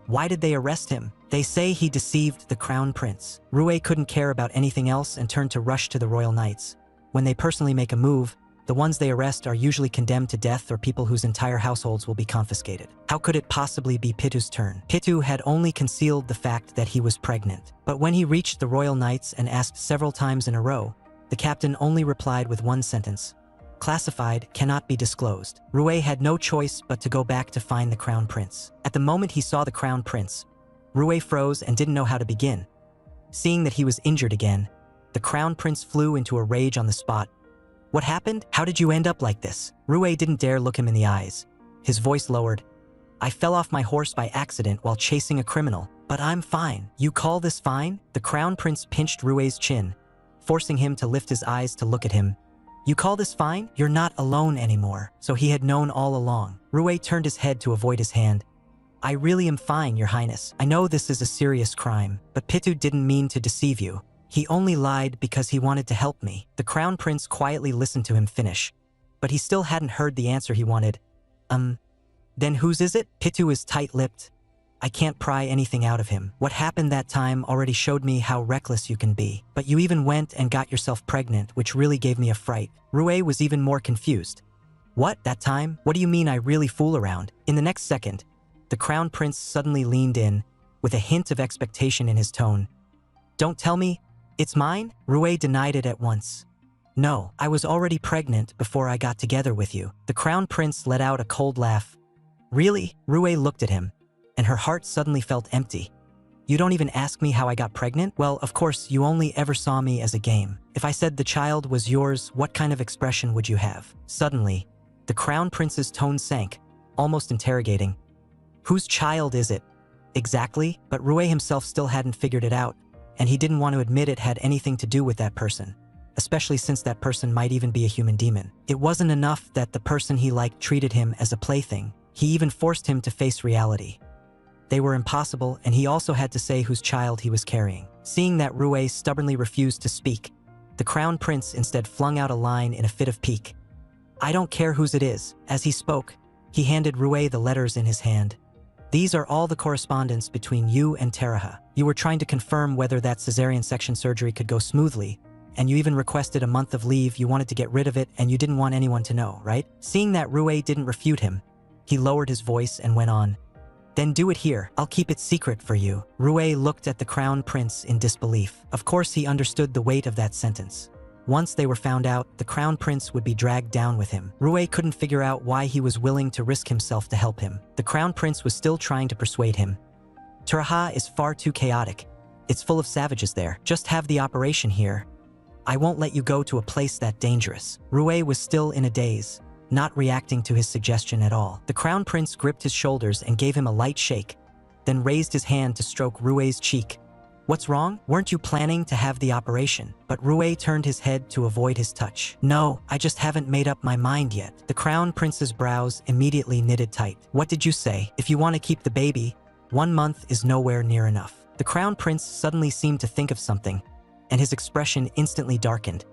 Why did they arrest him? They say he deceived the crown prince. Rue couldn't care about anything else and turned to rush to the royal knights. When they personally make a move, the ones they arrest are usually condemned to death or people whose entire households will be confiscated. How could it possibly be Pitu's turn? Pitu had only concealed the fact that he was pregnant. But when he reached the royal knights and asked several times in a row, the captain only replied with one sentence: "Classified, cannot be disclosed." Rue had no choice but to go back to find the crown prince. At the moment he saw the crown prince, Rue froze and didn't know how to begin. Seeing that he was injured again, the crown prince flew into a rage on the spot. "What happened? How did you end up like this?" Rue didn't dare look him in the eyes. His voice lowered. "I fell off my horse by accident while chasing a criminal, but I'm fine." "You call this fine?" The crown prince pinched Rue's chin, forcing him to lift his eyes to look at him. "You call this fine? You're not alone anymore." So he had known all along. Rue turned his head to avoid his hand. "I really am fine, Your Highness. I know this is a serious crime, but Pitu didn't mean to deceive you. He only lied because he wanted to help me." The crown prince quietly listened to him finish, but he still hadn't heard the answer he wanted. Then whose is it?" Pitu is tight-lipped. "I can't pry anything out of him. What happened that time already showed me how reckless you can be. But you even went and got yourself pregnant, which really gave me a fright." Rue was even more confused. "What, that time? What do you mean I really fool around?" In the next second, the crown prince suddenly leaned in, with a hint of expectation in his tone. "Don't tell me, it's mine?" Rue denied it at once. "No, I was already pregnant before I got together with you." The crown prince let out a cold laugh. "Really?" Rue looked at him, and her heart suddenly felt empty. "You don't even ask me how I got pregnant? Well, of course, you only ever saw me as a game. If I said the child was yours, what kind of expression would you have?" Suddenly, the crown prince's tone sank, almost interrogating. "Whose child is it?" "Exactly?" But Rue himself still hadn't figured it out, and he didn't want to admit it had anything to do with that person, especially since that person might even be a human demon. It wasn't enough that the person he liked treated him as a plaything. He even forced him to face reality. They were impossible, and he also had to say whose child he was carrying. Seeing that Rue stubbornly refused to speak, the crown prince instead flung out a line in a fit of pique. "I don't care whose it is." As he spoke, he handed Rue the letters in his hand. These are all the correspondence between you and Teraha. You were trying to confirm whether that cesarean section surgery could go smoothly, and you even requested a month of leave. You wanted to get rid of it and you didn't want anyone to know, right? Seeing that Rue didn't refute him, he lowered his voice and went on. Then do it here. I'll keep it secret for you. Rue looked at the crown prince in disbelief. Of course, he understood the weight of that sentence. Once they were found out, the crown prince would be dragged down with him. Rue couldn't figure out why he was willing to risk himself to help him. The crown prince was still trying to persuade him. Teraha is far too chaotic. It's full of savages there. Just have the operation here. I won't let you go to a place that dangerous. Rue was still in a daze, not reacting to his suggestion at all. The crown prince gripped his shoulders and gave him a light shake, then raised his hand to stroke Rue's cheek. What's wrong? Weren't you planning to have the operation? But Rue turned his head to avoid his touch. No, I just haven't made up my mind yet. The crown prince's brows immediately knitted tight. What did you say? If you want to keep the baby, 1 month is nowhere near enough. The crown prince suddenly seemed to think of something, and his expression instantly darkened.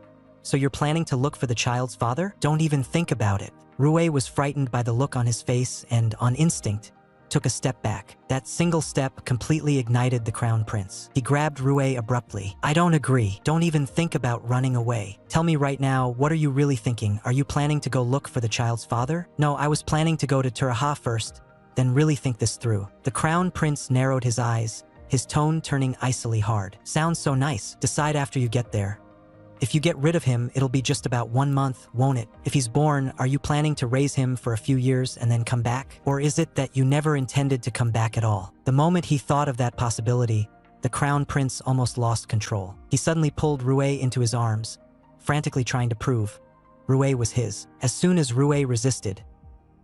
So you're planning to look for the child's father? Don't even think about it. Rue was frightened by the look on his face and, on instinct, took a step back. That single step completely ignited the crown prince. He grabbed Rue abruptly. I don't agree. Don't even think about running away. Tell me right now, what are you really thinking? Are you planning to go look for the child's father? No, I was planning to go to Teraha first, then really think this through. The crown prince narrowed his eyes, his tone turning icily hard. Sounds so nice. Decide after you get there. If you get rid of him, it'll be just about 1 month, won't it? If he's born, are you planning to raise him for a few years and then come back? Or is it that you never intended to come back at all? The moment he thought of that possibility, the crown prince almost lost control. He suddenly pulled Rue into his arms, frantically trying to prove Rue was his. As soon as Rue resisted,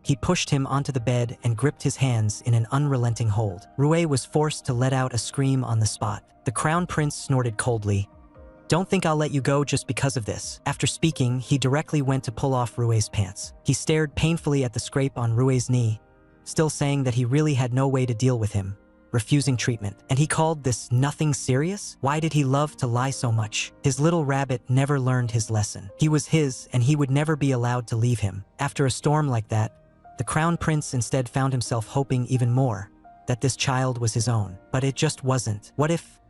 he pushed him onto the bed and gripped his hands in an unrelenting hold. Rue was forced to let out a scream on the spot. The crown prince snorted coldly. Don't think I'll let you go just because of this. After speaking, he directly went to pull off Rue's pants. He stared painfully at the scrape on Rue's knee, still saying that he really had no way to deal with him, refusing treatment. And he called this nothing serious? Why did he love to lie so much? His little rabbit never learned his lesson. He was his, and he would never be allowed to leave him. After a storm like that, the crown prince instead found himself hoping even more that this child was his own. But it just wasn't. What if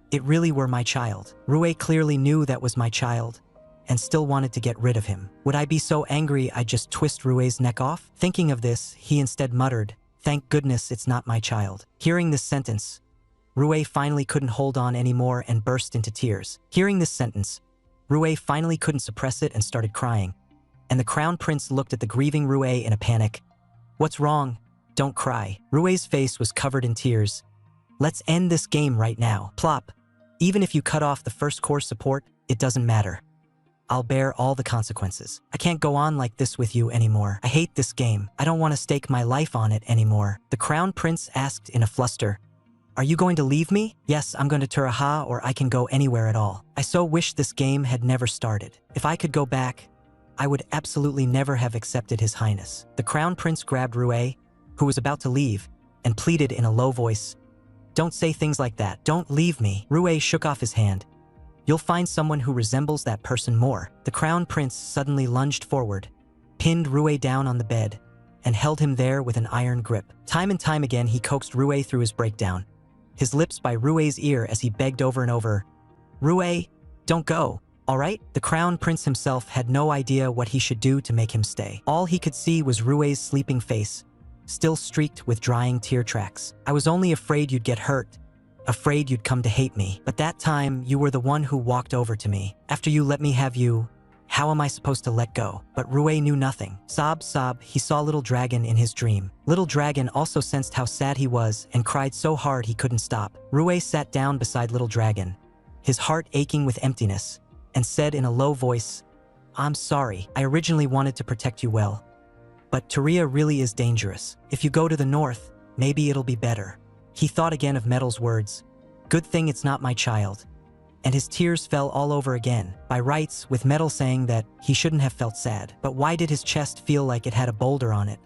it really were my child? Rue clearly knew that was my child, and still wanted to get rid of him. Would I be so angry I'd just twist Rue's neck off? Thinking of this, he instead muttered, "Thank goodness it's not my child." Hearing this sentence, Rue finally couldn't hold on anymore and burst into tears. Hearing this sentence, Rue finally couldn't suppress it and started crying, and the crown prince looked at the grieving Rue in a panic. What's wrong? Don't cry. Rue's face was covered in tears. Let's end this game right now. Plop. Even if you cut off the first core support, it doesn't matter. I'll bear all the consequences. I can't go on like this with you anymore. I hate this game. I don't want to stake my life on it anymore. The crown prince asked in a fluster. Are you going to leave me? Yes, I'm going to Teraha, or I can go anywhere at all. I so wish this game had never started. If I could go back, I would absolutely never have accepted his highness. The crown prince grabbed Rue, who was about to leave, and pleaded in a low voice. Don't say things like that. Don't leave me. Rue shook off his hand. You'll find someone who resembles that person more. The crown prince suddenly lunged forward, pinned Rue down on the bed, and held him there with an iron grip. Time and time again, he coaxed Rue through his breakdown, his lips by Rue's ear as he begged over and over, Rue, don't go. All right? The crown prince himself had no idea what he should do to make him stay. All he could see was Rue's sleeping face, still streaked with drying tear tracks. I was only afraid you'd get hurt, afraid you'd come to hate me. But that time, you were the one who walked over to me. After you let me have you, how am I supposed to let go? But Rue knew nothing. Sob, sob, he saw Little Dragon in his dream. Little Dragon also sensed how sad he was and cried so hard he couldn't stop. Rue sat down beside Little Dragon, his heart aching with emptiness, and said in a low voice, I'm sorry. I originally wanted to protect you well, but Turia really is dangerous. If you go to the north, maybe it'll be better. He thought again of Metal's words. Good thing it's not my child. And his tears fell all over again, by rights, with Metal saying that he shouldn't have felt sad. But why did his chest feel like it had a boulder on it,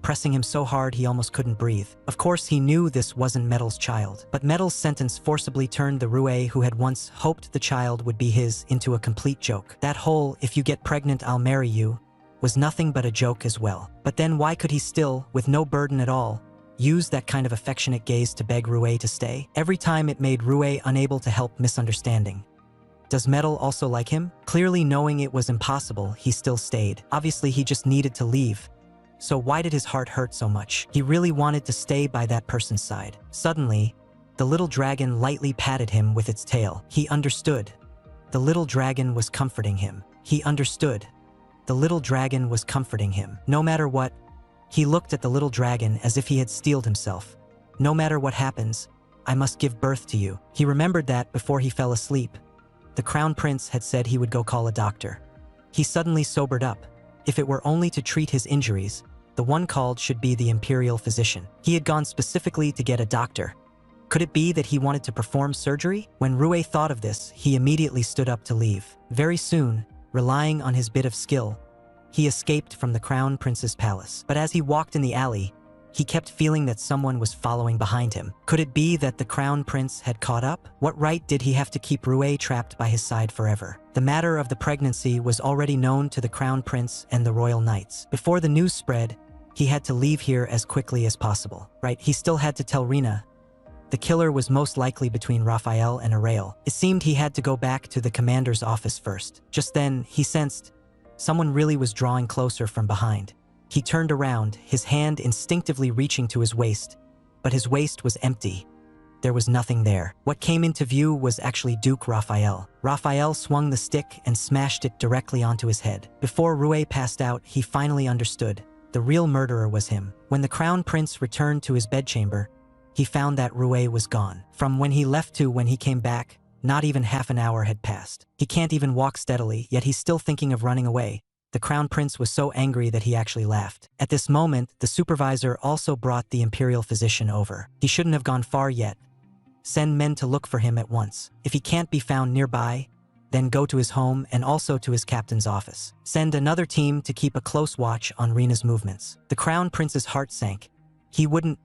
pressing him so hard he almost couldn't breathe? Of course he knew this wasn't Metal's child, but Metal's sentence forcibly turned the Rue who had once hoped the child would be his into a complete joke. That whole, if you get pregnant I'll marry you, was nothing but a joke as well. But then why could he still, with no burden at all, use that kind of affectionate gaze to beg Rue to stay? Every time it made Rue unable to help misunderstanding. Does Metal also like him? Clearly knowing it was impossible, he still stayed. Obviously he just needed to leave. So why did his heart hurt so much? He really wanted to stay by that person's side. Suddenly, the little dragon lightly patted him with its tail. He understood. The little dragon was comforting him. He understood. The little dragon was comforting him. No matter what, he looked at the little dragon as if he had steeled himself. No matter what happens, I must give birth to you. He remembered that before he fell asleep. The crown prince had said he would go call a doctor. He suddenly sobered up. If it were only to treat his injuries, the one called should be the imperial physician. He had gone specifically to get a doctor. Could it be that he wanted to perform surgery? When Rue thought of this, he immediately stood up to leave. Very soon, relying on his bit of skill, he escaped from the crown prince's palace. But as he walked in the alley, he kept feeling that someone was following behind him. Could it be that the crown prince had caught up? What right did he have to keep Rue trapped by his side forever? The matter of the pregnancy was already known to the crown prince and the royal knights. Before the news spread, he had to leave here as quickly as possible. Right, he still had to tell Rina. The killer was most likely between Raphael and Arael. It seemed he had to go back to the commander's office first. Just then, he sensed someone really was drawing closer from behind. He turned around, his hand instinctively reaching to his waist, but his waist was empty. There was nothing there. What came into view was actually Duke Raphael. Raphael swung the stick and smashed it directly onto his head. Before Rue passed out, he finally understood. The real murderer was him. When the crown prince returned to his bedchamber, he found that Rue was gone. From when he left to when he came back, not even half an hour had passed. He can't even walk steadily, yet he's still thinking of running away. The crown prince was so angry that he actually laughed. At this moment, the supervisor also brought the imperial physician over. He shouldn't have gone far yet. Send men to look for him at once. If he can't be found nearby, then go to his home and also to his captain's office. Send another team to keep a close watch on Rina's movements. The crown prince's heart sank. He wouldn't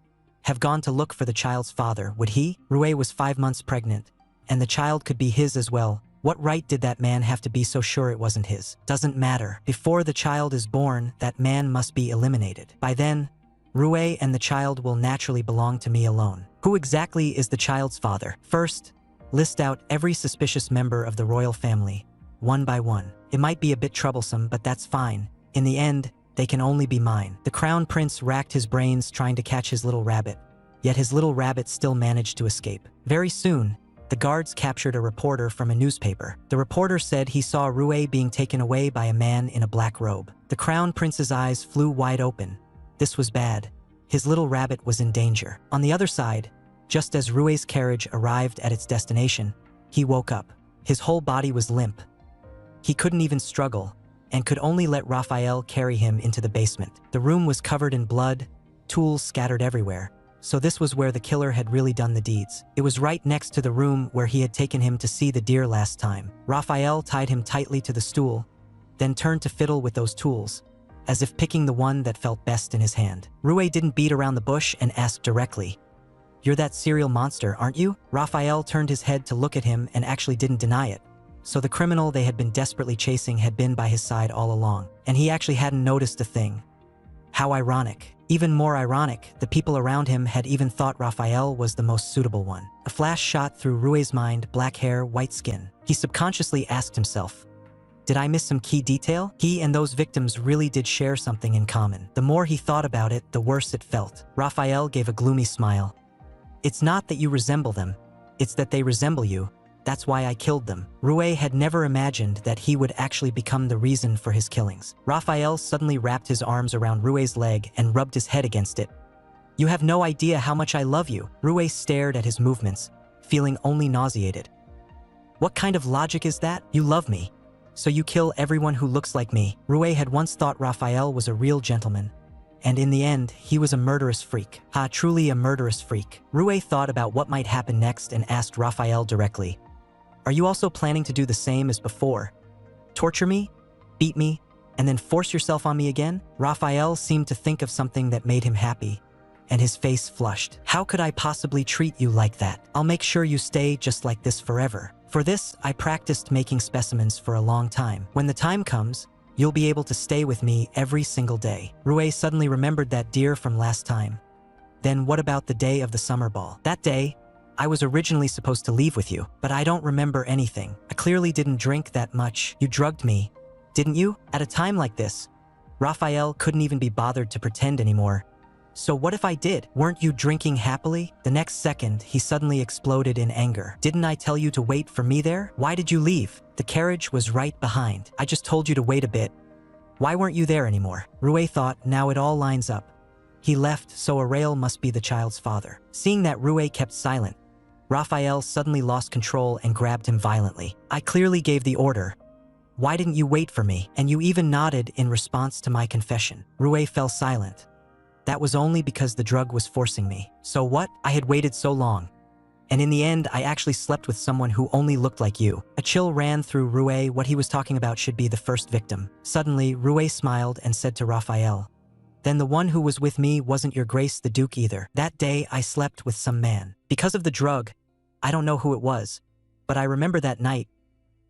have gone to look for the child's father, would he? Rue was 5 months pregnant, and the child could be his as well. What right did that man have to be so sure it wasn't his? Doesn't matter. Before the child is born, that man must be eliminated. By then, Rue and the child will naturally belong to me alone. Who exactly is the child's father? First, list out every suspicious member of the royal family, one by one. It might be a bit troublesome, but that's fine. In the end, they can only be mine. The crown prince racked his brains trying to catch his little rabbit, yet his little rabbit still managed to escape. Very soon, the guards captured a reporter from a newspaper. The reporter said he saw Rue being taken away by a man in a black robe. The crown prince's eyes flew wide open. This was bad. His little rabbit was in danger. On the other side, just as Rue's carriage arrived at its destination, he woke up. His whole body was limp. He couldn't even struggle, and could only let Raphael carry him into the basement. The room was covered in blood, tools scattered everywhere. So this was where the killer had really done the deeds. It was right next to the room where he had taken him to see the deer last time. Raphael tied him tightly to the stool, then turned to fiddle with those tools, as if picking the one that felt best in his hand. Rue didn't beat around the bush and asked directly, "You're that serial monster, aren't you?" Raphael turned his head to look at him and actually didn't deny it. So the criminal they had been desperately chasing had been by his side all along, and he actually hadn't noticed a thing. How ironic. Even more ironic, the people around him had even thought Raphael was the most suitable one. A flash shot through Rue's mind: black hair, white skin. He subconsciously asked himself, did I miss some key detail? He and those victims really did share something in common. The more he thought about it, the worse it felt. Raphael gave a gloomy smile. It's not that you resemble them, it's that they resemble you. That's why I killed them. Rue had never imagined that he would actually become the reason for his killings. Raphael suddenly wrapped his arms around Rue's leg and rubbed his head against it. You have no idea how much I love you. Rue stared at his movements, feeling only nauseated. What kind of logic is that? You love me, so you kill everyone who looks like me. Rue had once thought Raphael was a real gentleman, and in the end, he was a murderous freak. Ha, truly a murderous freak. Rue thought about what might happen next and asked Raphael directly, are you also planning to do the same as before? Torture me? Beat me? And then force yourself on me again? Raphael seemed to think of something that made him happy, and his face flushed. How could I possibly treat you like that? I'll make sure you stay just like this forever. For this, I practiced making specimens for a long time. When the time comes, you'll be able to stay with me every single day. Rue suddenly remembered that deer from last time. Then what about the day of the summer ball? That day, I was originally supposed to leave with you, but I don't remember anything. I clearly didn't drink that much. You drugged me, didn't you? At a time like this, Raphael couldn't even be bothered to pretend anymore. So what if I did? Weren't you drinking happily? The next second, he suddenly exploded in anger. Didn't I tell you to wait for me there? Why did you leave? The carriage was right behind. I just told you to wait a bit. Why weren't you there anymore? Rue thought, now it all lines up. He left, so Arail must be the child's father. Seeing that Rue kept silent, Raphael suddenly lost control and grabbed him violently. I clearly gave the order. Why didn't you wait for me? And you even nodded in response to my confession. Rue fell silent. That was only because the drug was forcing me. So what? I had waited so long. And in the end, I actually slept with someone who only looked like you. A chill ran through Rue. What he was talking about should be the first victim. Suddenly, Rue smiled and said to Raphael, then the one who was with me wasn't your Grace the Duke either. That day, I slept with some man. Because of the drug, I don't know who it was, but I remember that night.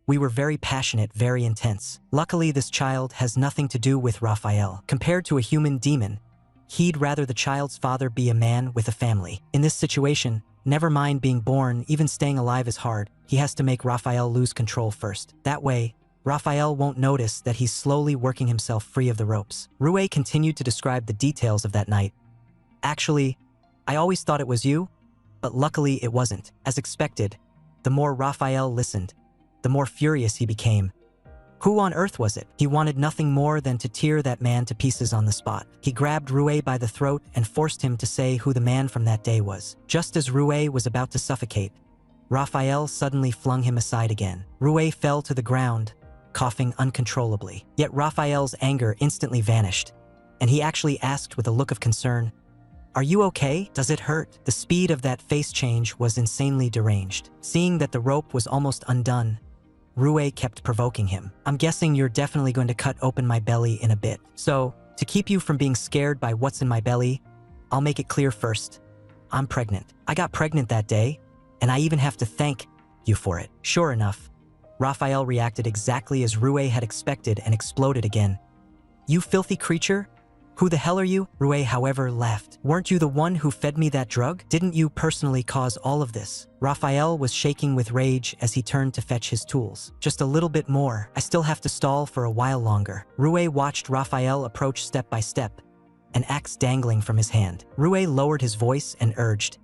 We were very passionate, very intense. Luckily, this child has nothing to do with Raphael. Compared to a human demon, he'd rather the child's father be a man with a family. In this situation, never mind being born, even staying alive is hard. He has to make Raphael lose control first. That way, Raphael won't notice that he's slowly working himself free of the ropes. Rue continued to describe the details of that night. Actually, I always thought it was you, but luckily it wasn't. As expected, the more Raphael listened, the more furious he became. Who on earth was it? He wanted nothing more than to tear that man to pieces on the spot. He grabbed Rue by the throat and forced him to say who the man from that day was. Just as Rue was about to suffocate, Raphael suddenly flung him aside again. Rue fell to the ground, coughing uncontrollably. Yet Raphael's anger instantly vanished, and he actually asked with a look of concern, "Are you okay? Does it hurt?" The speed of that face change was insanely deranged. Seeing that the rope was almost undone, Rue kept provoking him. "I'm guessing you're definitely going to cut open my belly in a bit. So, to keep you from being scared by what's in my belly, I'll make it clear first. I'm pregnant. I got pregnant that day, and I even have to thank you for it." Sure enough, Raphael reacted exactly as Rue had expected and exploded again. "You filthy creature? Who the hell are you?" Rue, however, laughed. "Weren't you the one who fed me that drug? Didn't you personally cause all of this?" Raphael was shaking with rage as he turned to fetch his tools. "Just a little bit more. I still have to stall for a while longer." Rue watched Raphael approach step by step, an axe dangling from his hand. Rue lowered his voice and urged,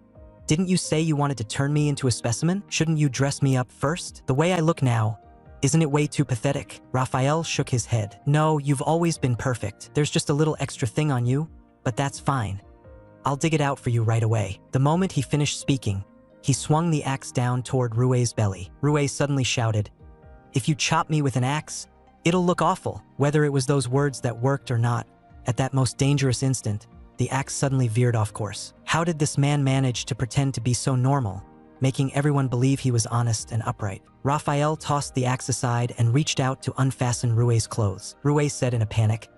"Didn't you say you wanted to turn me into a specimen? Shouldn't you dress me up first? The way I look now, isn't it way too pathetic?" Raphael shook his head. "No, you've always been perfect. There's just a little extra thing on you, but that's fine. I'll dig it out for you right away." The moment he finished speaking, he swung the axe down toward Rue's belly. Rue suddenly shouted, "If you chop me with an axe, it'll look awful." Whether it was those words that worked or not, at that most dangerous instant, the axe suddenly veered off course. How did this man manage to pretend to be so normal, making everyone believe he was honest and upright? Raphael tossed the axe aside and reached out to unfasten Rue's clothes. Rue said in a panic,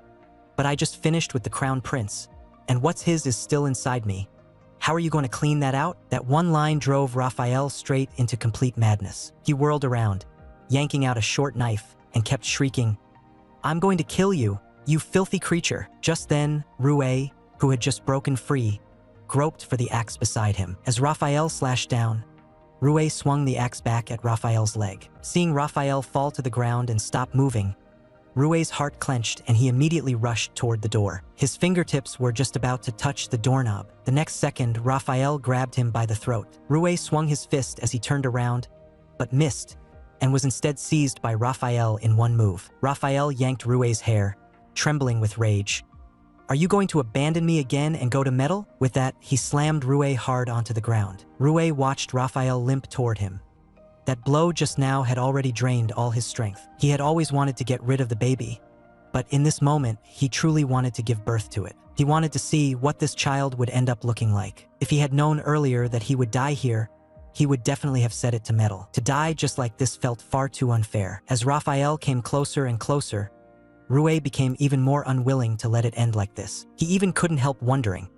"But I just finished with the crown prince, and what's his is still inside me. How are you going to clean that out?" That one line drove Raphael straight into complete madness. He whirled around, yanking out a short knife, and kept shrieking, "I'm going to kill you, you filthy creature." Just then, Rue, who had just broken free, groped for the axe beside him. As Raphael slashed down, Rue swung the axe back at Raphael's leg. Seeing Raphael fall to the ground and stop moving, Rue's heart clenched and he immediately rushed toward the door. His fingertips were just about to touch the doorknob. The next second, Raphael grabbed him by the throat. Rue swung his fist as he turned around, but missed, and was instead seized by Raphael in one move. Raphael yanked Rue's hair, trembling with rage. "Are you going to abandon me again and go to metal?" With that, he slammed Rue hard onto the ground. Rue watched Raphael limp toward him. That blow just now had already drained all his strength. He had always wanted to get rid of the baby, but in this moment, he truly wanted to give birth to it. He wanted to see what this child would end up looking like. If he had known earlier that he would die here, he would definitely have set it to metal. To die just like this felt far too unfair. As Raphael came closer and closer, Rue became even more unwilling to let it end like this. He even couldn't help wondering,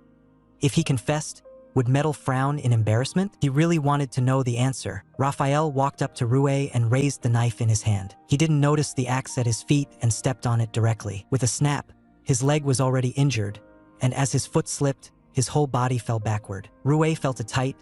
if he confessed, would Metal frown in embarrassment? He really wanted to know the answer. Raphael walked up to Rue and raised the knife in his hand. He didn't notice the axe at his feet and stepped on it directly. With a snap, his leg was already injured, and as his foot slipped, his whole body fell backward. Rue felt a tight,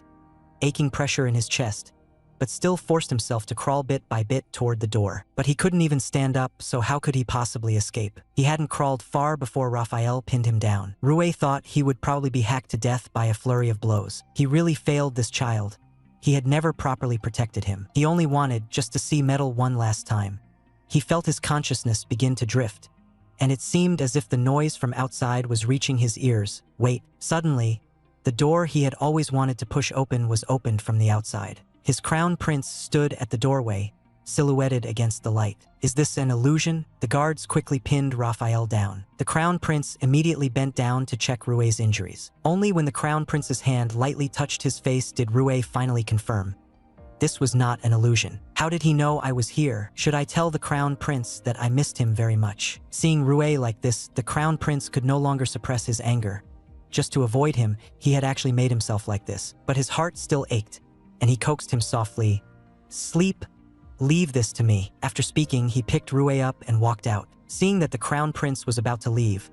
aching pressure in his chest, but still forced himself to crawl bit by bit toward the door. But he couldn't even stand up, so how could he possibly escape? He hadn't crawled far before Raphael pinned him down. Rue thought he would probably be hacked to death by a flurry of blows. He really failed this child. He had never properly protected him. He only wanted just to see Metal one last time. He felt his consciousness begin to drift, and it seemed as if the noise from outside was reaching his ears. Wait, suddenly, the door he had always wanted to push open was opened from the outside. His crown prince stood at the doorway, silhouetted against the light. Is this an illusion? The guards quickly pinned Raphael down. The crown prince immediately bent down to check Rue's injuries. Only when the crown prince's hand lightly touched his face did Rue finally confirm. This was not an illusion. How did he know I was here? Should I tell the crown prince that I missed him very much? Seeing Rue like this, the crown prince could no longer suppress his anger. Just to avoid him, he had actually made himself like this. But his heart still ached, and he coaxed him softly. Sleep. Leave this to me. After speaking, he picked Rue up and walked out. Seeing that the crown prince was about to leave,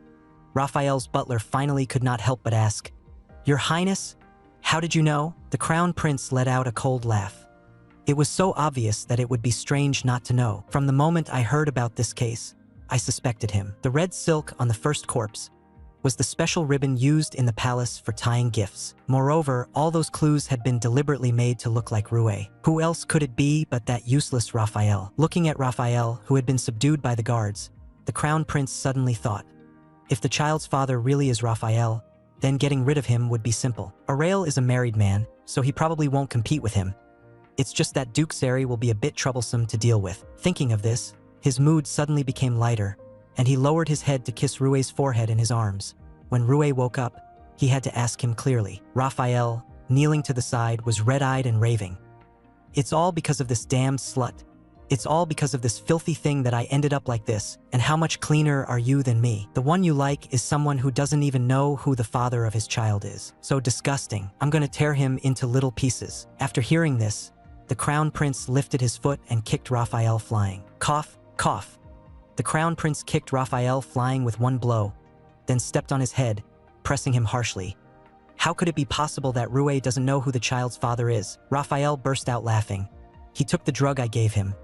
Raphael's butler finally could not help but ask, "Your Highness, how did you know?" The crown prince let out a cold laugh. It was so obvious that it would be strange not to know. From the moment I heard about this case, I suspected him. The red silk on the first corpse was the special ribbon used in the palace for tying gifts. Moreover, all those clues had been deliberately made to look like Rue. Who else could it be but that useless Raphael? Looking at Raphael, who had been subdued by the guards, the crown prince suddenly thought, if the child's father really is Raphael, then getting rid of him would be simple. Arael is a married man, so he probably won't compete with him. It's just that Duke Sari will be a bit troublesome to deal with. Thinking of this, his mood suddenly became lighter, and he lowered his head to kiss Rue's forehead in his arms. When Rue woke up, he had to ask him clearly. Raphael, kneeling to the side, was red-eyed and raving. It's all because of this damned slut. It's all because of this filthy thing that I ended up like this, and how much cleaner are you than me? The one you like is someone who doesn't even know who the father of his child is. So disgusting. I'm gonna tear him into little pieces. After hearing this, the crown prince lifted his foot and kicked Raphael flying. Cough, cough. The crown prince kicked Raphael flying with one blow, then stepped on his head, pressing him harshly. How could it be possible that Rue doesn't know who the child's father is? Raphael burst out laughing. He took the drug I gave him.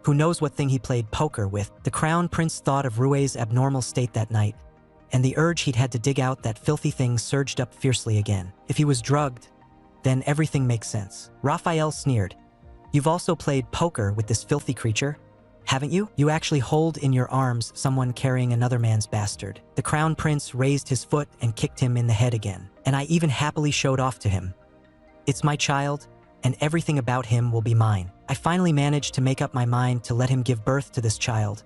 Who knows what thing he played poker with? The crown prince thought of Rue's abnormal state that night, and the urge he'd had to dig out that filthy thing surged up fiercely again. If he was drugged, then everything makes sense. Raphael sneered. You've also played poker with this filthy creature, haven't you? You actually hold in your arms someone carrying another man's bastard. The crown prince raised his foot and kicked him in the head again, and I even happily showed off to him. It's my child, and everything about him will be mine. I finally managed to make up my mind to let him give birth to this child,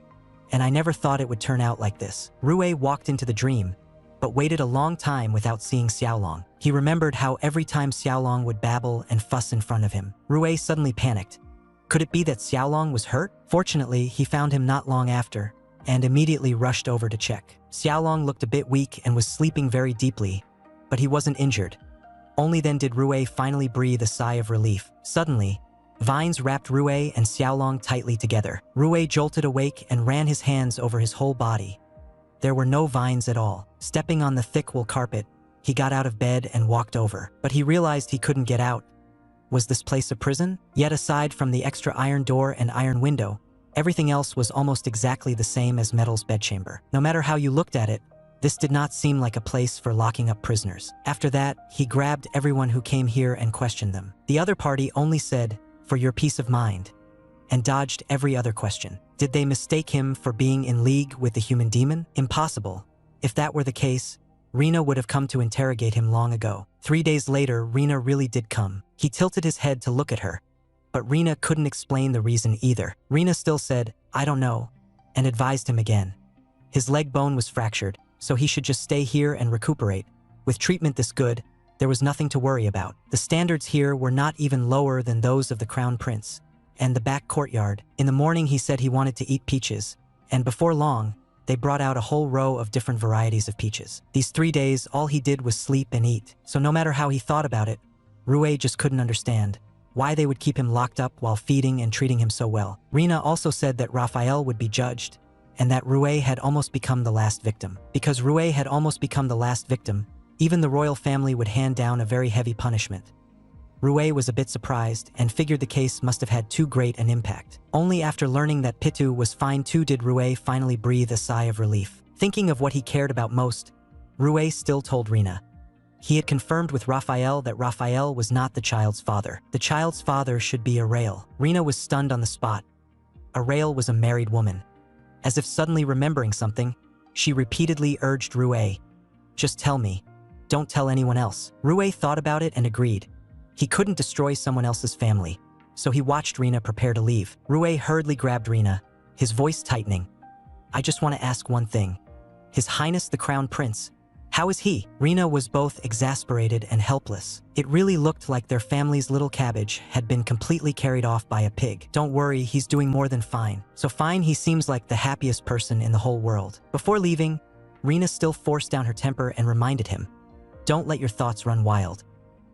and I never thought it would turn out like this. Rue walked into the dream, but waited a long time without seeing Xiaolong. He remembered how every time Xiaolong would babble and fuss in front of him. Rue suddenly panicked. Could it be that Xiaolong was hurt? Fortunately, he found him not long after, and immediately rushed over to check. Xiaolong looked a bit weak and was sleeping very deeply, but he wasn't injured. Only then did Rue finally breathe a sigh of relief. Suddenly, vines wrapped Rue and Xiaolong tightly together. Rue jolted awake and ran his hands over his whole body. There were no vines at all. Stepping on the thick wool carpet, he got out of bed and walked over. But he realized he couldn't get out. Was this place a prison? Yet aside from the extra iron door and iron window, everything else was almost exactly the same as Metal's bedchamber. No matter how you looked at it, this did not seem like a place for locking up prisoners. After that, he grabbed everyone who came here and questioned them. The other party only said, "For your peace of mind," and dodged every other question. Did they mistake him for being in league with the human demon? Impossible. If that were the case, Rena would have come to interrogate him long ago. 3 days later, Rena really did come. He tilted his head to look at her, but Rena couldn't explain the reason either. Rena still said, "I don't know," and advised him again. His leg bone was fractured, so he should just stay here and recuperate. With treatment this good, there was nothing to worry about. The standards here were not even lower than those of the crown prince. And the back courtyard. In the morning he said he wanted to eat peaches, and before long, they brought out a whole row of different varieties of peaches. These 3 days, all he did was sleep and eat, so no matter how he thought about it, Rue just couldn't understand why they would keep him locked up while feeding and treating him so well. Rena also said that Raphael would be judged, and that Rue had almost become the last victim. Because Rue had almost become the last victim, Even the royal family would hand down a very heavy punishment. Rui was a bit surprised and figured the case must have had too great an impact. Only after learning that Pitu was fine too did Rui finally breathe a sigh of relief. Thinking of what he cared about most, Rui still told Rina. He had confirmed with Raphael that Raphael was not the child's father. The child's father should be Arail. Rina was stunned on the spot. Arail was a married woman. As if suddenly remembering something, she repeatedly urged Rui, "Just tell me. Don't tell anyone else." Rui thought about it and agreed. He couldn't destroy someone else's family, so he watched Rina prepare to leave. Rui hurriedly grabbed Rina, his voice tightening. "I just want to ask one thing. His Highness the Crown Prince, how is he?" Rina was both exasperated and helpless. It really looked like their family's little cabbage had been completely carried off by a pig. "Don't worry, he's doing more than fine. So fine, he seems like the happiest person in the whole world." Before leaving, Rina still forced down her temper and reminded him, "Don't let your thoughts run wild.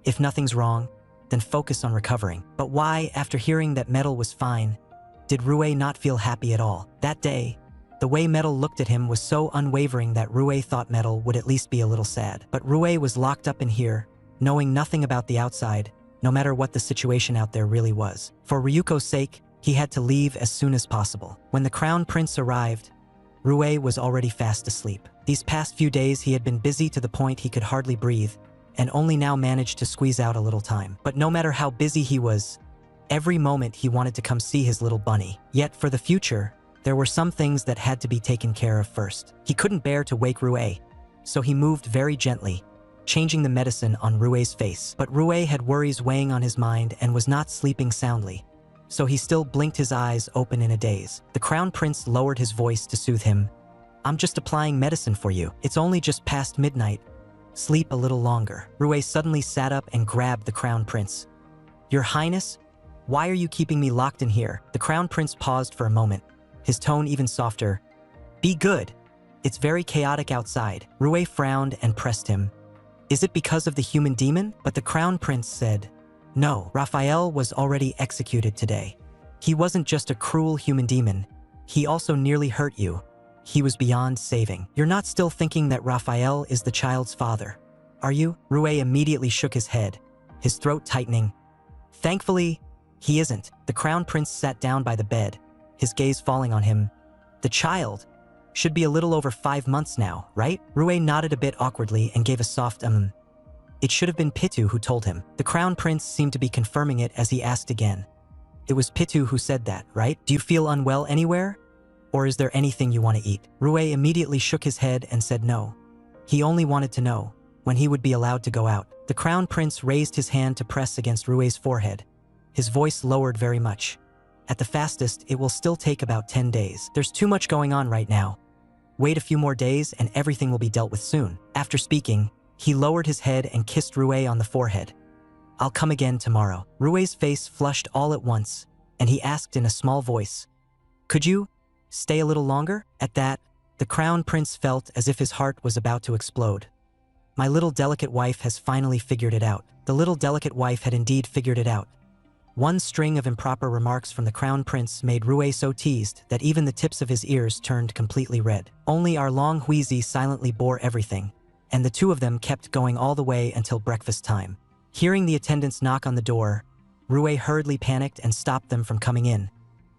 If nothing's wrong, then focus on recovering." But why, after hearing that Metal was fine, did Rui not feel happy at all? That day, the way Metal looked at him was so unwavering that Rui thought Metal would at least be a little sad. But Rui was locked up in here, knowing nothing about the outside, no matter what the situation out there really was. For Ryuko's sake, he had to leave as soon as possible. When the Crown Prince arrived, Rui was already fast asleep. These past few days he had been busy to the point he could hardly breathe, and only now managed to squeeze out a little time. But no matter how busy he was, every moment he wanted to come see his little bunny. Yet for the future, there were some things that had to be taken care of first. He couldn't bear to wake Rui, so he moved very gently, changing the medicine on Rui's face. But Rui had worries weighing on his mind and was not sleeping soundly, so he still blinked his eyes open in a daze. The Crown Prince lowered his voice to soothe him. "I'm just applying medicine for you. It's only just past midnight. Sleep a little longer." Rui suddenly sat up and grabbed the Crown Prince. "Your Highness, why are you keeping me locked in here?" The Crown Prince paused for a moment, his tone even softer. "Be good. It's very chaotic outside." Rui frowned and pressed him. "Is it because of the human demon?" But the Crown Prince said, "No, Raphael was already executed today. He wasn't just a cruel human demon. He also nearly hurt you. He was beyond saving. You're not still thinking that Raphael is the child's father, are you?" Rui immediately shook his head, his throat tightening. "Thankfully, he isn't." The Crown Prince sat down by the bed, his gaze falling on him. "The child should be a little over 5 months now, right?" Rui nodded a bit awkwardly and gave a soft It should have been Pitu who told him. The Crown Prince seemed to be confirming it as he asked again. "It was Pitu who said that, right? Do you feel unwell anywhere? Or is there anything you want to eat?" Rui immediately shook his head and said no. He only wanted to know when he would be allowed to go out. The Crown Prince raised his hand to press against Rui's forehead. His voice lowered very much. "At the fastest, it will still take about 10 days. There's too much going on right now. Wait a few more days and everything will be dealt with soon." After speaking, he lowered his head and kissed Rui on the forehead. "I'll come again tomorrow." Rui's face flushed all at once, and he asked in a small voice, "Could you stay a little longer?" At that, the Crown Prince felt as if his heart was about to explode. My little delicate wife has finally figured it out. The little delicate wife had indeed figured it out. One string of improper remarks from the Crown Prince made Rui so teased that even the tips of his ears turned completely red. Only our long Huizi silently bore everything, and the two of them kept going all the way until breakfast time. Hearing the attendants knock on the door, Rui hurriedly panicked and stopped them from coming in,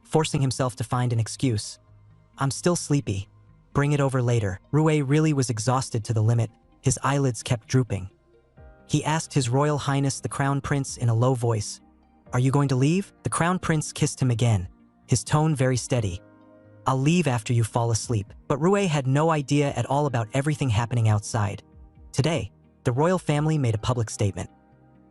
forcing himself to find an excuse. "I'm still sleepy. Bring it over later." Rui really was exhausted to the limit. His eyelids kept drooping. He asked His Royal Highness the Crown Prince in a low voice, "Are you going to leave?" The Crown Prince kissed him again, his tone very steady. "I'll leave after you fall asleep." But Rui had no idea at all about everything happening outside. Today, the royal family made a public statement.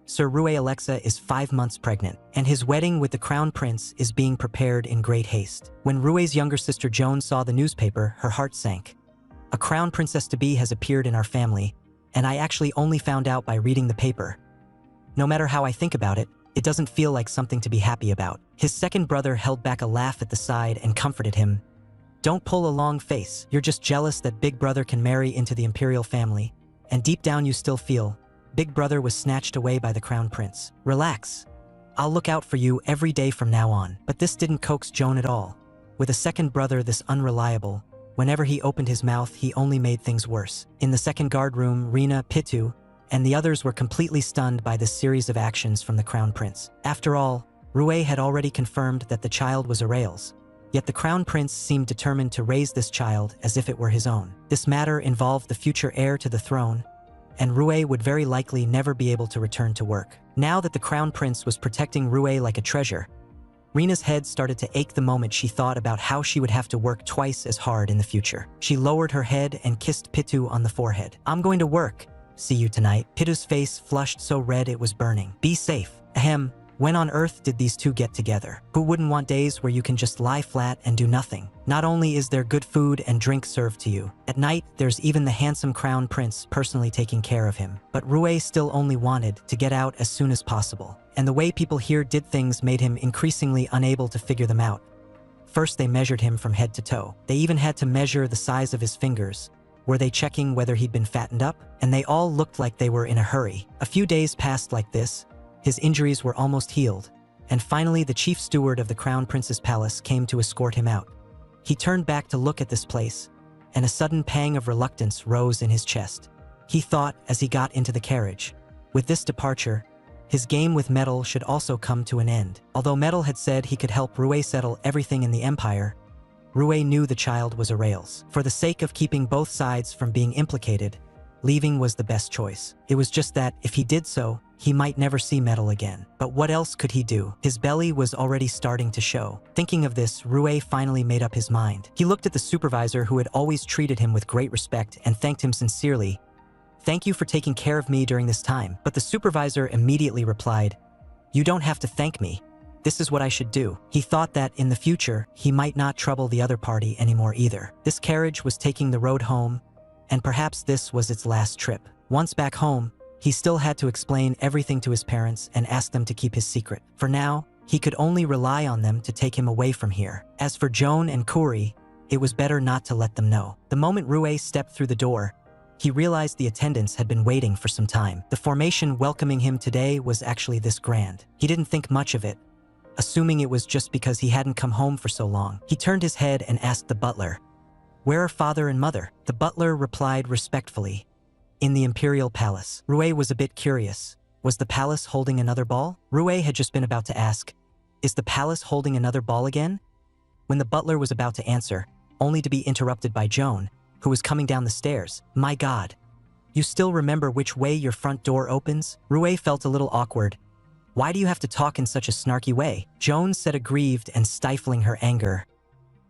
Sir Rui Alexa is 5 months pregnant, and his wedding with the Crown Prince is being prepared in great haste. When Rui's younger sister Joan saw the newspaper, her heart sank. "A Crown Princess-to-be has appeared in our family, and I actually only found out by reading the paper. No matter how I think about it, it doesn't feel like something to be happy about." His second brother held back a laugh at the side and comforted him. "Don't pull a long face. You're just jealous that Big Brother can marry into the imperial family, and deep down you still feel Big Brother was snatched away by the Crown Prince. Relax. I'll look out for you every day from now on." But this didn't coax Joan at all. With a second brother this unreliable, Whenever he opened his mouth, he only made things worse. In the second guard room, Rina, Pitu, and the others were completely stunned by this series of actions from the Crown Prince. After all, Rue had already confirmed that the child was Arael's. Yet the Crown Prince seemed determined to raise this child as if it were his own. This matter involved the future heir to the throne, and Rue would very likely never be able to return to work. Now that the Crown Prince was protecting Rue like a treasure, Rina's head started to ache the moment she thought about how she would have to work twice as hard in the future. She lowered her head and kissed Pitu on the forehead. "I'm going to work. See you tonight." Pitu's face flushed so red it was burning. "Be safe." Ahem. When on earth did these two get together? Who wouldn't want days where you can just lie flat and do nothing? Not only is there good food and drink served to you, at night there's even the handsome Crown Prince personally taking care of him. But Rue still only wanted to get out as soon as possible. And the way people here did things made him increasingly unable to figure them out. First, they measured him from head to toe. They even had to measure the size of his fingers. Were they checking whether he'd been fattened up? And they all looked like they were in a hurry. A few days passed like this. His injuries were almost healed, and finally the chief steward of the Crown Prince's palace came to escort him out. He turned back to look at this place, and a sudden pang of reluctance rose in his chest. He thought as he got into the carriage, with this departure, his game with Metal should also come to an end. Although Metal had said he could help Rue settle everything in the empire, Rue knew the child was Arael's. For the sake of keeping both sides from being implicated, leaving was the best choice. It was just that, if he did so, he might never see Metal again. But what else could he do? His belly was already starting to show. Thinking of this, Rue finally made up his mind. He looked at the supervisor who had always treated him with great respect and thanked him sincerely. "Thank you for taking care of me during this time." But the supervisor immediately replied, "You don't have to thank me. This is what I should do." He thought that in the future, he might not trouble the other party anymore either. This carriage was taking the road home, and perhaps this was its last trip. Once back home, he still had to explain everything to his parents and ask them to keep his secret. For now, he could only rely on them to take him away from here. As for Joan and Kuri, it was better not to let them know. The moment Rue stepped through the door, he realized the attendants had been waiting for some time. The formation welcoming him today was actually this grand. He didn't think much of it, assuming it was just because he hadn't come home for so long. He turned his head and asked the butler, "Where are father and mother?" The butler replied respectfully, "In the imperial palace." Rue was a bit curious. Was the palace holding another ball? Rue had just been about to ask, "Is the palace holding another ball again?" when the butler was about to answer, only to be interrupted by Joan, who was coming down the stairs. "My God, you still remember which way your front door opens?" Rue felt a little awkward. "Why do you have to talk in such a snarky way?" Joan said, aggrieved and stifling her anger.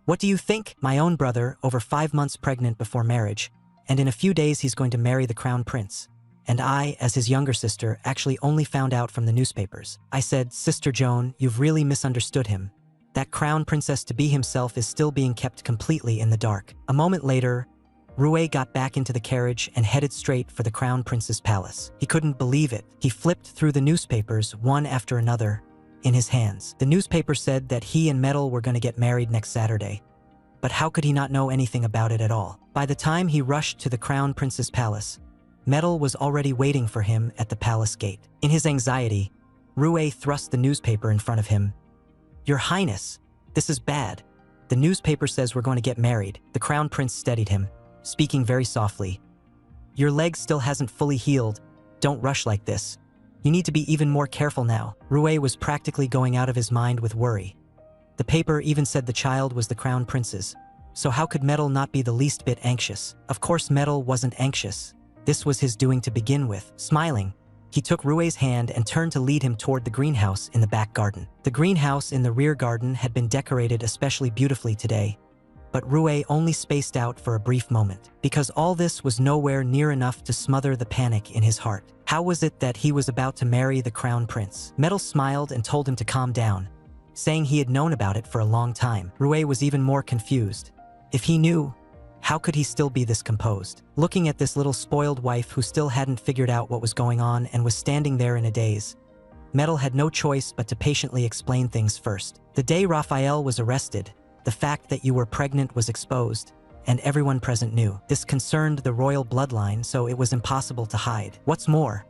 "What do you think? My own brother, over 5 months pregnant before marriage, and in a few days he's going to marry the Crown Prince. And I, as his younger sister, actually only found out from the newspapers." I said, "Sister Joan, you've really misunderstood him. That Crown Princess-to-be himself is still being kept completely in the dark." A moment later, Rue got back into the carriage and headed straight for the Crown Prince's palace. He couldn't believe it. He flipped through the newspapers, one after another, in his hands. The newspaper said that he and Metal were going to get married next Saturday. But how could he not know anything about it at all? By the time he rushed to the Crown Prince's palace, Metal was already waiting for him at the palace gate. In his anxiety, Rue thrust the newspaper in front of him. "Your Highness, this is bad. The newspaper says we're going to get married." The Crown Prince steadied him, speaking very softly. "Your leg still hasn't fully healed. Don't rush like this. You need to be even more careful now." Rue was practically going out of his mind with worry. The paper even said the child was the Crown Prince's, so how could Metal not be the least bit anxious? Of course Metal wasn't anxious. This was his doing to begin with. Smiling, he took Rue's hand and turned to lead him toward the greenhouse in the back garden. The greenhouse in the rear garden had been decorated especially beautifully today, but Rue only spaced out for a brief moment, because all this was nowhere near enough to smother the panic in his heart. How was it that he was about to marry the Crown Prince? Metal smiled and told him to calm down, saying he had known about it for a long time. Rue was even more confused. If he knew, how could he still be this composed? Looking at this little spoiled wife who still hadn't figured out what was going on and was standing there in a daze, Metal had no choice but to patiently explain things first. "The day Raphael was arrested, the fact that you were pregnant was exposed, and everyone present knew. This concerned the royal bloodline, so it was impossible to hide. What's more,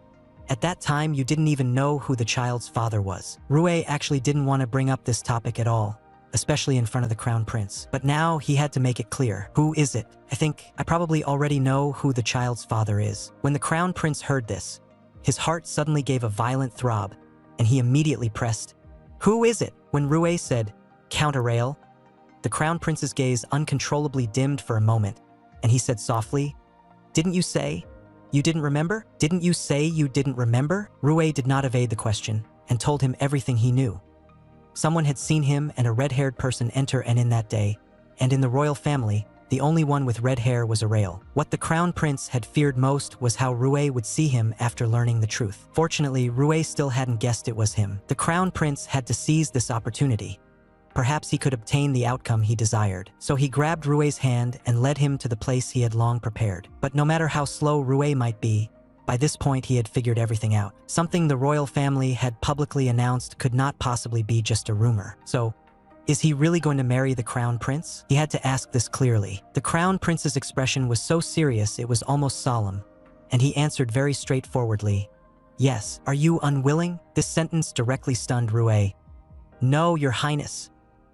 at that time you didn't even know who the child's father was." Rue actually didn't want to bring up this topic at all, especially in front of the crown prince. But now he had to make it clear. Who is it? I think I probably already know who the child's father is. When the crown prince heard this, his heart suddenly gave a violent throb, and he immediately pressed, "Who is it?" When Rui said, "Counter-rail," the crown prince's gaze uncontrollably dimmed for a moment, and he said softly, "Didn't you say you didn't remember? Didn't you say you didn't remember?" Rui did not evade the question and told him everything he knew. Someone had seen him and a red-haired person enter and in that day, and in the royal family, the only one with red hair was a rail. What the crown prince had feared most was how Rui would see him after learning the truth. Fortunately, Rui still hadn't guessed it was him. The crown prince had to seize this opportunity. Perhaps he could obtain the outcome he desired. So he grabbed Rui's hand and led him to the place he had long prepared. But no matter how slow Rui might be, by this point he had figured everything out. Something the royal family had publicly announced could not possibly be just a rumor. So, is he really going to marry the crown prince? He had to ask this clearly. The crown prince's expression was so serious it was almost solemn, and he answered very straightforwardly, "Yes." "Are you unwilling?" This sentence directly stunned Rui. "No, your highness."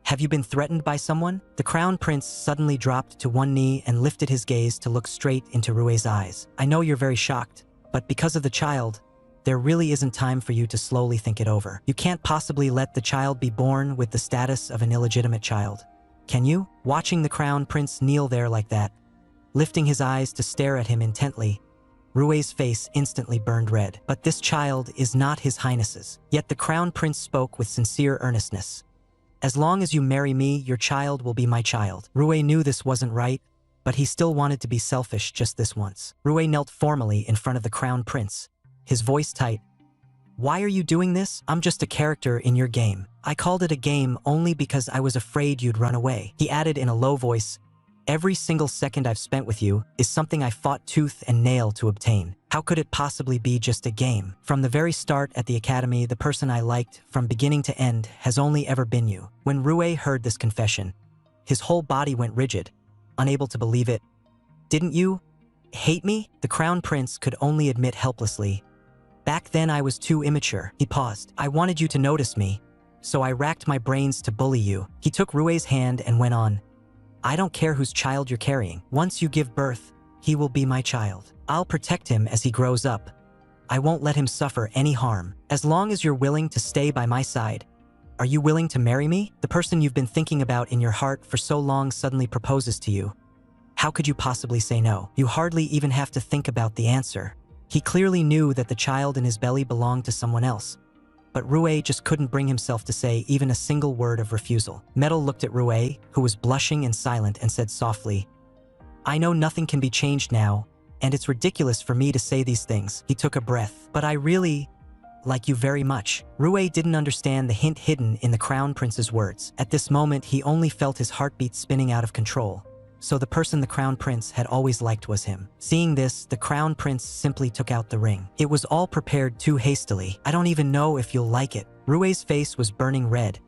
"Have you been threatened by someone?" The crown prince suddenly dropped to one knee and lifted his gaze to look straight into Rui's eyes. "I know you're very shocked, but because of the child, there really isn't time for you to slowly think it over. You can't possibly let the child be born with the status of an illegitimate child, can you?" Watching the crown prince kneel there like that, lifting his eyes to stare at him intently, Rui's face instantly burned red. But this child is not his highness's. Yet the crown prince spoke with sincere earnestness. "As long as you marry me, your child will be my child." Rui knew this wasn't right, but he still wanted to be selfish just this once. Rui knelt formally in front of the crown prince, his voice tight. "Why are you doing this? I'm just a character in your game. I called it a game only because I was afraid you'd run away." He added in a low voice, "Every single second I've spent with you is something I fought tooth and nail to obtain. How could it possibly be just a game? From the very start at the academy, the person I liked from beginning to end has only ever been you." When Rui heard this confession, his whole body went rigid, unable to believe it. "Didn't you hate me?" The crown prince could only admit helplessly, "Back then I was too immature." He paused. "I wanted you to notice me, so I racked my brains to bully you." He took Rui's hand and went on, "I don't care whose child you're carrying. Once you give birth, he will be my child. I'll protect him as he grows up. I won't let him suffer any harm. As long as you're willing to stay by my side. Are you willing to marry me?" The person you've been thinking about in your heart for so long suddenly proposes to you. How could you possibly say no? You hardly even have to think about the answer. He clearly knew that the child in his belly belonged to someone else, but Rui just couldn't bring himself to say even a single word of refusal. Metal looked at Rui, who was blushing and silent, and said softly, "I know nothing can be changed now, and it's ridiculous for me to say these things." He took a breath. "But I really like you very much." Rui didn't understand the hint hidden in the crown prince's words. At this moment, he only felt his heartbeat spinning out of control. So the person the crown prince had always liked was him. Seeing this, the crown prince simply took out the ring. It was all prepared too hastily. "I don't even know if you'll like it." Rui's face was burning red,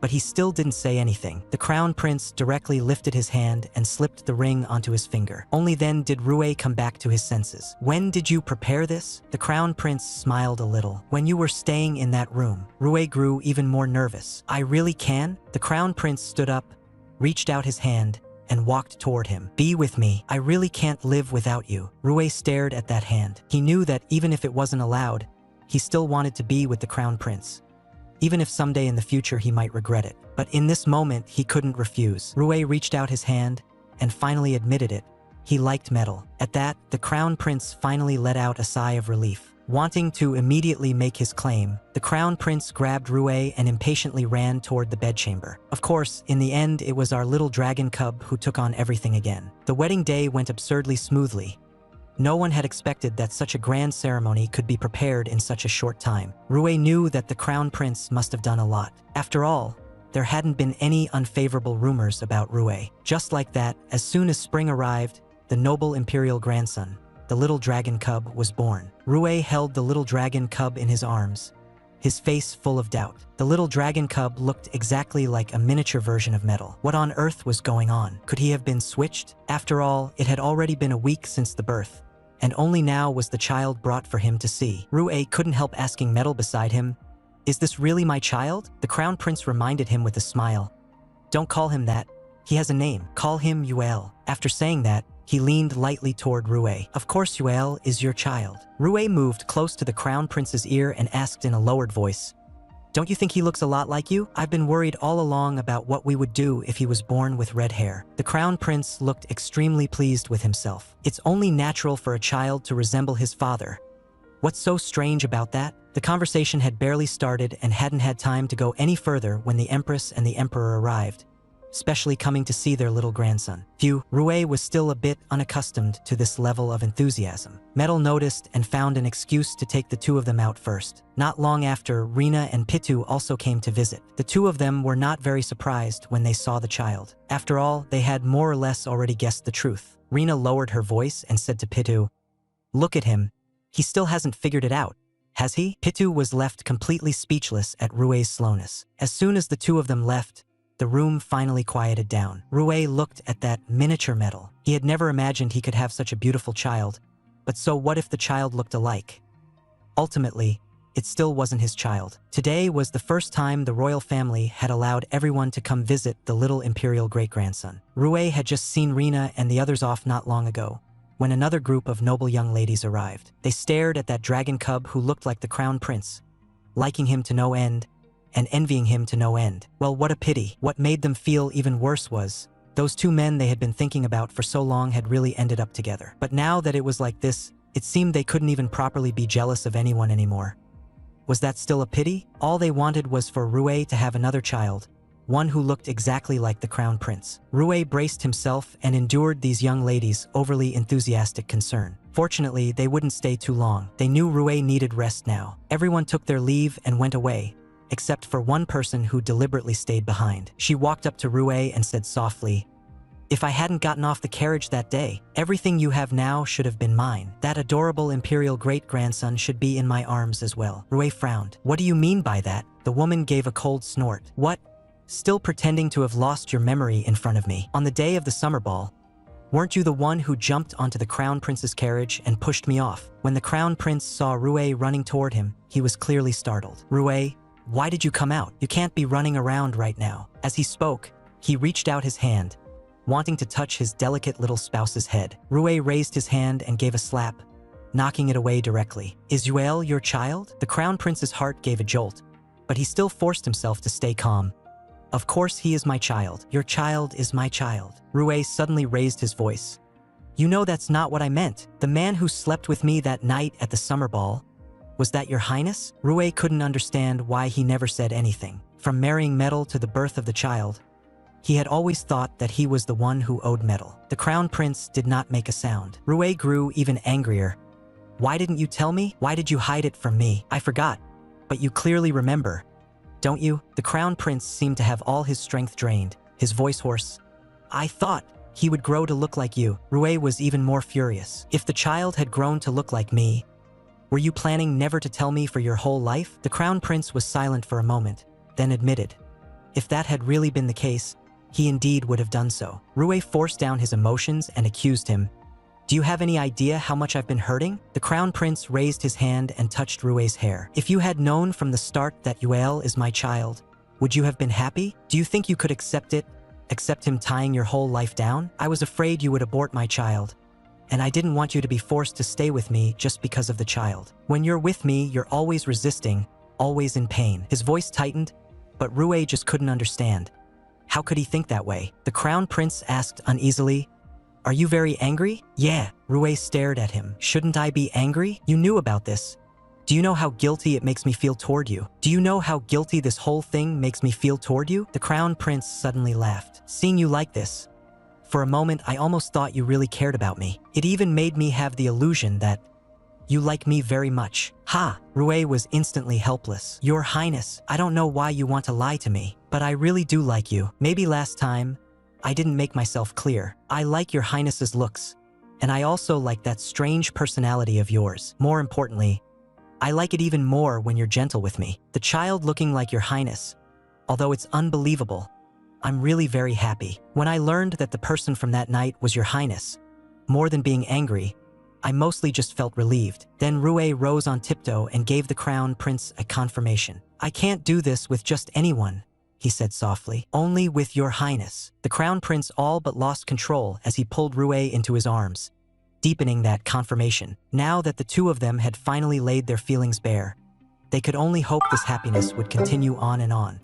but he still didn't say anything. The crown prince directly lifted his hand and slipped the ring onto his finger. Only then did Rui come back to his senses. "When did you prepare this?" The crown prince smiled a little. "When you were staying in that room." Rui grew even more nervous. "I really can?" The crown prince stood up, reached out his hand, and walked toward him. "Be with me. I really can't live without you." Rui stared at that hand. He knew that even if it wasn't allowed, he still wanted to be with the crown prince, even if someday in the future he might regret it. But in this moment, he couldn't refuse. Rui reached out his hand and finally admitted it. He liked metal. At that, the crown prince finally let out a sigh of relief. Wanting to immediately make his claim, the crown prince grabbed Rui and impatiently ran toward the bedchamber. Of course, in the end, it was our little dragon cub who took on everything again. The wedding day went absurdly smoothly. No one had expected that such a grand ceremony could be prepared in such a short time. Rui knew that the crown prince must have done a lot. After all, there hadn't been any unfavorable rumors about Rui. Just like that, as soon as spring arrived, the noble imperial grandson, the little dragon cub, was born. Rui held the little dragon cub in his arms, his face full of doubt. The little dragon cub looked exactly like a miniature version of Metal. What on earth was going on? Could he have been switched? After all, it had already been a week since the birth, and only now was the child brought for him to see. Rui couldn't help asking Metal beside him, "Is this really my child?" The crown prince reminded him with a smile, Don't call him that. He has a name. Call him Yuel. After saying that, he leaned lightly toward Rue. Of course Yuel is your child. Rue moved close to the crown prince's ear and asked in a lowered voice, don't you think he looks a lot like you? I've been worried all along about what we would do if he was born with red hair. The crown prince looked extremely pleased with himself. It's only natural for a child to resemble his father. What's so strange about that? The conversation had barely started and hadn't had time to go any further when the empress and the emperor arrived, especially coming to see their little grandson. Rue was still a bit unaccustomed to this level of enthusiasm. Metal noticed and found an excuse to take the two of them out first. Not long after, Rina and Pitu also came to visit. The two of them were not very surprised when they saw the child. After all, they had more or less already guessed the truth. Rina lowered her voice and said to Pitu, look at him. He still hasn't figured it out, has he? Pitu was left completely speechless at Rue's slowness. As soon as the two of them left, the room finally quieted down. Rue looked at that miniature medal. He had never imagined he could have such a beautiful child, but so what if the child looked alike? Ultimately, it still wasn't his child. Today was the first time the royal family had allowed everyone to come visit the little imperial great-grandson. Rue had just seen Rina and the others off not long ago, when another group of noble young ladies arrived. They stared at that dragon cub who looked like the crown prince, liking him to no end, and envying him to no end. Well, what a pity. What made them feel even worse was, those two men they had been thinking about for so long had really ended up together. But now that it was like this, it seemed they couldn't even properly be jealous of anyone anymore. Was that still a pity? All they wanted was for Rue to have another child, one who looked exactly like the crown prince. Rue braced himself and endured these young ladies' overly enthusiastic concern. Fortunately, they wouldn't stay too long. They knew Rue needed rest now. Everyone took their leave and went away, except for one person who deliberately stayed behind. She walked up to Rue and said softly, if I hadn't gotten off the carriage that day, everything you have now should have been mine. That adorable imperial great-grandson should be in my arms as well. Rue frowned. What do you mean by that? The woman gave a cold snort. What? Still pretending to have lost your memory in front of me? On the day of the summer ball, weren't you the one who jumped onto the crown prince's carriage and pushed me off? When the crown prince saw Rue running toward him, he was clearly startled. Rue, why did you come out? You can't be running around right now. As he spoke, he reached out his hand, wanting to touch his delicate little spouse's head. Rue raised his hand and gave a slap, knocking it away directly. Is Yuel your child? The crown prince's heart gave a jolt, but he still forced himself to stay calm. Of course he is my child. Your child is my child. Rue suddenly raised his voice. You know that's not what I meant. The man who slept with me that night at the summer ball, was that your highness? Rue couldn't understand why he never said anything. From marrying Metal to the birth of the child, he had always thought that he was the one who owed Metal. The crown prince did not make a sound. Rue grew even angrier. Why didn't you tell me? Why did you hide it from me? I forgot, but you clearly remember, don't you? The crown prince seemed to have all his strength drained, his voice hoarse. I thought he would grow to look like you. Rue was even more furious. If the child had grown to look like me, were you planning never to tell me for your whole life? The crown prince was silent for a moment, then admitted, if that had really been the case, he indeed would have done so. Rue forced down his emotions and accused him. Do you have any idea how much I've been hurting? The crown prince raised his hand and touched Rue's hair. If you had known from the start that Yuel is my child, would you have been happy? Do you think you could accept it? Accept him tying your whole life down? I was afraid you would abort my child, and I didn't want you to be forced to stay with me just because of the child. When you're with me, you're always resisting, always in pain. His voice tightened, but Rue just couldn't understand. How could he think that way? The crown prince asked uneasily, are you very angry? Yeah. Rue stared at him. Shouldn't I be angry? You knew about this. Do you know how guilty it makes me feel toward you? Do you know how guilty this whole thing makes me feel toward you? The crown prince suddenly laughed. Seeing you like this, for a moment I almost thought you really cared about me. It even made me have the illusion that you like me very much. Ha! Rue was instantly helpless. Your Highness, I don't know why you want to lie to me, but I really do like you. Maybe last time I didn't make myself clear. I like your Highness's looks, and I also like that strange personality of yours. More importantly, I like it even more when you're gentle with me. The child looking like your Highness, although it's unbelievable, I'm really very happy. When I learned that the person from that night was your Highness, more than being angry, I mostly just felt relieved. Then Rue rose on tiptoe and gave the crown prince a confirmation. I can't do this with just anyone. he said softly. Only with your highness. The crown prince all but lost control as he pulled Rue into his arms, deepening that confirmation. Now that the two of them had finally laid their feelings bare, they could only hope this happiness would continue on and on.